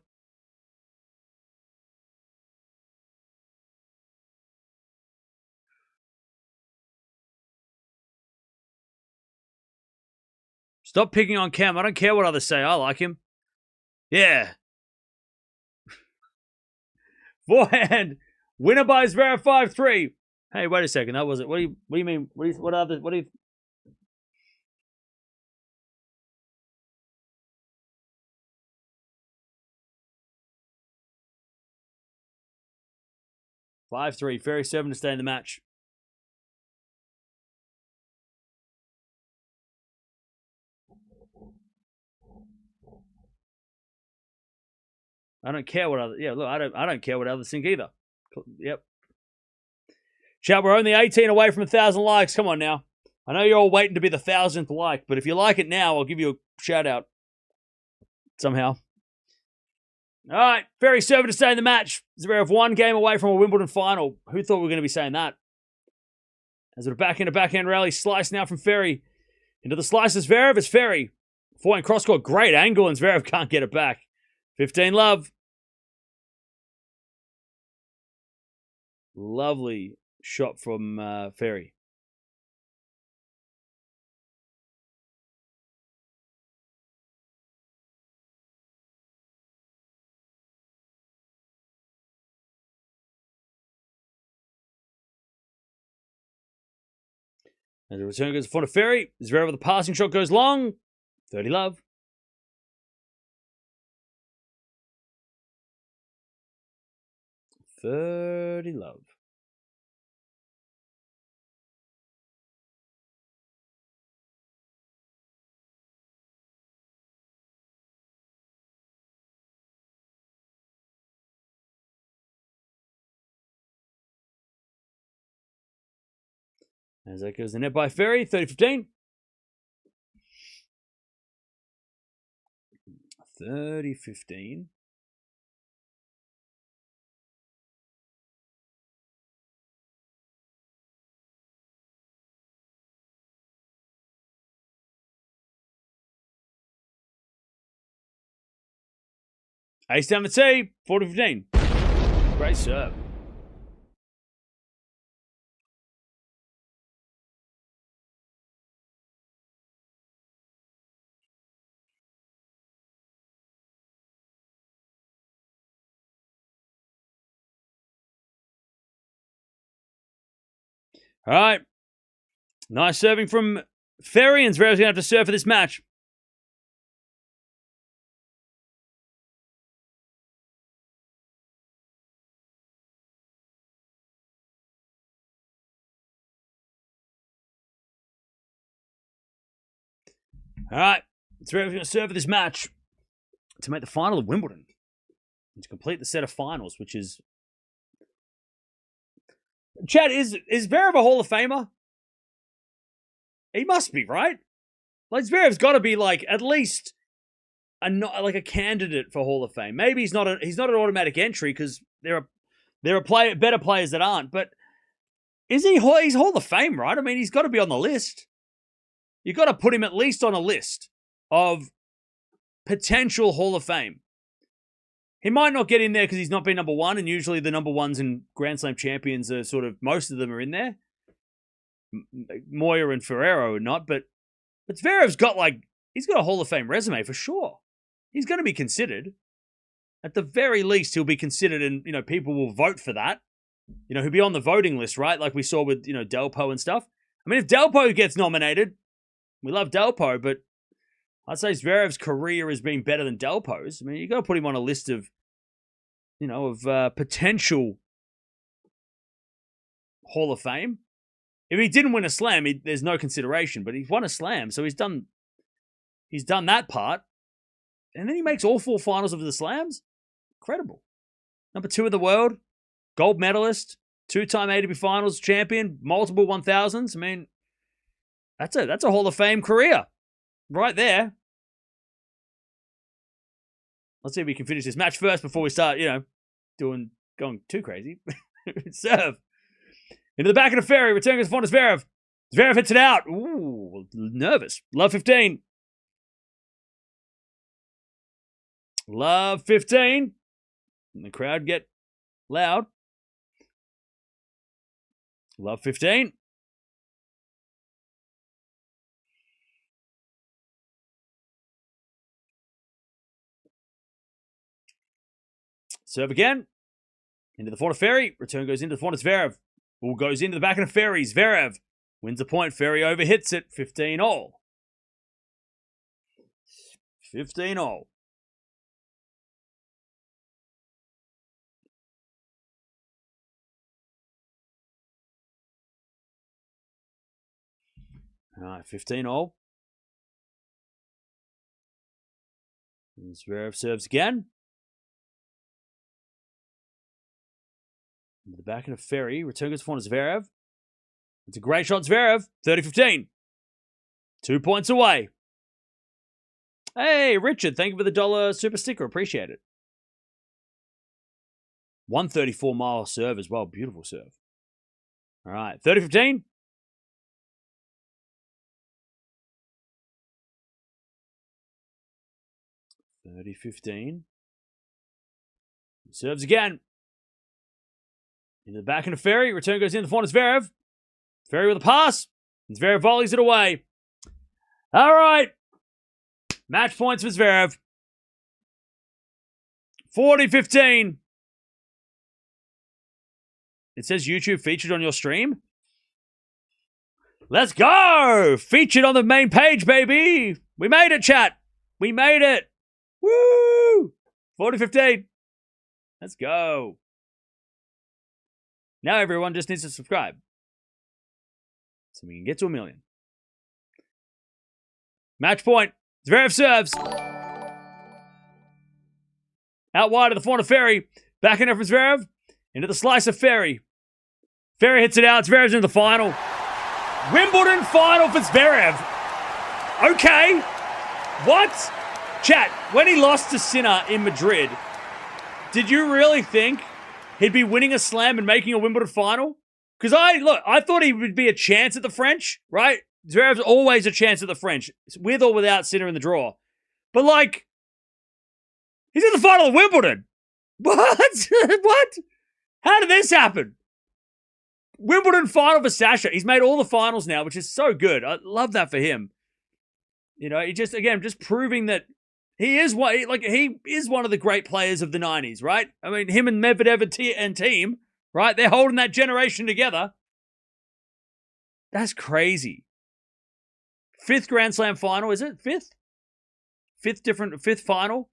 Stop picking on Cam. I don't care what others say. I like him. Yeah. Forehand. Winner by Zverev 5-3. Hey, wait a second. That was it. What do you mean? What do you 5-3. Fery 7 to stay in the match. I don't care what others. Yeah, look, I don't care what others think either. Yep. Chat, we're only 18 away from 1,000 likes. Come on now. I know you're all waiting to be the 1,000th like, but if you like it now, I'll give you a shout out somehow. All right, Fery 7 to stay in the match. Zverev 1 game away from a Wimbledon final. Who thought we were going to be saying that? As a backhand rally, slice now from Fery. Into the slice of Zverev. It's Fery. Forehand cross court, great angle, and Zverev can't get it back. 15 love. Lovely shot from Fery. And the return goes in front of Fery. Zverev with the passing shot goes long. 30 love. Thirty love. As that goes the net by Fery, 30-15. 30-15. Ace down the tee, 40-15. Great serve. All right. Nice serving from Fery, and Zverev's going to have to serve for this match. All right. Zverev's going to serve for this match to make the final of Wimbledon. And to complete the set of finals, which is... Chad, is Zverev a Hall of Famer? He must be, right? Like, Zverev's got to be, like, at least a candidate for Hall of Fame. Maybe he's not an automatic entry because there are better players that aren't. But he's Hall of Fame, right? I mean, he's got to be on the list. You've got to put him at least on a list of potential Hall of Fame. He might not get in there because he's not been number one, and usually the number ones in Grand Slam champions are sort of, most of them are in there. Moya and Ferrero are not, but Zverev's got he's got a Hall of Fame resume for sure. He's going to be considered. At the very least, he'll be considered, and people will vote for that. He'll be on the voting list, right? Like we saw with Delpo and stuff. I mean, if Delpo gets nominated, we love Delpo, but I'd say Zverev's career has been better than Delpo's. I mean, you got to put him on a list of, potential Hall of Fame. If he didn't win a slam, there's no consideration. But he's won a slam, so he's done that part, and then he makes all 4 finals of the slams. Incredible. Number 2 in the world, gold medalist, 2-time ATP Finals champion, multiple 1000s. I mean, that's a Hall of Fame career, right there. Let's see if we can finish this match first before we start, going too crazy. Serve. Into the back of the Fery. Return goes for Zverev. Zverev hits it out. Ooh, nervous. Love 15. Love 15. And the crowd get loud. Love 15. Serve again. Into the front of Fery. Return goes into the front of Zverev. Ball goes into the back of Fery. Zverev wins the point. Fery overhits it. 15-all. 15-all. All right, 15-all. And Zverev serves again. Into the back of Fery. Return goes for Zverev. It's a great shot, Zverev. 30-15. 2 points away. Hey, Richard, thank you for the $1 super sticker. Appreciate it. 134-mile serve as well. Beautiful serve. All right, 30-15. He serves again. Into the back of Fery. Return goes in the front of Zverev. Fery with a pass. And Zverev volleys it away. All right. Match points for Zverev. 40-15. It says YouTube featured on your stream. Let's go! Featured on the main page, baby! We made it, chat! We made it! Woo! 40-15. Let's go. Now everyone just needs to subscribe. So we can get to 1 million. Match point. Zverev serves. Out wide of the front of Fery. Back in from Zverev. Into the slice of Fery. Fery hits it out. Zverev's in the final. Wimbledon final for Zverev. Okay. What? Chat, when he lost to Sinner in Madrid, did you really think he'd be winning a slam and making a Wimbledon final? Because I thought he would be a chance at the French, right? Zverev's always a chance at the French, with or without Sinner in the draw. But like, he's in the final of Wimbledon. What? What? How did this happen? Wimbledon final for Sasha. He's made all the finals now, which is so good. I love that for him. You know, he just proving that he is one of the great players of the 90s, right? I mean, him and Medvedev and team, right? They're holding that generation together. That's crazy. 5th Grand Slam final, is it? 5th? 5th final?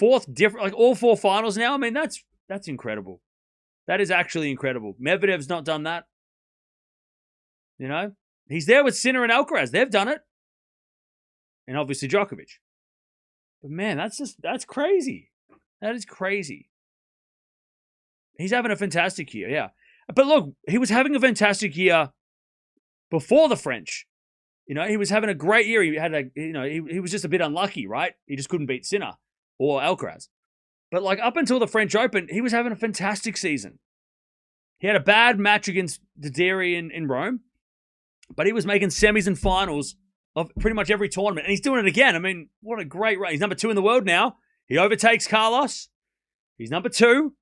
4th different, like all 4 finals now. I mean, that's incredible. That is actually incredible. Medvedev's not done that. You know? He's there with Sinner and Alcaraz. They've done it. And obviously Djokovic. But man, that's crazy. That is crazy. He's having a fantastic year, yeah. But look, he was having a fantastic year before the French. You know, he was having a great year. He had he was just a bit unlucky, right? He just couldn't beat Sinner or Alcaraz. But like up until the French Open, he was having a fantastic season. He had a bad match against Dideri in Rome, but he was making semis and finals of pretty much every tournament. And he's doing it again. I mean, what a great race. He's number 2 in the world now. He overtakes Carlos. He's number 2.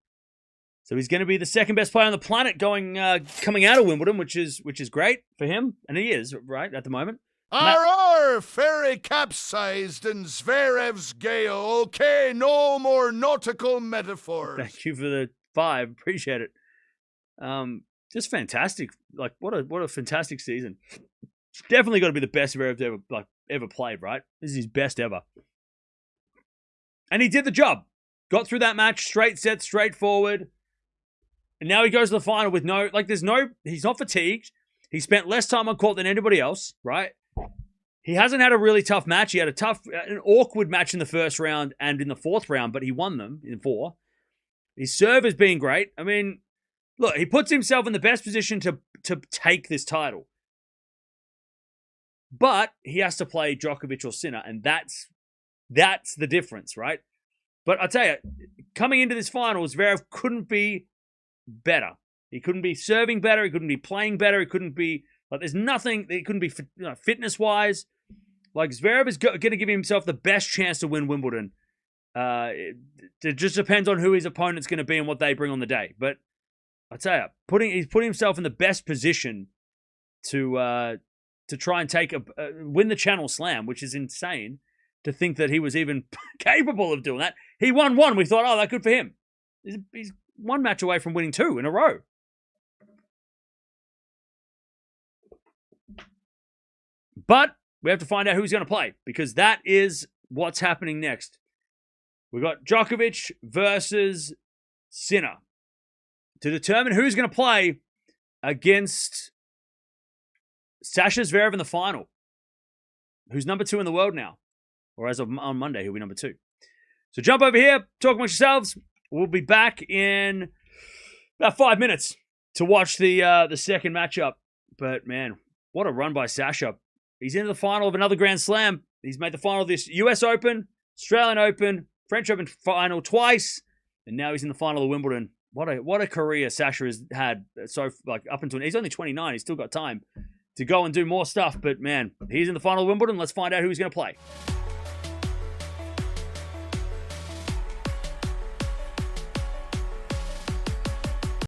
So he's going to be the second best player on the planet coming out of Wimbledon, which is great for him. And he is, right, at the moment. Fery capsized in Zverev's gale. Okay, no more nautical metaphors. Thank you for the 5. Appreciate it. Just fantastic. Like, what a fantastic season. Definitely got to be the best Zverev ever played, right? This is his best ever. And he did the job. Got through that match, straight sets, straightforward. And now he goes to the final with he's not fatigued. He spent less time on court than anybody else, right? He hasn't had a really tough match. He had an awkward match in the first round and in the 4th round, but he won them in 4. His serve has been great. I mean, look, he puts himself in the best position to take this title. But he has to play Djokovic or Sinner, and that's the difference, right? But I tell you, coming into this final, Zverev couldn't be better. He couldn't be serving better. He couldn't be playing better. He couldn't be there's nothing. He couldn't be fitness-wise. Like, Zverev is going to give himself the best chance to win Wimbledon. It just depends on who his opponent's going to be and what they bring on the day. But I tell you, he's putting himself in the best position to try and win the Channel Slam, which is insane to think that he was even capable of doing that. He won one. We thought, oh, that's good for him. He's one match away from winning 2 in a row. But we have to find out who's going to play, because that is what's happening next. We got Djokovic versus Sinner to determine who's going to play against Sasha Zverev in the final, who's number 2 in the world now, or as of on Monday, he'll be number 2. So jump over here, talk amongst yourselves. We'll be back in about 5 minutes to watch the second matchup. But man, what a run by Sasha. He's into the final of another Grand Slam. He's made the final of this US Open, Australian Open, French Open final twice, and now he's in the final of Wimbledon. What a career Sasha has had. So up until he's only 29, he's still got time to go and do more stuff. But man, he's in the final of Wimbledon. Let's find out who he's going to play.